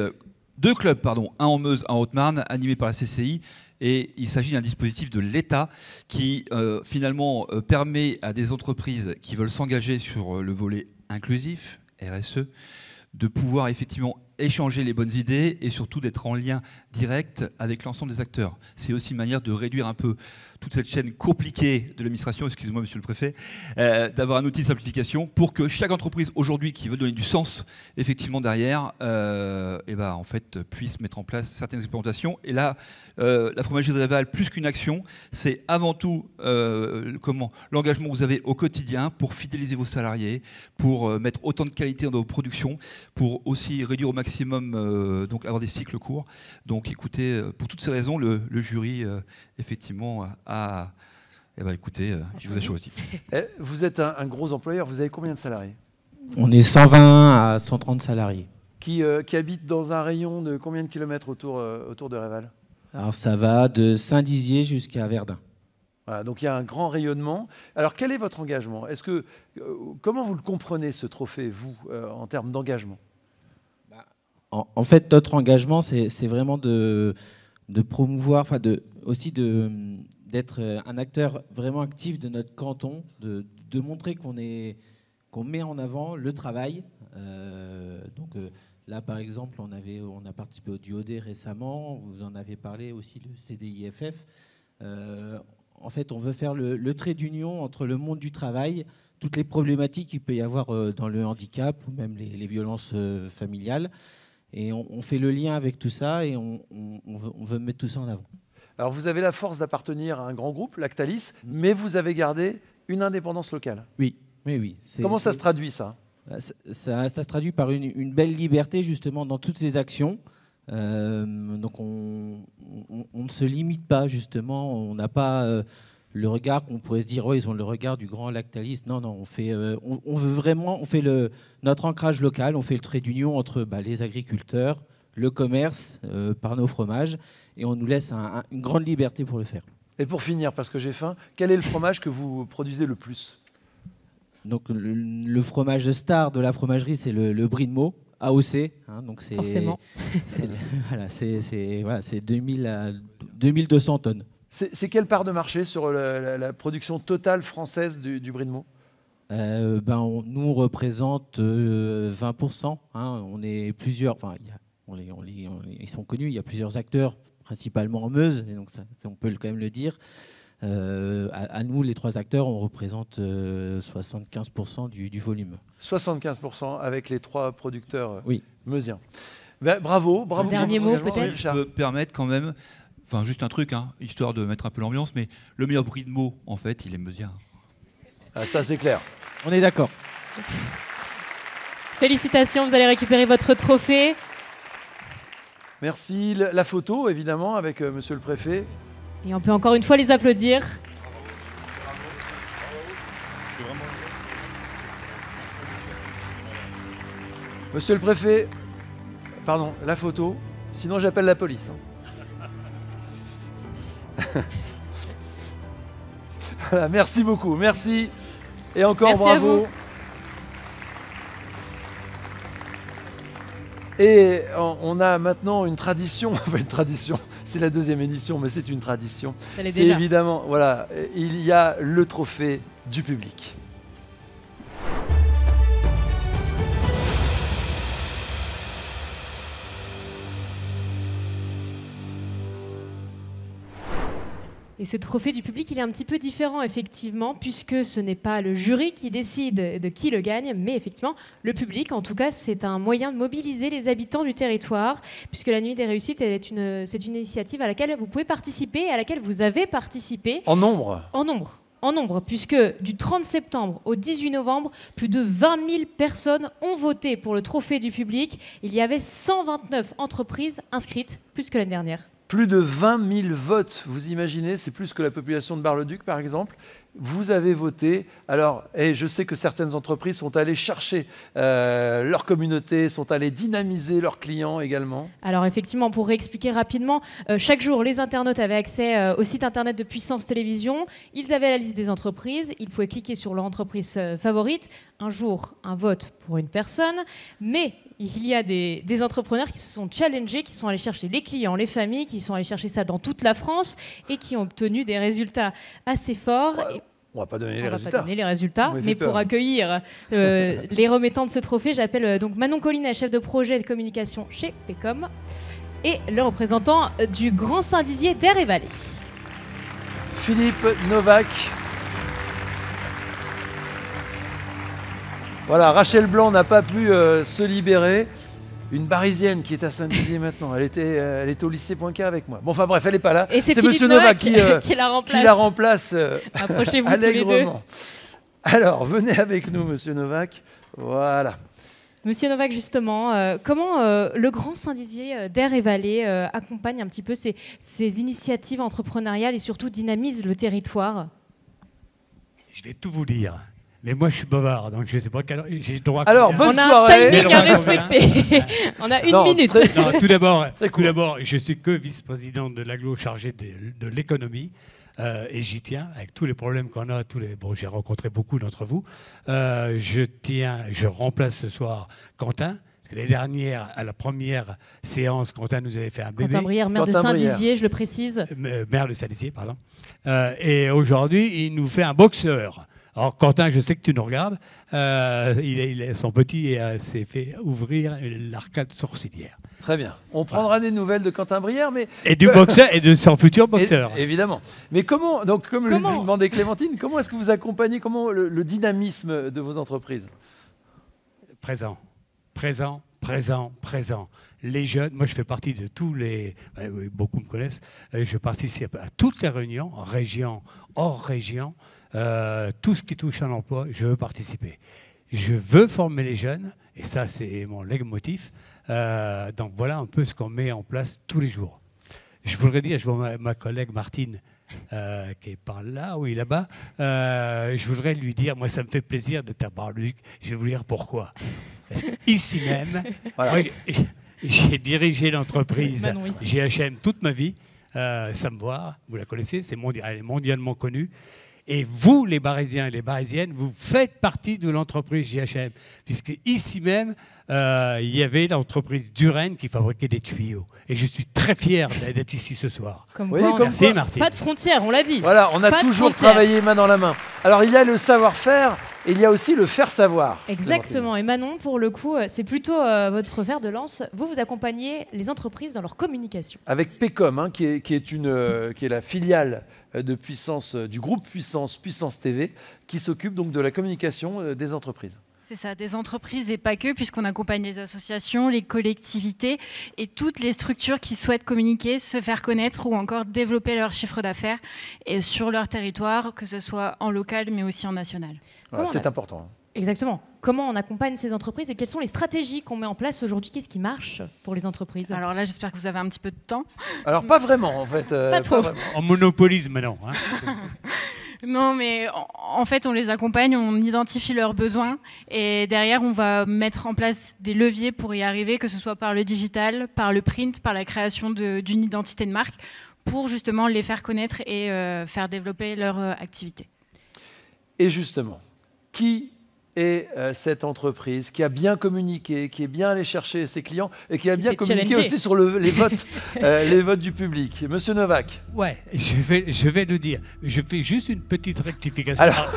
2 clubs, pardon, un en Meuse, un en Haute-Marne, animé par la CCI. Et il s'agit d'un dispositif de l'État qui, finalement, permet à des entreprises qui veulent s'engager sur le volet inclusif, RSE, de pouvoir effectivement échanger les bonnes idées et surtout d'être en lien direct avec l'ensemble des acteurs. C'est aussi une manière de réduire un peu toute cette chaîne compliquée de l'administration, excusez-moi monsieur le préfet, d'avoir un outil de simplification pour que chaque entreprise aujourd'hui qui veut donner du sens effectivement derrière, en fait, puisse mettre en place certaines expérimentations. Et là, la fromagerie de Réval, plus qu'une action, c'est avant tout l'engagement que vous avez au quotidien pour fidéliser vos salariés, pour mettre autant de qualité dans vos productions, pour aussi réduire au maximum, donc avoir des cycles courts. Donc écoutez, pour toutes ces raisons, le jury effectivement je vous ai choisi. Vous êtes un gros employeur, vous avez combien de salariés? On est 120 à 130 salariés. Qui habitent dans un rayon de combien de kilomètres autour de Réval? Alors ça va de Saint-Dizier jusqu'à Verdun. Voilà, donc il y a un grand rayonnement. Alors quel est votre engagement? Comment vous le comprenez ce trophée, vous, en termes d'engagement? En fait, notre engagement, c'est vraiment de promouvoir, aussi d'être un acteur vraiment actif de notre canton, de montrer qu'on met en avant le travail. Là, par exemple, on a participé au DUOD récemment, vous en avez parlé aussi, le CDIFF. En fait, on veut faire le trait d'union entre le monde du travail, toutes les problématiques qu'il peut y avoir dans le handicap ou même les violences familiales. Et on fait le lien avec tout ça et on veut mettre tout ça en avant. Alors vous avez la force d'appartenir à un grand groupe, Lactalis, mais vous avez gardé une indépendance locale. Oui. Comment ça se traduit ça? Ça se traduit par une belle liberté justement dans toutes ces actions. Donc on ne se limite pas justement, on n'a pas le regard qu'on pourrait se dire, ils ont le regard du grand Lactalis. Non, on fait notre ancrage local, on fait le trait d'union entre les agriculteurs, le commerce par nos fromages, et on nous laisse une grande liberté pour le faire. Et pour finir, parce que j'ai faim, quel est le fromage que vous produisez le plus? Donc le fromage star de la fromagerie, c'est le brie de Meaux, AOC. Donc forcément. C'est 2000 à 2200 tonnes. C'est quelle part de marché sur la production totale française du brie de Meaux? Nous, on représente 20%. On est plusieurs, enfin, ils sont connus, il y a plusieurs acteurs, principalement en Meuse, et donc ça, on peut quand même le dire. À nous, les 3 acteurs, on représente 75% du volume. 75% avec les 3 producteurs oui. meusiens. Ben, bravo. Un dernier mot peut-être. Je peux permettre quand même, enfin juste un truc, histoire de mettre un peu l'ambiance, mais le meilleur bruit de mots, en fait, il est meusien. Ah, ça c'est clair. On est d'accord. Félicitations, vous allez récupérer votre trophée. Merci. La photo, évidemment, avec monsieur le préfet. Et on peut encore une fois les applaudir. Monsieur le préfet, pardon, la photo, sinon j'appelle la police. Voilà, merci beaucoup, merci. Et encore merci bravo. Et on a maintenant une tradition, enfin une tradition, c'est la 2e édition, mais c'est une tradition. C'est évidemment, voilà, il y a le trophée du public. Et ce trophée du public, il est un petit peu différent, effectivement, puisque ce n'est pas le jury qui décide de qui le gagne, mais effectivement le public. En tout cas, c'est un moyen de mobiliser les habitants du territoire, puisque la Nuit des Réussites, c'est une initiative à laquelle vous pouvez participer, et à laquelle vous avez participé. En nombre. En nombre, puisque du 30 septembre au 18 novembre, plus de 20 000 personnes ont voté pour le trophée du public. Il y avait 129 entreprises inscrites, plus que l'année dernière. Plus de 20 000 votes, vous imaginez, c'est plus que la population de Bar-le-Duc, par exemple. Vous avez voté. Alors, et je sais que certaines entreprises sont allées chercher leur communauté, sont allées dynamiser leurs clients également. Alors effectivement, pour réexpliquer rapidement, chaque jour, les internautes avaient accès au site internet de Puissance Télévisions. Ils avaient la liste des entreprises. Ils pouvaient cliquer sur leur entreprise favorite. Un jour, un vote pour une personne. Mais il y a des entrepreneurs qui se sont challengés, qui sont allés chercher les clients, les familles, qui sont allés chercher ça dans toute la France et qui ont obtenu des résultats assez forts. On ne va pas donner les résultats. Pas donner les résultats, mais pour accueillir les remettants de ce trophée, j'appelle donc Manon Collinet, chef de projet de communication chez Pécom, et le représentant du Grand Saint-Dizier d'Air et Vallée. Philippe Novak. Voilà, Rachel Blanc n'a pas pu se libérer. Une Barisienne qui est à Saint-Dizier maintenant. Elle était au lycée Poincaré avec moi. Bon, enfin bref, elle n'est pas là. Et c'est Monsieur Novak qui la remplace Approchez-vous allègrement. tous les deux. Alors, venez avec nous, Monsieur Novak. Voilà. Monsieur Novak, justement, comment le Grand Saint-Dizier d'Air et Vallée accompagne un petit peu ces initiatives entrepreneuriales et surtout dynamise le territoire? Je vais tout vous dire. Mais moi, je suis bavard, donc je ne sais pas quel... j'ai droit. Alors, bonne soirée. On a un timing à respecter. On a une minute. Non, tout d'abord, je suis que vice-président de l'aglo chargé de l'économie. Et j'y tiens, avec tous les problèmes qu'on a, bon, j'ai rencontré beaucoup d'entre vous. Je remplace ce soir Quentin. Parce que l'année dernière, à la première séance, Quentin nous avait fait un bébé. Quentin Brière, maire de Saint-Dizier, je le précise. Maire de Saint-Dizier, pardon. Et aujourd'hui, il nous fait un boxeur. Alors, Quentin, je sais que tu nous regardes. Son petit s'est fait ouvrir l'arcade sourcilière. Très bien. On prendra des nouvelles de Quentin Brière, mais... Et du boxeur, et de son futur boxeur. Évidemment. Mais comment, donc, comme le demandait Clémentine, comment est-ce que vous accompagnez le dynamisme de vos entreprises? Présent. Présent, présent, présent. Les jeunes, moi je fais partie de tous les... beaucoup me connaissent. Je participe à toutes les réunions, en région, hors région. Tout ce qui touche à l'emploi, je veux participer. Je veux former les jeunes, et ça c'est mon leitmotiv. Donc voilà un peu ce qu'on met en place tous les jours. Je voudrais dire, je vois ma collègue Martine qui est par là, oui là-bas, je voudrais lui dire, moi ça me fait plaisir de t'avoir parlé, je vais vous dire pourquoi. Parce qu'ici même, voilà. J'ai dirigé l'entreprise GHM toute ma vie, Samvoir, vous la connaissez, elle est mondialement connue. Et vous, les Barisiens et les Barisiennes, vous faites partie de l'entreprise GHM. Puisque ici même, il y avait l'entreprise Duren qui fabriquait des tuyaux. Et je suis très fier d'être ici ce soir. Merci Martine. Pas de frontières, on l'a dit. Voilà, on a toujours travaillé main dans la main. Alors il y a le savoir-faire Et il y a aussi le faire savoir. Exactement. Et Manon, pour le coup, c'est plutôt votre fer de lance. Vous accompagnez les entreprises dans leur communication. Avec Pécom, hein, qui est la filiale de Puissance, du groupe Puissance TV, qui s'occupe donc de la communication des entreprises. C'est ça, des entreprises et pas que, puisqu'on accompagne les associations, les collectivités et toutes les structures qui souhaitent communiquer, se faire connaître ou encore développer leur chiffre d'affaires sur leur territoire, que ce soit en local mais aussi en national. Voilà, c'est important. Exactement. Comment on accompagne ces entreprises et quelles sont les stratégies qu'on met en place aujourd'hui? Qu'est-ce qui marche pour les entreprises? Alors là, j'espère que vous avez un petit peu de temps. Alors pas vraiment, en fait. Pas trop. On monopolise maintenant. Hein. Non, mais en fait, on les accompagne, on identifie leurs besoins et derrière, on va mettre en place des leviers pour y arriver, que ce soit par le digital, par le print, par la création d'une identité de marque, pour justement les faire connaître et faire développer leur activité. Et justement, qui est cette entreprise qui a bien communiqué, qui est bien allé chercher ses clients et qui a bien communiqué aussi sur les votes du public? Monsieur Novak. Ouais, je vais le dire. Je fais juste une petite rectification. Alors,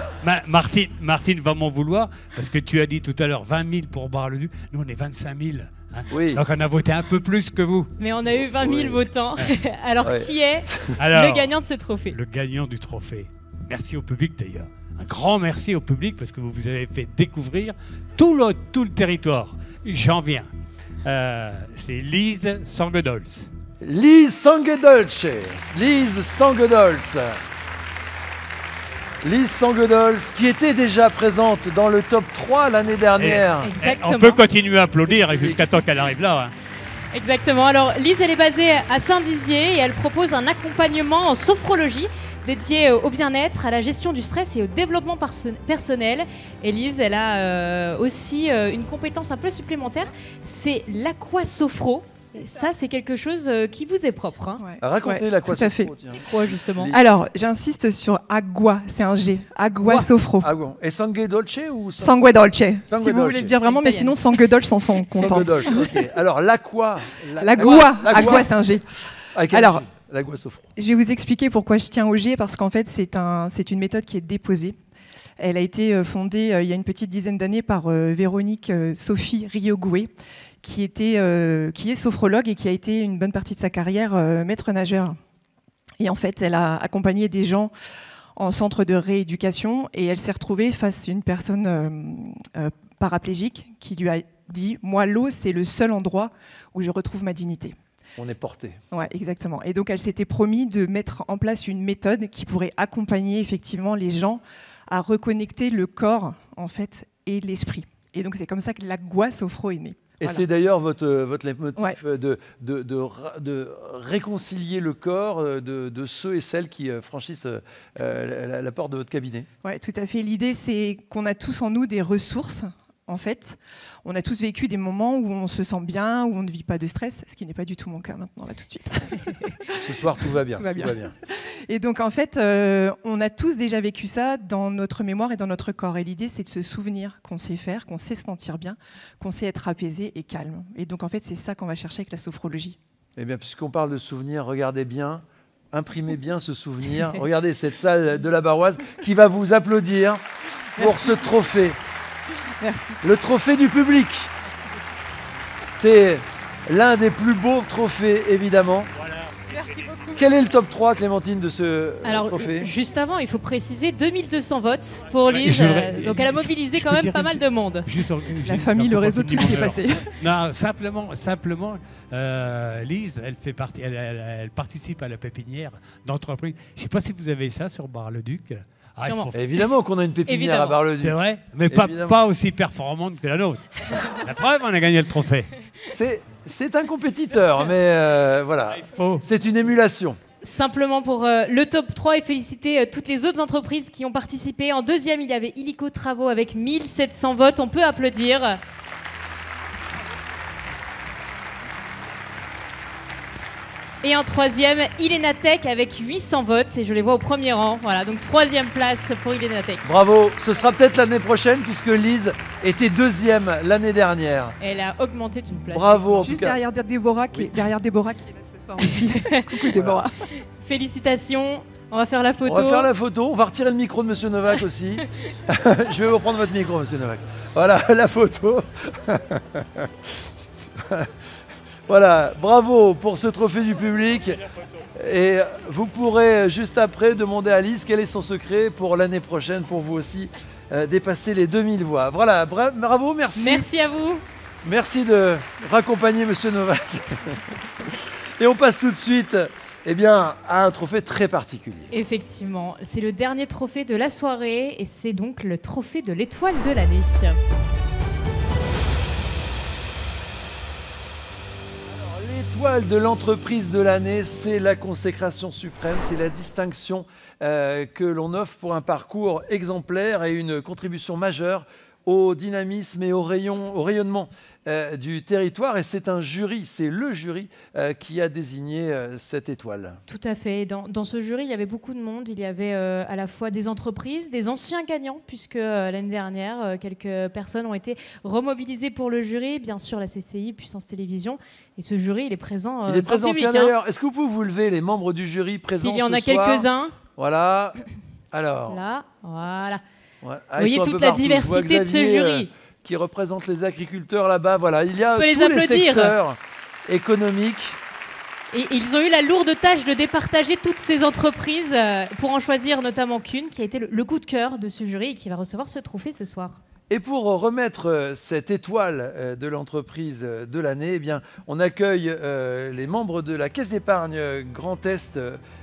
Martine va m'en vouloir parce que tu as dit tout à l'heure 20 000 pour Bar-le-Duc. Nous, on est 25 000. Hein. Oui. Donc on a voté un peu plus que vous. Mais on a eu 20 000 votants. Alors qui est le gagnant de ce trophée? Le gagnant du trophée. Merci au public d'ailleurs. Un grand merci au public parce que vous avez fait découvrir tout le territoire. J'en viens. C'est Lise Sanguedols. Lise Sanguedols. Lise Sanguedols. Lise Sanguedols, qui était déjà présente dans le top 3 l'année dernière. Exactement. On peut continuer à applaudir jusqu'à temps qu'elle arrive là. Hein. Exactement. Alors, Lise, elle est basée à Saint-Dizier et elle propose un accompagnement en sophrologie dédié au bien-être, à la gestion du stress et au développement personnel. Et Lise, elle a aussi une compétence un peu supplémentaire, c'est l'aquasophro. Ça, c'est quelque chose qui vous est propre. Hein. Racontez l'aquasophro. Tout à fait. C'est quoi, justement? Alors, j'insiste sur agua, c'est un G. Aguasophro. Et Sanguedolce ou Sanguedolce. Si vous voulez le dire vraiment, mais sinon Sanguedolce en sont contentes. Okay. Alors, l'agua, c'est un G. Alors, je vais vous expliquer pourquoi je tiens au G, parce qu'en fait, c'est une méthode qui est déposée. Elle a été fondée il y a une petite dizaine d'années par Véronique Sophie Riogoué, qui est sophrologue et qui a été une bonne partie de sa carrière maître nageur. Et en fait, elle a accompagné des gens en centre de rééducation et elle s'est retrouvée face à une personne paraplégique qui lui a dit « Moi, l'eau, c'est le seul endroit où je retrouve ma dignité ». On est porté. Ouais, exactement. Et donc, elle s'était promis de mettre en place une méthode qui pourrait accompagner effectivement les gens à reconnecter le corps, en fait, et l'esprit. Et donc, c'est comme ça que l'aquasophro est née. Et voilà. C'est d'ailleurs votre leitmotiv de réconcilier le corps de ceux et celles qui franchissent la porte de votre cabinet. Oui, tout à fait. L'idée, c'est qu'on a tous en nous des ressources. En fait, on a tous vécu des moments où on se sent bien, où on ne vit pas de stress, ce qui n'est pas du tout mon cas maintenant, là, tout de suite. Ce soir, tout va bien. Tout va bien. Et donc, en fait, on a tous déjà vécu ça dans notre mémoire et dans notre corps. Et l'idée, c'est de se souvenir qu'on sait faire, qu'on sait se sentir bien, qu'on sait être apaisé et calme. Et donc, en fait, c'est ça qu'on va chercher avec la sophrologie. Eh bien, puisqu'on parle de souvenirs, regardez bien, imprimez bien ce souvenir. Regardez cette salle de la Barroise qui va vous applaudir pour ce trophée. Merci. Le trophée du public. C'est l'un des plus beaux trophées, évidemment. Voilà. Merci beaucoup. Quel est le top 3, Clémentine, de ce trophée? Juste avant, il faut préciser 2200 votes pour Lise. Donc elle a mobilisé quand même pas mal de monde. La famille, le réseau, tout y est passé. Non, simplement Lise, elle participe à la pépinière d'entreprise. Je ne sais pas si vous avez ça sur Bar-le-Duc. Évidemment qu'on a une pépinière à Bar-le-Duc. C'est vrai, mais pas aussi performante que la nôtre. La preuve, on a gagné le trophée. C'est un compétiteur, mais voilà, c'est une émulation. Simplement pour le top 3 et féliciter toutes les autres entreprises qui ont participé. En deuxième, il y avait Illico Travaux avec 1700 votes. On peut applaudir. Et en troisième, Ilénatech avec 800 votes. Et je les vois au premier rang. Voilà, donc troisième place pour Ilénatech. Bravo. Ce sera peut-être l'année prochaine puisque Lise était deuxième l'année dernière. Elle a augmenté d'une place. Bravo. Juste derrière Déborah qui est là ce soir aussi. Coucou Déborah. Félicitations. On va faire la photo. On va faire la photo. On va retirer le micro de Monsieur Novak aussi. Je vais vous prendre votre micro, Monsieur Novak. Voilà, la photo. Voilà, bravo pour ce trophée du public. Et vous pourrez juste après demander à Alice quel est son secret pour l'année prochaine, pour vous aussi dépasser les 2000 voix. Voilà, bravo, merci. Merci à vous. Merci de raccompagner Monsieur Novak. Et on passe tout de suite à un trophée très particulier. Effectivement, c'est le dernier trophée de la soirée et c'est donc le trophée de l'étoile de l'année. L'étoile de l'entreprise de l'année, c'est la consécration suprême, c'est la distinction que l'on offre pour un parcours exemplaire et une contribution majeure au dynamisme et au rayonnement du territoire. Et c'est un jury, c'est le jury qui a désigné cette étoile. Tout à fait. Dans ce jury, il y avait beaucoup de monde. Il y avait à la fois des entreprises, des anciens gagnants, puisque l'année dernière, quelques personnes ont été remobilisées pour le jury. Bien sûr, la CCI, Puissance Télévisions. Et ce jury, il est présent. Il est présent. Tiens, d'ailleurs, est-ce que vous pouvez vous lever, les membres du jury présents ce soir? S'il y en a quelques-uns. Voilà. Alors. Là, voilà. Ouais. Vous voyez toute la diversité de ce jury. Qui représente les agriculteurs là-bas. Voilà, il y a tous les secteurs économiques. Et ils ont eu la lourde tâche de départager toutes ces entreprises pour en choisir notamment qu'une qui a été le coup de cœur de ce jury et qui va recevoir ce trophée ce soir. Et pour remettre cette étoile de l'entreprise de l'année, on accueille les membres de la Caisse d'épargne Grand Est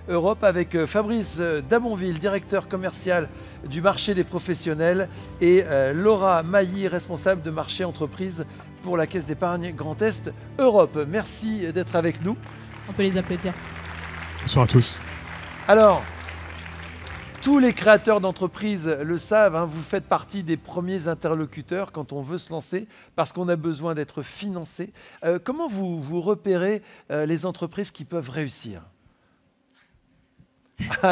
Europe avec Fabrice Dabonville, directeur commercial du marché des professionnels, et Laura Mailly, responsable de marché entreprise pour la Caisse d'épargne Grand Est Europe. Merci d'être avec nous. On peut les applaudir. Bonsoir à tous. Alors, tous les créateurs d'entreprises le savent, vous faites partie des premiers interlocuteurs quand on veut se lancer, parce qu'on a besoin d'être financé. Comment vous repérez les entreprises qui peuvent réussir?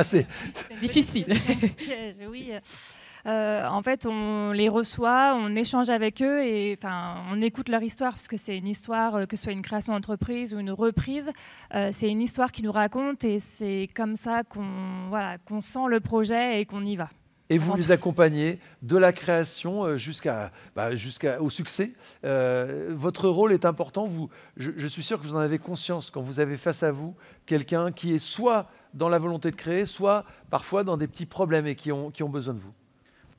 C'est difficile. Oui. En fait, on les reçoit, on échange avec eux et on écoute leur histoire parce que c'est une histoire, que ce soit une création d'entreprise ou une reprise, c'est une histoire qu'ils nous racontent et c'est comme ça qu'on sent le projet et qu'on y va. Et vous les accompagnez de la création jusqu'au succès. Votre rôle est important. Je suis sûr que vous en avez conscience quand vous avez face à vous quelqu'un qui est soit dans la volonté de créer, soit parfois dans des petits problèmes et qui ont besoin de vous.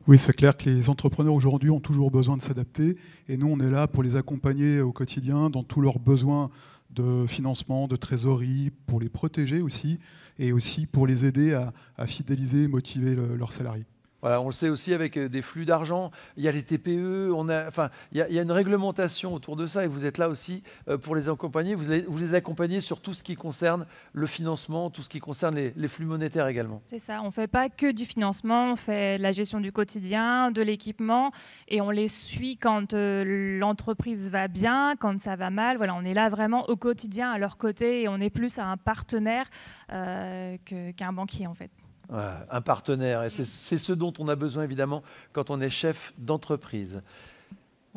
Oui, c'est clair que les entrepreneurs aujourd'hui ont toujours besoin de s'adapter et nous, on est là pour les accompagner au quotidien dans tous leurs besoins de financement, de trésorerie, pour les protéger aussi et aussi pour les aider à fidéliser et motiver leurs salariés. Voilà, on le sait aussi avec des flux d'argent, il y a les TPE, il y a une réglementation autour de ça et vous êtes là aussi pour les accompagner. Vous les accompagnez sur tout ce qui concerne le financement, tout ce qui concerne les flux monétaires également. C'est ça, on ne fait pas que du financement, on fait de la gestion du quotidien, de l'équipement et on les suit quand l'entreprise va bien, quand ça va mal. Voilà, on est là vraiment au quotidien à leur côté et on est plus à un partenaire qu'un banquier en fait. Voilà, un partenaire, et c'est ce dont on a besoin évidemment quand on est chef d'entreprise.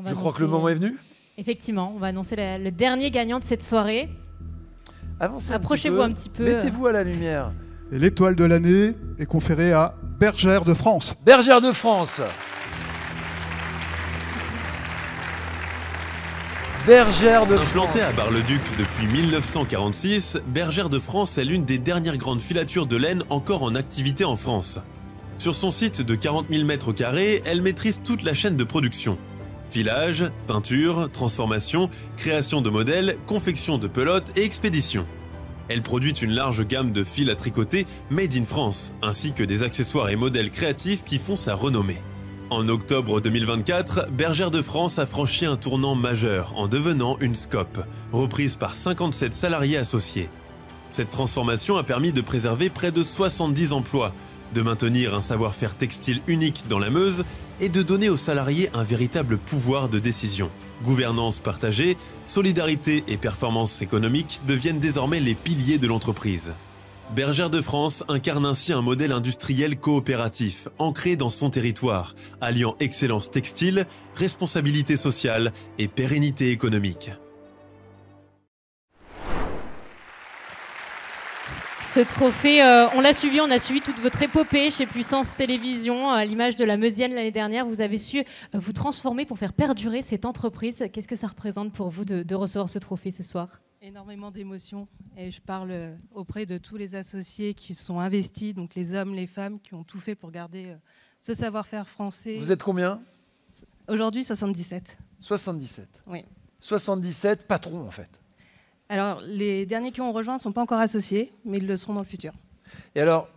Je crois que le moment est venu. Effectivement, on va annoncer le dernier gagnant de cette soirée. Approchez-vous un petit peu. Mettez-vous à la lumière. Et l'étoile de l'année est conférée à Bergère de France. Bergère de France. Bergère de France. Implantée à Bar-le-Duc depuis 1946, Bergère de France est l'une des dernières grandes filatures de laine encore en activité en France. Sur son site de 40 000 m², elle maîtrise toute la chaîne de production. Filage, teinture, transformation, création de modèles, confection de pelotes et expédition. Elle produit une large gamme de fils à tricoter made in France, ainsi que des accessoires et modèles créatifs qui font sa renommée. En octobre 2024, Bergère de France a franchi un tournant majeur en devenant une SCOP, reprise par 57 salariés associés. Cette transformation a permis de préserver près de 70 emplois, de maintenir un savoir-faire textile unique dans la Meuse et de donner aux salariés un véritable pouvoir de décision. Gouvernance partagée, solidarité et performance économique deviennent désormais les piliers de l'entreprise. Bergère de France incarne ainsi un modèle industriel coopératif, ancré dans son territoire, alliant excellence textile, responsabilité sociale et pérennité économique. Ce trophée, on l'a suivi, on a suivi toute votre épopée chez Puissance Télévisions, à l'image de la Meusienne l'année dernière. Vous avez su vous transformer pour faire perdurer cette entreprise. Qu'est-ce que ça représente pour vous de recevoir ce trophée ce soir? Énormément d'émotions, et je parle auprès de tous les associés qui sont investis, donc les hommes, les femmes, qui ont tout fait pour garder ce savoir-faire français. Vous êtes combien? Aujourd'hui, 77. 77. Oui. 77 patrons en fait. Alors, les derniers qui ont rejoint ne sont pas encore associés, mais ils le seront dans le futur. Et alors,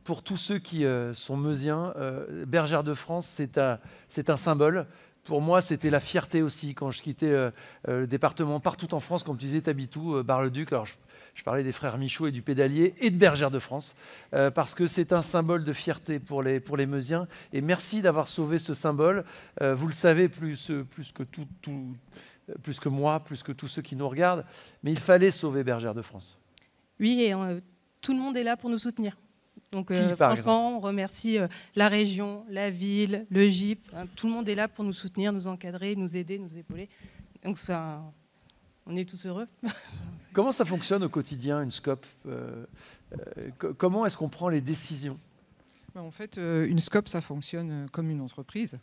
pour tous ceux qui sont meusiens, Bergère de France, c'est un symbole. Pour moi, c'était la fierté aussi quand je quittais le département partout en France. Comme tu disais, t'habites où, Bar-le-Duc? Alors, je parlais des frères Michaud et du pédalier et de Bergère de France, parce que c'est un symbole de fierté pour les Meusiens. Et merci d'avoir sauvé ce symbole. Vous le savez plus que moi, plus que tous ceux qui nous regardent, mais il fallait sauver Bergère de France. Oui, et tout le monde est là pour nous soutenir. Donc par franchement, on remercie la région, la ville, le GIP. Hein, tout le monde est là pour nous soutenir, nous encadrer, nous aider, nous épauler. Donc on est tous heureux. Comment ça fonctionne au quotidien, une SCOP? Comment est-ce qu'on prend les décisions? En fait, une SCOP, ça fonctionne comme une entreprise.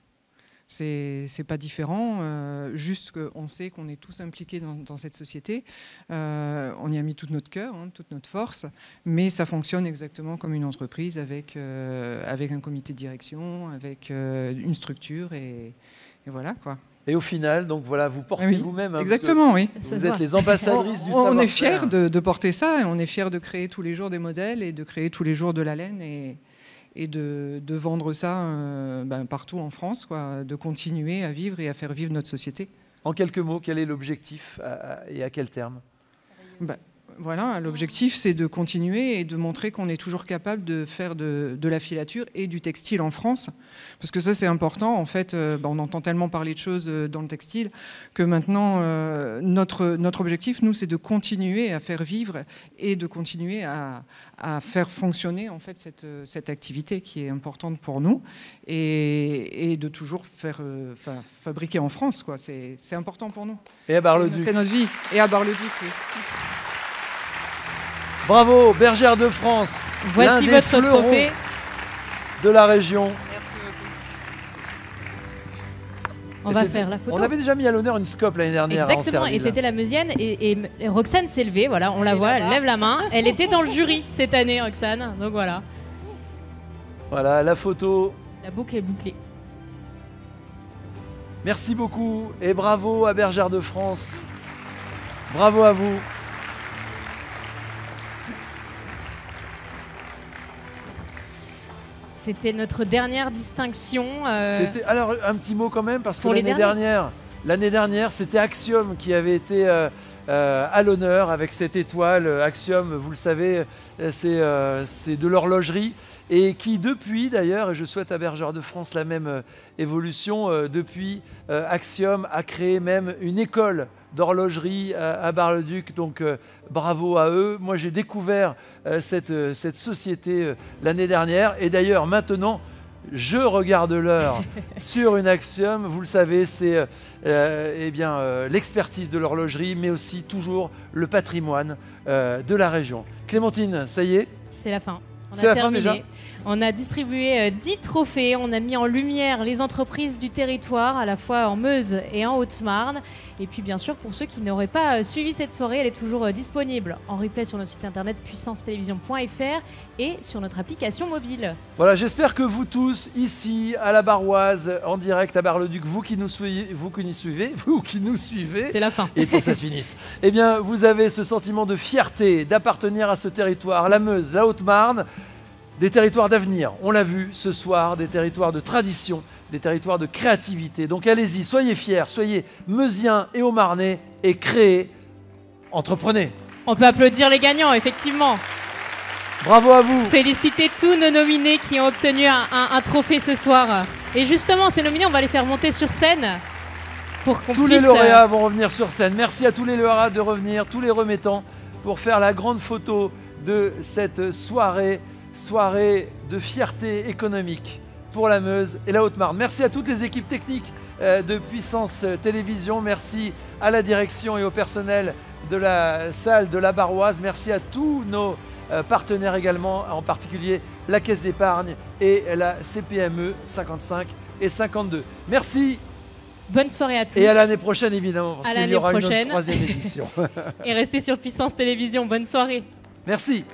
C'est pas différent, juste qu'on sait qu'on est tous impliqués dans cette société. On y a mis tout notre cœur, hein, toute notre force, mais ça fonctionne exactement comme une entreprise avec un comité de direction, avec une structure et voilà quoi. Et au final, donc voilà, vous portez vous-même. Hein, exactement, oui. Vous êtes les ambassadrices du savoir-faire. On est fiers de porter ça, et on est fiers de créer tous les jours des modèles et de créer tous les jours de la laine et de vendre ça partout en France, quoi, de continuer à vivre et à faire vivre notre société. En quelques mots, quel est l'objectif et à quel terme? Voilà, l'objectif, c'est de continuer et de montrer qu'on est toujours capable de faire de la filature et du textile en France. Parce que ça, c'est important. En fait, on entend tellement parler de choses dans le textile que maintenant, notre objectif, nous, c'est de continuer à faire vivre et de continuer à faire fonctionner en fait, cette activité qui est importante pour nous et de toujours faire fabriquer en France, quoi. C'est important pour nous. Et à Bar-le-Duc. C'est notre vie. Et à Bar-le-Duc, oui. Bravo, Bergère de France. Voici votre trophée de la région. Merci beaucoup. On va faire la photo. On avait déjà mis à l'honneur une SCOP l'année dernière. Exactement, et c'était la Meusienne. Et Roxane s'est levée, voilà, on la voit, elle lève la main. Elle était dans le jury cette année, Roxane. Donc voilà. Voilà, la photo. La boucle est bouclée. Merci beaucoup et bravo à Bergère de France. Bravo à vous. C'était notre dernière distinction. Alors, un petit mot quand même, parce que l'année dernière, c'était Axiom qui avait été à l'honneur avec cette étoile. Axiom, vous le savez, c'est de l'horlogerie. Et qui depuis d'ailleurs, et je souhaite à Bergère de France la même évolution, depuis Axiom a créé même une école d'horlogerie à Bar-le-Duc, donc bravo à eux. Moi j'ai découvert cette société l'année dernière, et d'ailleurs maintenant je regarde l'heure sur une Axiom. Vous le savez, c'est l'expertise de l'horlogerie, mais aussi toujours le patrimoine de la région. Clémentine, ça y est? C'est la fin. C'est la fin déjà. On a distribué 10 trophées, on a mis en lumière les entreprises du territoire, à la fois en Meuse et en Haute-Marne. Et puis bien sûr, pour ceux qui n'auraient pas suivi cette soirée, elle est toujours disponible en replay sur notre site internet puissancetélévision.fr et sur notre application mobile. Voilà, j'espère que vous tous, ici, à la Barroise, en direct à Bar-le-Duc, vous qui nous suivez, c'est la fin. Et pour que ça se finisse, eh bien, vous avez ce sentiment de fierté d'appartenir à ce territoire, la Meuse, la Haute-Marne, des territoires d'avenir, on l'a vu ce soir, des territoires de tradition, des territoires de créativité. Donc allez-y, soyez fiers, soyez meusiens et haut-marnais et créez, entreprenez. On peut applaudir les gagnants, effectivement. Bravo à vous. Félicitez tous nos nominés qui ont obtenu un trophée ce soir. Et justement, ces nominés, on va les faire monter sur scène pour qu'on puisse... Tous les lauréats vont revenir sur scène. Merci à tous les lauréats de revenir, tous les remettants, pour faire la grande photo de cette soirée de fierté économique pour la Meuse et la Haute-Marne. Merci à toutes les équipes techniques de Puissance Télévision. Merci à la direction et au personnel de la salle de la Barroise. Merci à tous nos partenaires également, en particulier la Caisse d'épargne et la CPME 55 et 52. Merci. Bonne soirée à tous. Et à l'année prochaine, évidemment, parce qu'il y aura une autre 3e édition. Et restez sur Puissance Télévision. Bonne soirée. Merci.